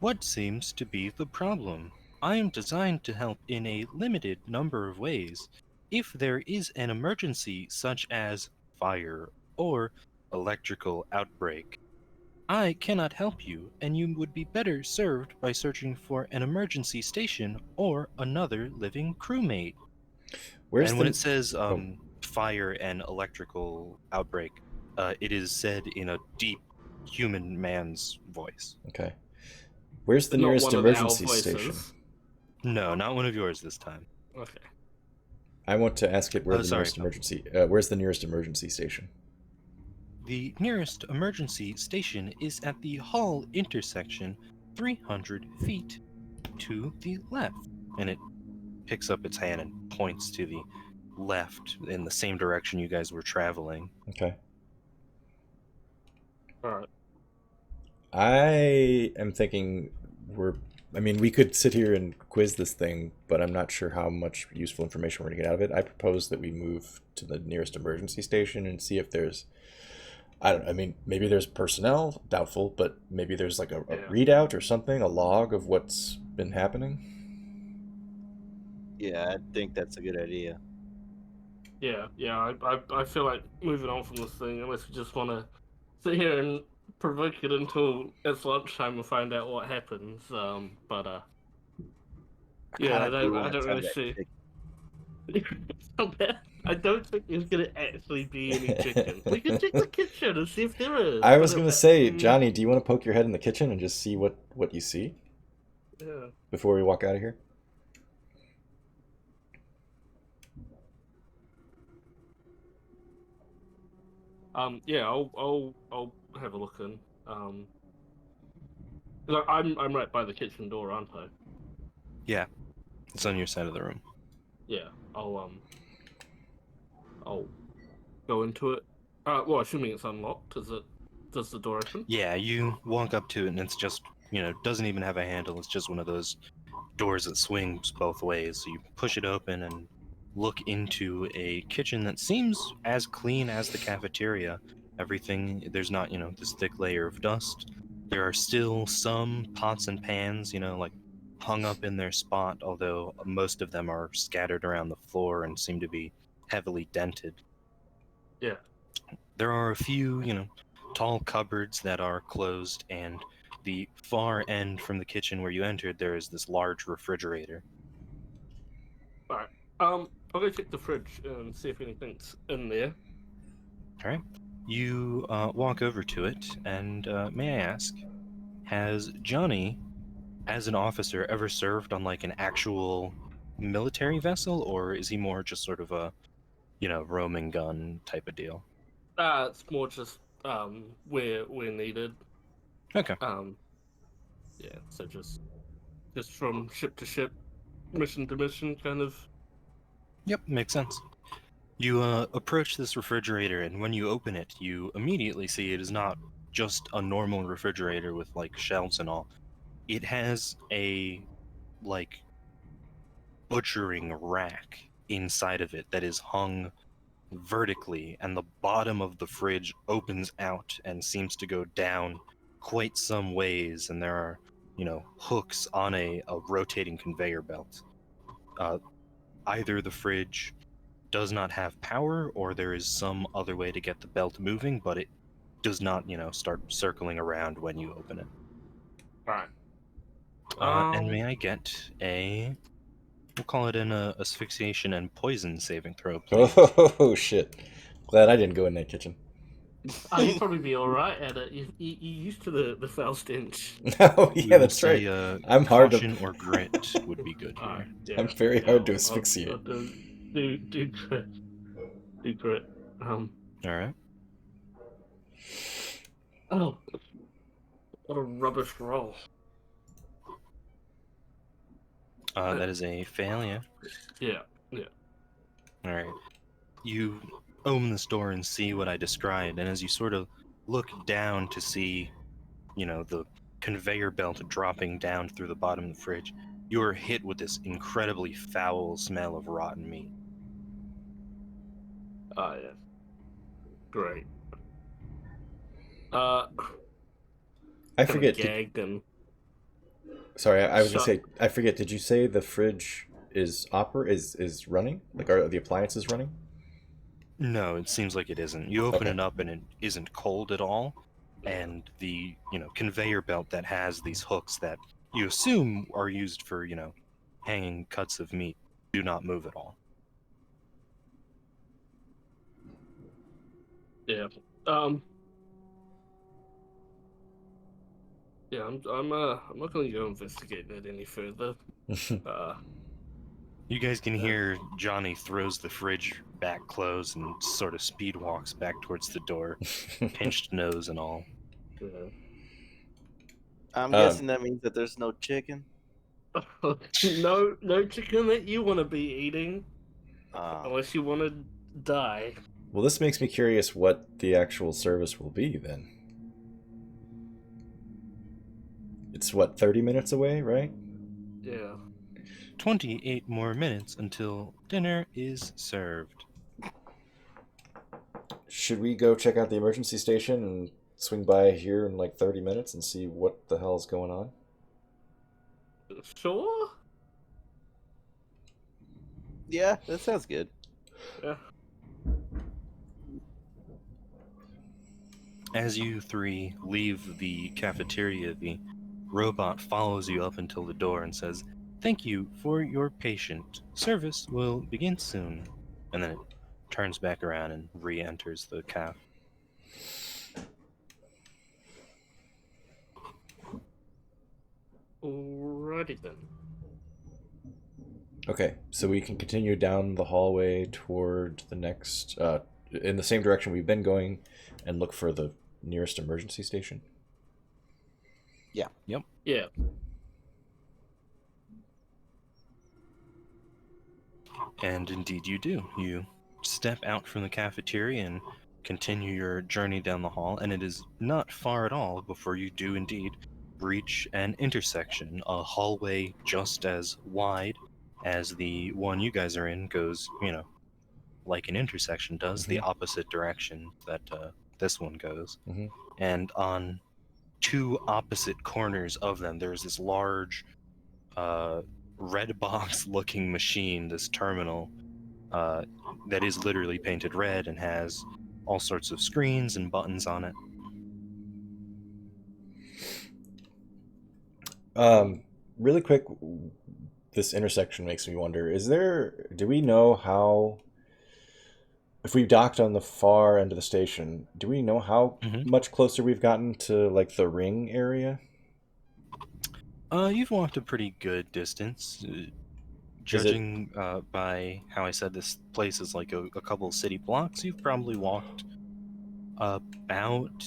What seems to be the problem? I am designed to help in a limited number of ways. If there is an emergency, such as fire or electrical outbreak, I cannot help you, and you would be better served by searching for an emergency station or another living crewmate. Where's And when the? it says Oh, fire and electrical outbreak, it is said in a deep human man's voice. okay. Where's the Not nearest one of our emergency station? voices. No, not one of yours this time. Okay. I want to ask it where Oh, the sorry, nearest Phil. emergency. Where's the nearest emergency station? The nearest emergency station is at the Hall intersection, 300 feet to the left. And it picks up its hand and points to the left in the same direction you guys were traveling. Okay. All right. I am thinking I mean, we could sit here and quiz this thing, but I'm not sure how much useful information we're going to get out of it. I propose that we move to the nearest emergency station and see if there's, I mean, maybe there's personnel, doubtful, but maybe there's like a Yeah. readout or something, a log of what's been happening. Yeah, I think that's a good idea. Yeah. I feel like moving on from this thing, unless we just want to sit here and provoke it until it's lunchtime and find out what happens. Yeah, Kinda do I wanna don't try really that see. chick- It's not bad. I don't think there's gonna actually be any chicken. We can check the kitchen and see if there is. I was but going to it- say, Johnny, do you want to poke your head in the kitchen and just see what you see Yeah. before we walk out of here? Yeah. I'll have a look in. 'Cause I'm right by the kitchen door, aren't I? Yeah, it's on your side of the room. Yeah. I'll go into it. Well, assuming it's unlocked, does the door open? Yeah, you walk up to it and it's just, doesn't even have a handle. It's just one of those doors that swings both ways. So you push it open and look into a kitchen that seems as clean as the cafeteria. Everything, there's not, this thick layer of dust. There are still some pots and pans, like hung up in their spot, although most of them are scattered around the floor and seem to be heavily dented. Yeah. There are a few, tall cupboards that are closed, and the far end from the kitchen where you entered, there is this large refrigerator. All right. I'll go check the fridge and see if anything's in there. All right. You walk over to it, and may I ask, has Johnny, as an officer, ever served on like an actual military vessel, or is he more just sort of a, roaming gun type of deal? It's more just where needed. Okay. Yeah. So just from ship to ship, mission to mission, kind of. Yep, makes sense. You approach this refrigerator, and when you open it, you immediately see it is not just a normal refrigerator with like shelves and all. It has a like butchering rack inside of it that is hung vertically, and the bottom of the fridge opens out and seems to go down quite some ways, and there are, hooks on a rotating conveyor belt. Either the fridge does not have power, or there is some other way to get the belt moving, but it does not, start circling around when you open it. Alright. And may I get we'll call it an asphyxiation and poison saving throw, please. Oh shit! Glad I didn't go in that kitchen. You'd probably be alright at it. You used to the foul stench. Oh We yeah, will that's right. say, I'm hard caution to. or grit would be good here. Alright, yeah. I'm very hard to I'll asphyxiate. do crit. Do crit. All right. Oh, what a rubbish roll. That is a failure. Yeah. All right. You open this door and see what I described, and as you sort of look down to see, the conveyor belt dropping down through the bottom of the fridge, you are hit with this incredibly foul smell of rotten meat. Oh, yeah. Great. I Kinda forget. gagged and Sorry, I was gonna shut. say. I forget. Did you say the fridge is running? Like, are the appliances running? No, it seems like it isn't. You open Okay. it up and it isn't cold at all, and the, conveyor belt that has these hooks that you assume are used for, hanging cuts of meat do not move at all. Yeah. Yeah, I'm not gonna go investigate that any further. You guys can hear Jonny throws the fridge back closed and sort of speed walks back towards the door, pinched nose and all. Yeah. I'm guessing that means that there's no chicken. No chicken that you want to be eating, Uh, unless you want to die. Well, this makes me curious what the actual service will be then. It's what, 30 minutes away, right? Yeah. 28 more minutes until dinner is served. Should we go check out the emergency station and swing by here in like 30 minutes and see what the hell's going on? Sure. yeah, that sounds good. Yeah. As you three leave the cafeteria, the robot follows you up until the door and says, "Thank you for your patience. Service will begin soon." And then it turns back around and re-enters the caf. Alrighty then. Okay, so we can continue down the hallway toward the next, in the same direction we've been going, and look for the nearest emergency station. Yeah. Yep. Yeah. And indeed you do. You step out from the cafeteria and continue your journey down the hall, and it is not far at all before you do indeed reach an intersection. A hallway just as wide as the one you guys are in goes, like an intersection does, the opposite direction that this one goes. Mhm. And on two opposite corners of them, there's this large red box looking machine, this terminal, that is literally painted red and has all sorts of screens and buttons on it. Really quick, this intersection makes me wonder, do we know how, if we docked on the far end of the station, do we know how much closer we've gotten to, like, the ring area? You've walked a pretty good distance. Judging by how I said this place is like a couple of city blocks, you've probably walked about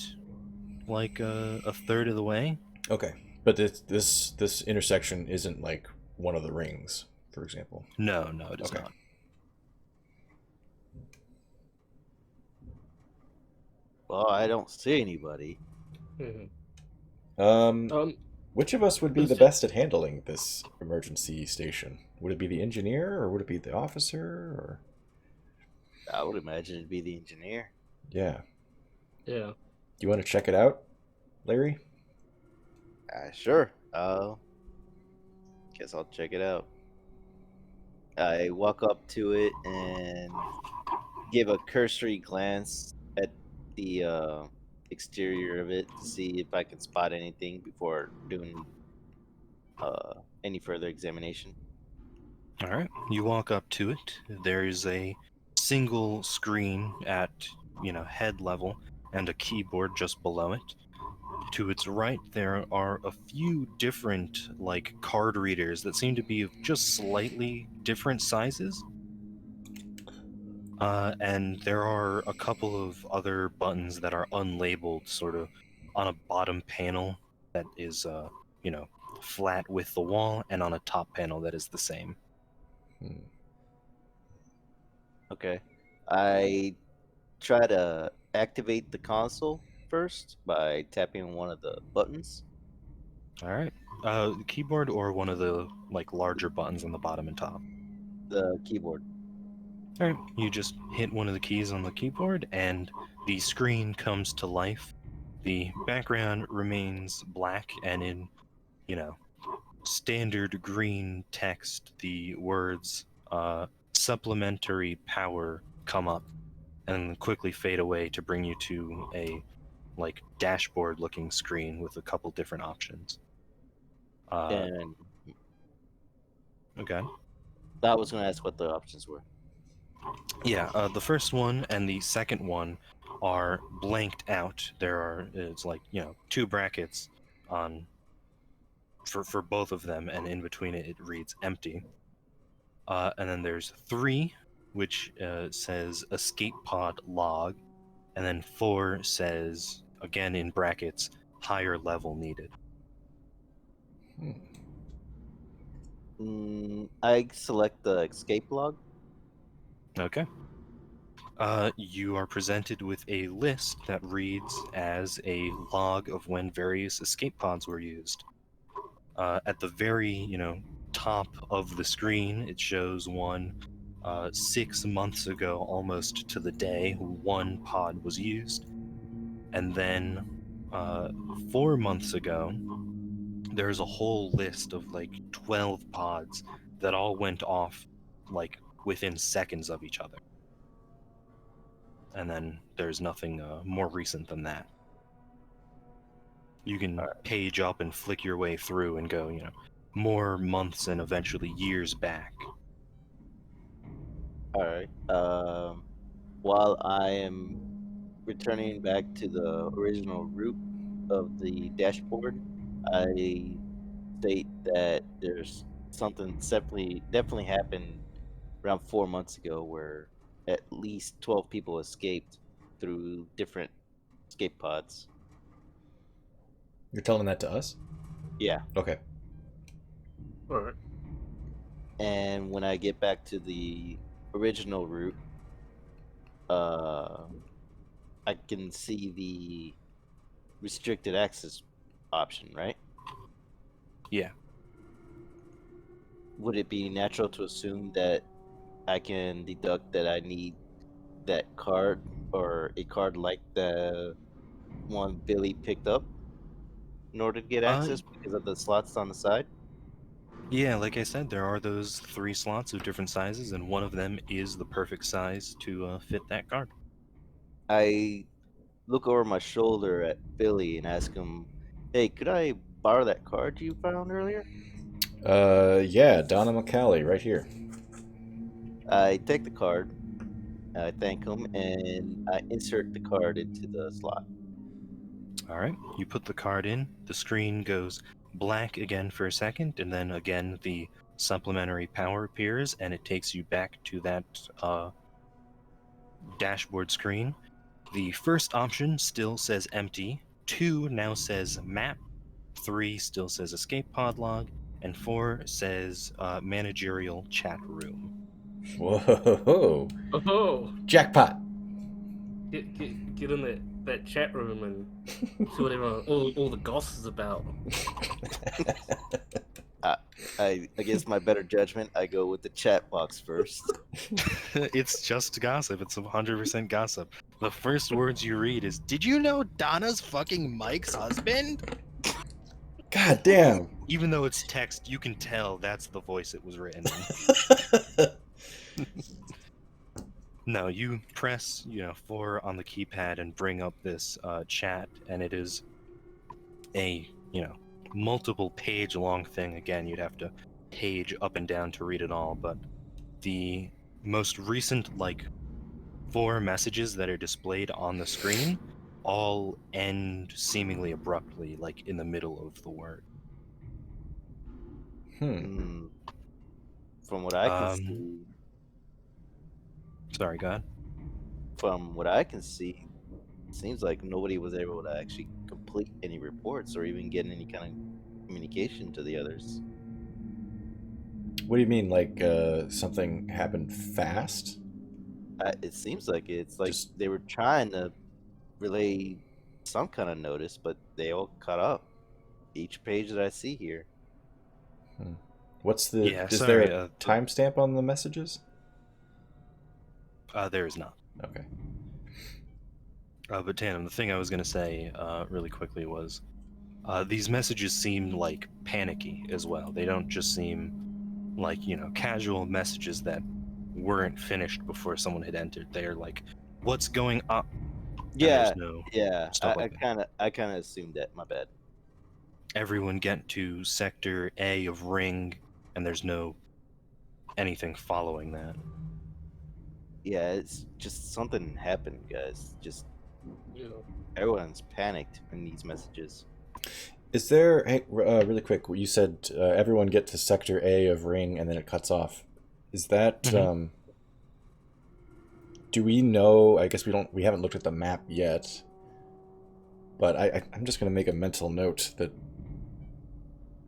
like a third of the way. Okay, but this intersection isn't like one of the rings, for example. No, it is Okay. not. Well, I don't see anybody. Mhm. Um, Which of us would be the best at handling this emergency station? Would it be the engineer or would it be the officer? Or I would imagine it'd be the engineer. yeah, Yeah. do you want to check it out, Larry? Sure. Guess I'll check it out. I walk up to it and give a cursory glance at the exterior of it to see if I can spot anything before doing any further examination. All right. You walk up to it. There's a single screen at, head level and a keyboard just below it. To its right, there are a few different, card readers that seem to be of just slightly different sizes. And there are a couple of other buttons that are unlabeled, sort of on a bottom panel that is, flat with the wall, and on a top panel that is the same. Okay. I try to activate the console first by tapping one of the buttons. All right. Keyboard or one of the larger buttons on the bottom and top. The keyboard. All right. You just hit one of the keys on the keyboard, and the screen comes to life. The background remains black, and in, standard green text, the words "supplementary power" come up, and then quickly fade away to bring you to a dashboard-looking screen with a couple different options. And Okay. I was going to ask what the options were. Yeah, the first one and the second one are blanked out. It's two brackets on for both of them, and in between it reads empty. And then there's 3, which says escape pod log, and then 4 says, again in brackets, higher level needed. I select the escape log. Okay. You are presented with a list that reads as a log of when various escape pods were used. At the very, top of the screen, it shows one 6 months ago, almost to the day, 1 pod was used. And then 4 months ago, there's a whole list of 12 pods that all went off within seconds of each other. And then there's nothing more recent than that. You can page up and flick your way through and go, more months and eventually years back. All right. While I am returning back to the original route of the dashboard, I state that there's something definitely happened around 4 months ago where at least 12 people escaped through different escape pods. You're telling that to us? Yeah. Okay. All right. And when I get back to the original route, I can see the restricted access option, right? Yeah. Would it be natural to assume that I can deduct that I need that card or a card like the one Billie picked up in order to get access because of the slots on the side? Yeah, like I said, there are those 3 slots of different sizes, and one of them is the perfect size to fit that card. I look over my shoulder at Billie and ask him, "Hey, could I borrow that card you found earlier?" Yeah, Donna McCallie, right here. I take the card, I thank him, and I insert the card into the slot. All right, you put the card in, the screen goes black again for a second, and then again the supplementary power appears, and it takes you back to that dashboard screen. The first option still says empty, 2 now says map, 3 still says escape pod log, and 4 says managerial chat room. Whoa! Oh, Jackpot! get in there. that chat room and see what all the goss is about. I against my better judgment, I go with the chat box first. It's just gossip. It's 100% gossip. The first words you read is, "Did you know Donna's fucking Mike's husband?" God damn. Even though it's text, you can tell that's the voice it was written in. No, you press 4 on the keypad and bring up this chat, and it is a multiple page long thing. Again, you'd have to page up and down to read it all, but the most recent 4 messages that are displayed on the screen all end seemingly abruptly, like in the middle of the word. From what I can see, Sorry, God. from what I can see, it seems like nobody was able to actually complete any reports or even get any kind of communication to the others. What do you mean, like something happened fast? It seems like it's like Just- they were trying to relay some kind of notice, but they all cut up. Each page that I see here. What's the? Yeah, Is sorry, there a timestamp on the messages? There is not. Okay. But Tanom, the thing I was going to say really quickly was these messages seem panicky as well. They don't just seem like casual messages that weren't finished before someone had entered. They are like, "What's going on?" Yeah, and there's no yeah. stuff I like that. kind of assumed that. My bad. Everyone get to sector A of ring, and there's no anything following that. Yeah, it's just something happened, guys. Just You know, everyone's panicked in these messages. Is there? Hey, really quick. You said everyone get to sector A of ring, and then it cuts off. Is that? Mhm. Do we know? I guess we don't. We haven't looked at the map yet. But I'm just gonna make a mental note that.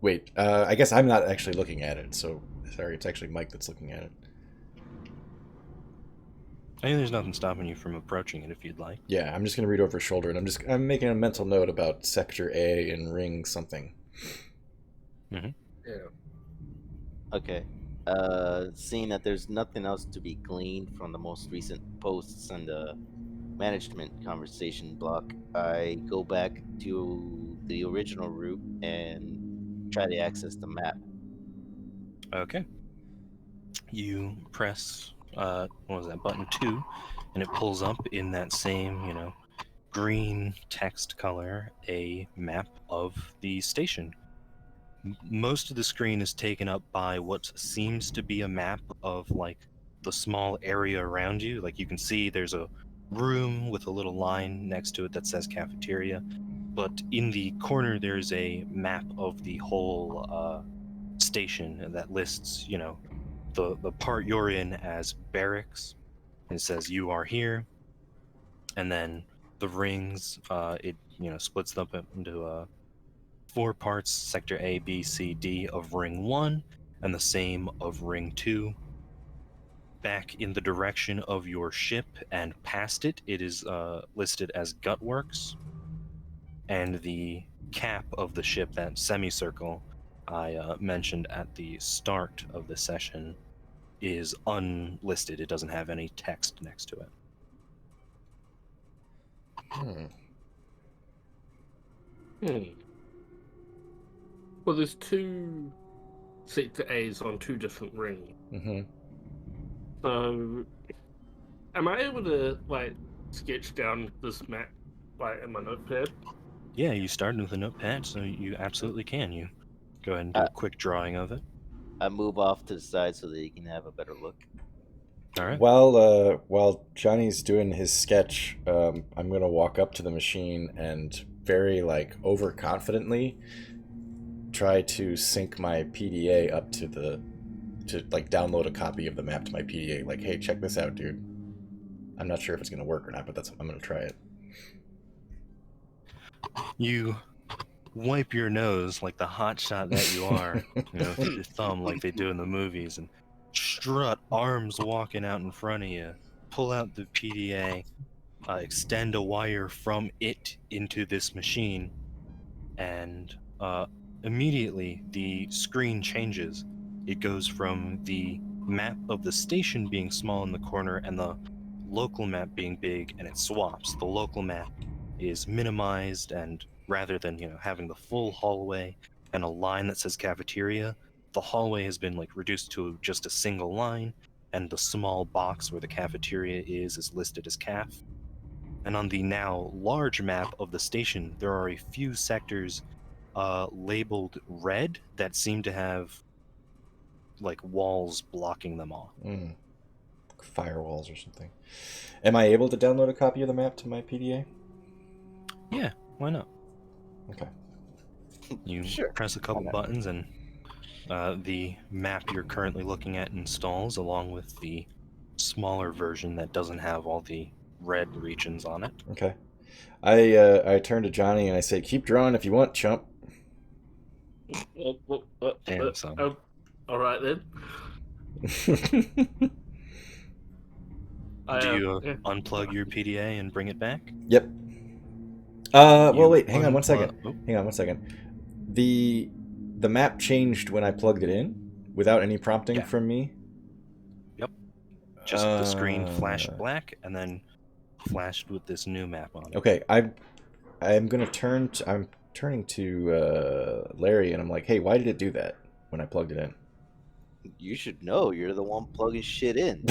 Wait. I guess I'm not actually looking at it. So sorry. It's actually Mike that's looking at it. I think there's nothing stopping you from approaching it if you'd like. Yeah, I'm just gonna read over his shoulder, and I'm making a mental note about sector A and ring something. Mm-hmm. yeah. Okay. Seeing that there's nothing else to be gleaned from the most recent posts and the management conversation block, I go back to the original route and try to access the map. Okay. You press what was that, button 2, and it pulls up in that same green text color a map of the station. Most of the screen is taken up by what seems to be a map of the small area around you. Like you can see there's a room with a little line next to it that says cafeteria, but in the corner there's a map of the whole station that lists the part you're in as barracks, and it says you are here, and then the rings it splits them up into 4 parts: sector A, B, C, D of ring 1, and the same of ring 2. Back in the direction of your ship and past it, it is listed as Gutworks, and the cap of the ship, that semicircle I mentioned at the start of the session, is unlisted. It doesn't have any text next to it. Well, there's 2 sector A's on 2 different rings. Mm-hmm. So, am I able to sketch down this map in my notepad? Yeah, you started with a notepad, so you absolutely can. You go ahead and do a quick drawing of it. I move off to the side so that you can have a better look. All right. While Johnny's doing his sketch, I'm gonna walk up to the machine and very overconfidently try to sync my PDA up to download a copy of the map to my PDA. Like, hey, check this out, dude. I'm not sure if it's gonna work or not, but I'm gonna try it. You wipe your nose like the hotshot that you are, with your thumb like they do in the movies, and strut, arms walking out in front of you, pull out the PDA, extend a wire from it into this machine, and immediately the screen changes. It goes from the map of the station being small in the corner and the local map being big, and it swaps. The local map is minimized, and rather than having the full hallway and a line that says cafeteria, the hallway has been like reduced to just a single line, and the small box where the cafeteria is listed as caf. And on the now large map of the station, there are a few sectors labeled red that seem to have like walls blocking them off. Firewalls or something. Am I able to download a copy of the map to my PDA? Yeah, why not? Okay. You Sure. press a couple buttons, and the map you're currently looking at installs, along with the smaller version that doesn't have all the red regions on it. Okay. I turn to Jonny and I say, "Keep drawing if you want, chump." Damn, son. Oh, all right then. Do you unplug your PDA and bring it back? Yep. Well, You wait. Hang on one second. Oh. Hang on one second. The map changed when I plugged it in without any prompting Yeah. from me. Yep. Just the screen flashed black and then flashed with this new map on it. Okay. I'm gonna turn. I'm turning to Larry and I'm like, "Hey, why did it do that when I plugged it in?" You should know. You're the one plugging shit in.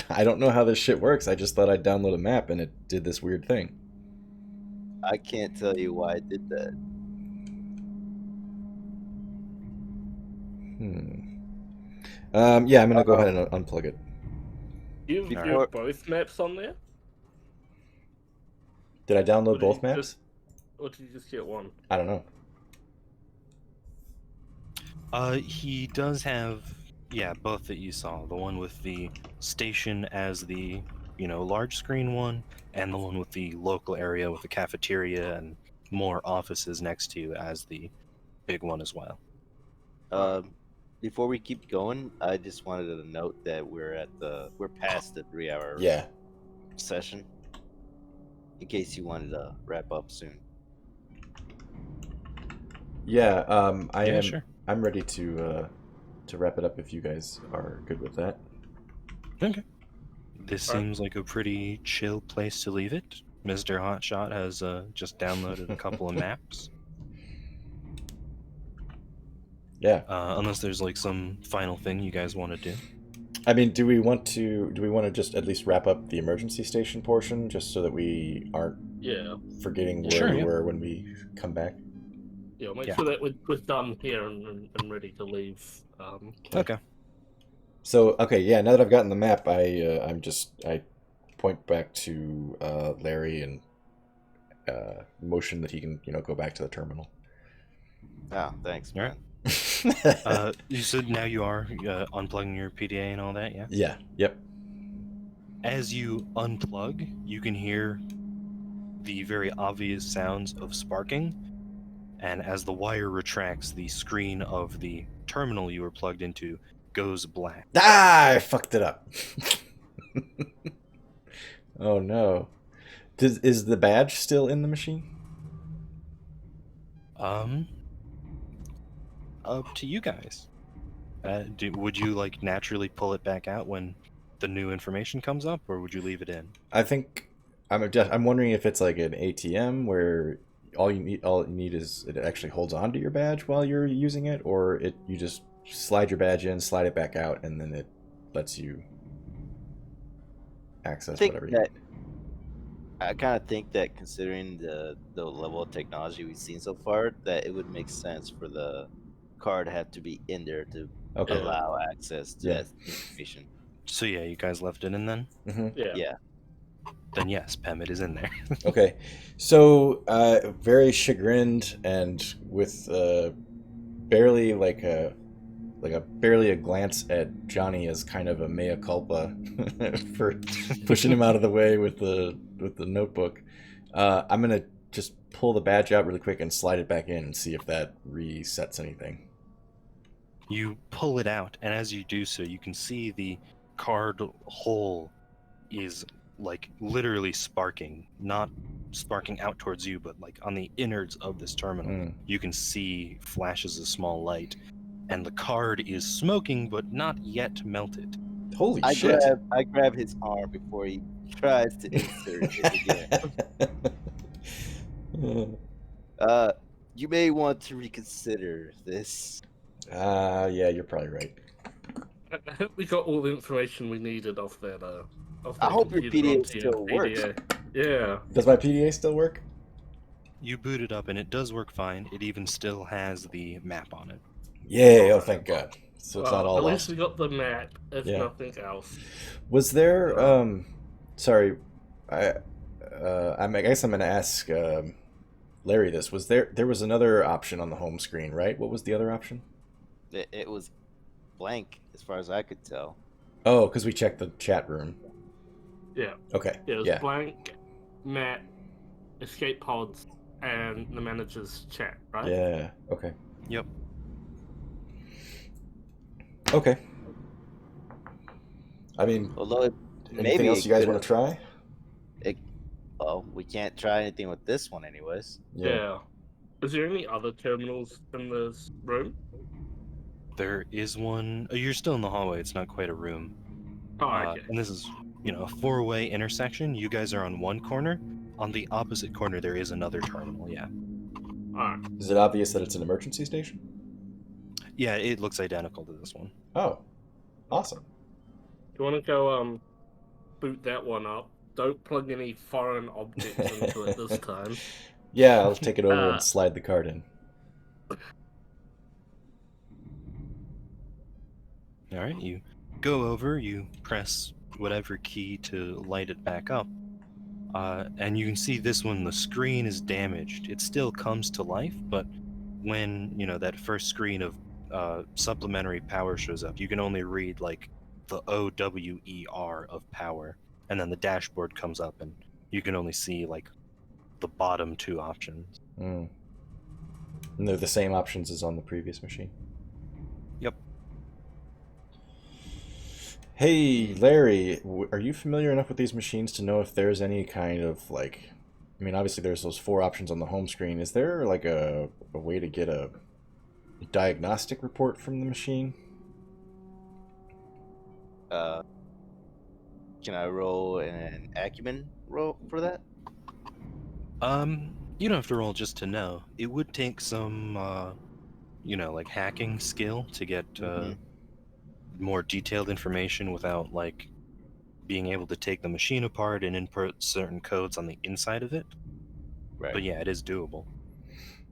I don't know how this shit works. I just thought I'd download a map and it did this weird thing. I can't tell you why I did that. Yeah, I'm gonna go ahead and unplug it. You have both maps on there? Did I download both maps? Or did you just get one? I don't know. He does have, both that you saw. The one with the station as the, large screen one, and the one with the local area with the cafeteria and more offices next to you as the big one as well. Before we keep going, I just wanted to note that we're past the 3-hour session. In case you wanted to wrap up soon. Yeah, Sure. I'm ready to wrap it up if you guys are good with that. Okay. This seems like a pretty chill place to leave it. Mr. Hotshot has just downloaded a couple of maps. Yeah. Unless there's like some final thing you guys want to do. I mean, do we want to just at least wrap up the emergency station portion just so that we aren't forgetting where we were when we come back? Yeah, make sure that we're done here and ready to leave. Okay. So, now that I've gotten the map, I point back to Larry and motion that he can, go back to the terminal. Oh, thanks, man. You said now you are unplugging your PDA and all that, yeah? Yeah, yep. As you unplug, you can hear the very obvious sounds of sparking, and as the wire retracts, the screen of the terminal you were plugged into goes black. Ah, I fucked it up. Oh no. Is the badge still in the machine? Up to you guys. Would you like naturally pull it back out when the new information comes up, or would you leave it in? I think I'm wondering if it's like an ATM where all you need is it actually holds on to your badge while you're using it, or you just slide your badge in, slide it back out, and then it lets you access whatever you need. I kind of think that considering the level of technology we've seen so far, that it would make sense for the card to have to be in there to allow access to that information. So yeah, you guys left it in then? Mm-hmm. Yeah. Then yes, PEMIT is in there. Okay. So, very chagrined and with barely barely a glance at Jonny as kind of a mea culpa for pushing him out of the way with the notebook. I'm gonna just pull the badge out really quick and slide it back in and see if that resets anything. You pull it out, and as you do so, you can see the card hole is like literally sparking, not sparking out towards you, but like on the innards of this terminal. Mm. You can see flashes of small light, and the card is smoking but not yet melted. Holy I shit. grab his arm before he tries to insert it again. You may want to reconsider this. Yeah, you're probably right. I hope we got all the information we needed off that. Off I that hope your computer PDA onto your still works. PDA. Yeah. Does my PDA still work? You boot it up and it does work fine. It even still has the map on it. Yay! Oh, thank God. So it's not all At lost. least we got the map, if Yeah. nothing else. Was there? Sorry, I guess I'm gonna ask Larry this. Was there? There was another option on the home screen, right? What was the other option? It was blank as far as I could tell. Oh, because we checked the chat room. Yeah. Okay. It was Yeah. blank, map, escape pods, and the manager's chat, right? Yeah. Okay. Yep. Okay. I mean, Although anything else you guys want to try? Well, we can't try anything with this one, anyways. Yeah. Is there any other terminals in this room? There is one. You're still in the hallway. It's not quite a room. Oh, okay. And this is, a four-way intersection. You guys are on one corner. On the opposite corner, there is another terminal. Yeah. Alright. Is it obvious that it's an emergency station? Yeah, it looks identical to this one. Oh, awesome. You want to go boot that one up? Don't plug any foreign objects into it this time. Yeah, I'll take it over and slide the card in. All right, you go over, you press whatever key to light it back up, and you can see this one, the screen is damaged. It still comes to life, but when, that first screen of supplementary power shows up, you can only read, like, the OWER of power, and then the dashboard comes up, and you can only see, like, the bottom two options. Mm. And they're the same options as on the previous machine? Yep. Hey, Larry, are you familiar enough with these machines to know if there's any kind of, like... I mean, obviously there's those four options on the home screen. Is there, like, a way to get a diagnostic report from the machine? Can I roll an acumen roll for that? You don't have to roll just to know. It would take some, like hacking skill to get more detailed information without, like, being able to take the machine apart and input certain codes on the inside of it. Right. But yeah, it is doable.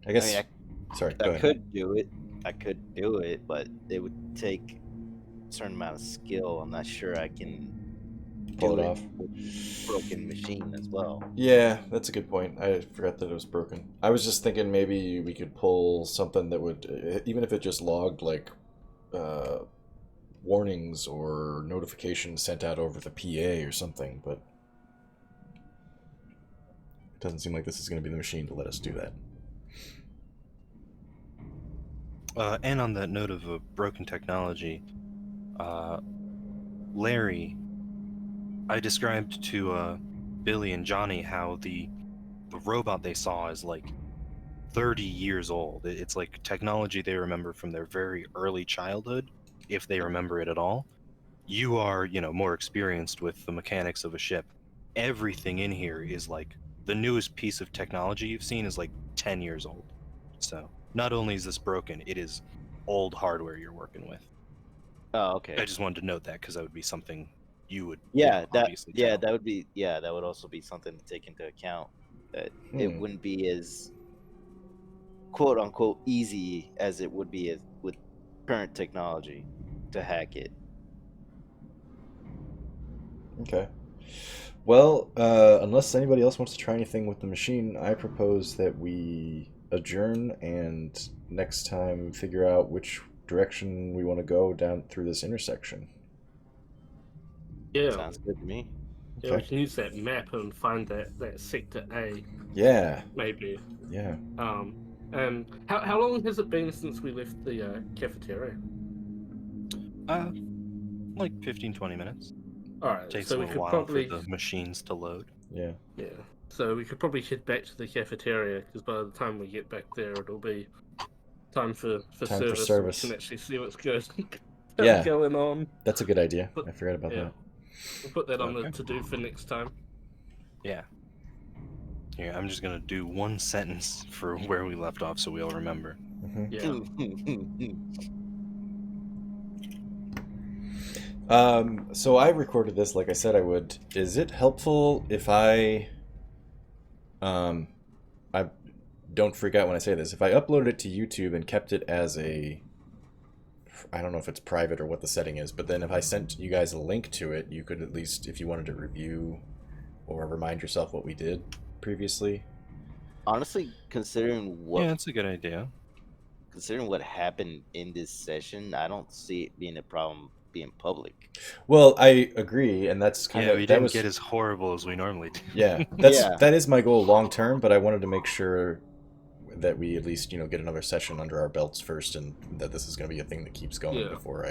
I guess... Sorry, go I ahead. could do it. But it would take a certain amount of skill. I'm not sure I can Pull do it off. with a broken machine as well. Yeah, that's a good point. I forgot that it was broken. I was just thinking maybe we could pull something that would, even if it just logged, like, warnings or notifications sent out over the PA or something, but it doesn't seem like this is going to be the machine to let us do that. And on that note of broken technology, Larry, I described to Billie and Jonny how the robot they saw is like 30 years old. It's like technology they remember from their very early childhood, if they remember it at all. You are, more experienced with the mechanics of a ship. Everything in here is like the newest piece of technology you've seen is like 10 years old. So not only is this broken, it is old hardware you're working with. Oh, okay. I just wanted to note that because that would be something you would obviously tell. that would also be something to take into account, that it wouldn't be as quote unquote easy as it would be with current technology to hack it. Okay. Well, unless anybody else wants to try anything with the machine, I propose that we adjourn and next time figure out which direction we want to go down through this intersection. Yeah. Sounds good to me. Yeah, we can use that map and find that sector A. Yeah. Maybe. Yeah. And how long has it been since we left the cafeteria? Like 15-20 minutes. Alright, Takes so a we little could while probably for the machines to load. Yeah. yeah. So we could probably head back to the cafeteria because by the time we get back there, it'll be time for Time for service. So we service. can actually see what's going Yeah. going on. That's a good idea. But, I forgot about yeah. that. We'll put that on the Okay. to-do for next time. Yeah. Here, I'm just gonna do one sentence for where we left off so we all remember. Mm-hmm. Yeah. So I recorded this like I said I would. Is it helpful if I don't freak out when I say this. If I uploaded it to YouTube and kept it as a, I don't know if it's private or what the setting is, but then if I sent you guys a link to it, you could at least, if you wanted to review or remind yourself what we did previously. Honestly, considering what Yeah, that's a good idea. happened in this session, I don't see it being a problem being public. Well, I agree, and that's kind Yeah, of we that didn't was get as horrible as we normally do. yeah. Yeah. That is my goal long term, but I wanted to make sure that we at least get another session under our belts first, and that this is going to be a thing that keeps going before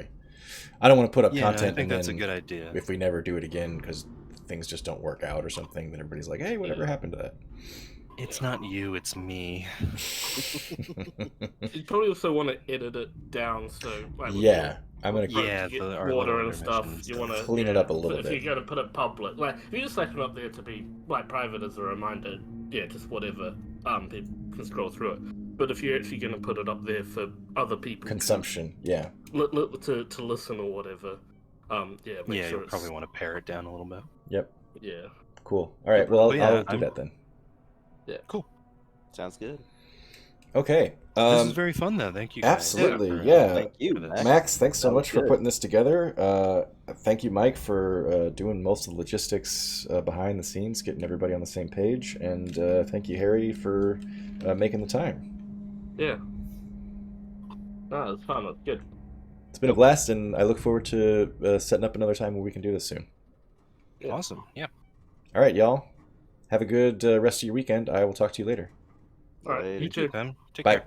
I don't want to put up Yeah, no, content I think and that's a then good idea. if we never do it again because things just don't work out or something, then everybody's like, hey, whatever happened to that? It's not you, it's me. You probably also want to edit it down, so like Yeah, I'm gonna Yeah, get our water little and stuff. intermissions You and want to clean it up a little if bit. you're going to put it public, like if you just slap it up there to be like private as a reminder, yeah, just whatever. People can scroll through it. But if you're actually going to put it up there for other people Consumption, yeah. to listen or whatever, yeah, make Yeah, sure you'll probably want to pare it down a little bit. Yep. Yeah. Cool. All right. Well, But yeah, I'll do that then. Yeah. Cool. Sounds good. Okay. This is very fun, though. Thank you guys. Absolutely. for, Yeah. Thank you, for this. Max. Max, thanks so That was much for good. putting this together. Thank you, Mike, for doing most of the logistics behind the scenes, getting everybody on the same page, and thank you, Harry, for making the time. Yeah. No, it's fun. It's good. It's been a blast, and I look forward to setting up another time where we can do this soon. Yeah. Awesome. Yeah. All right, y'all. Have a good rest of your weekend. I will talk to you later. All right. Later. You too. Then take Bye. care.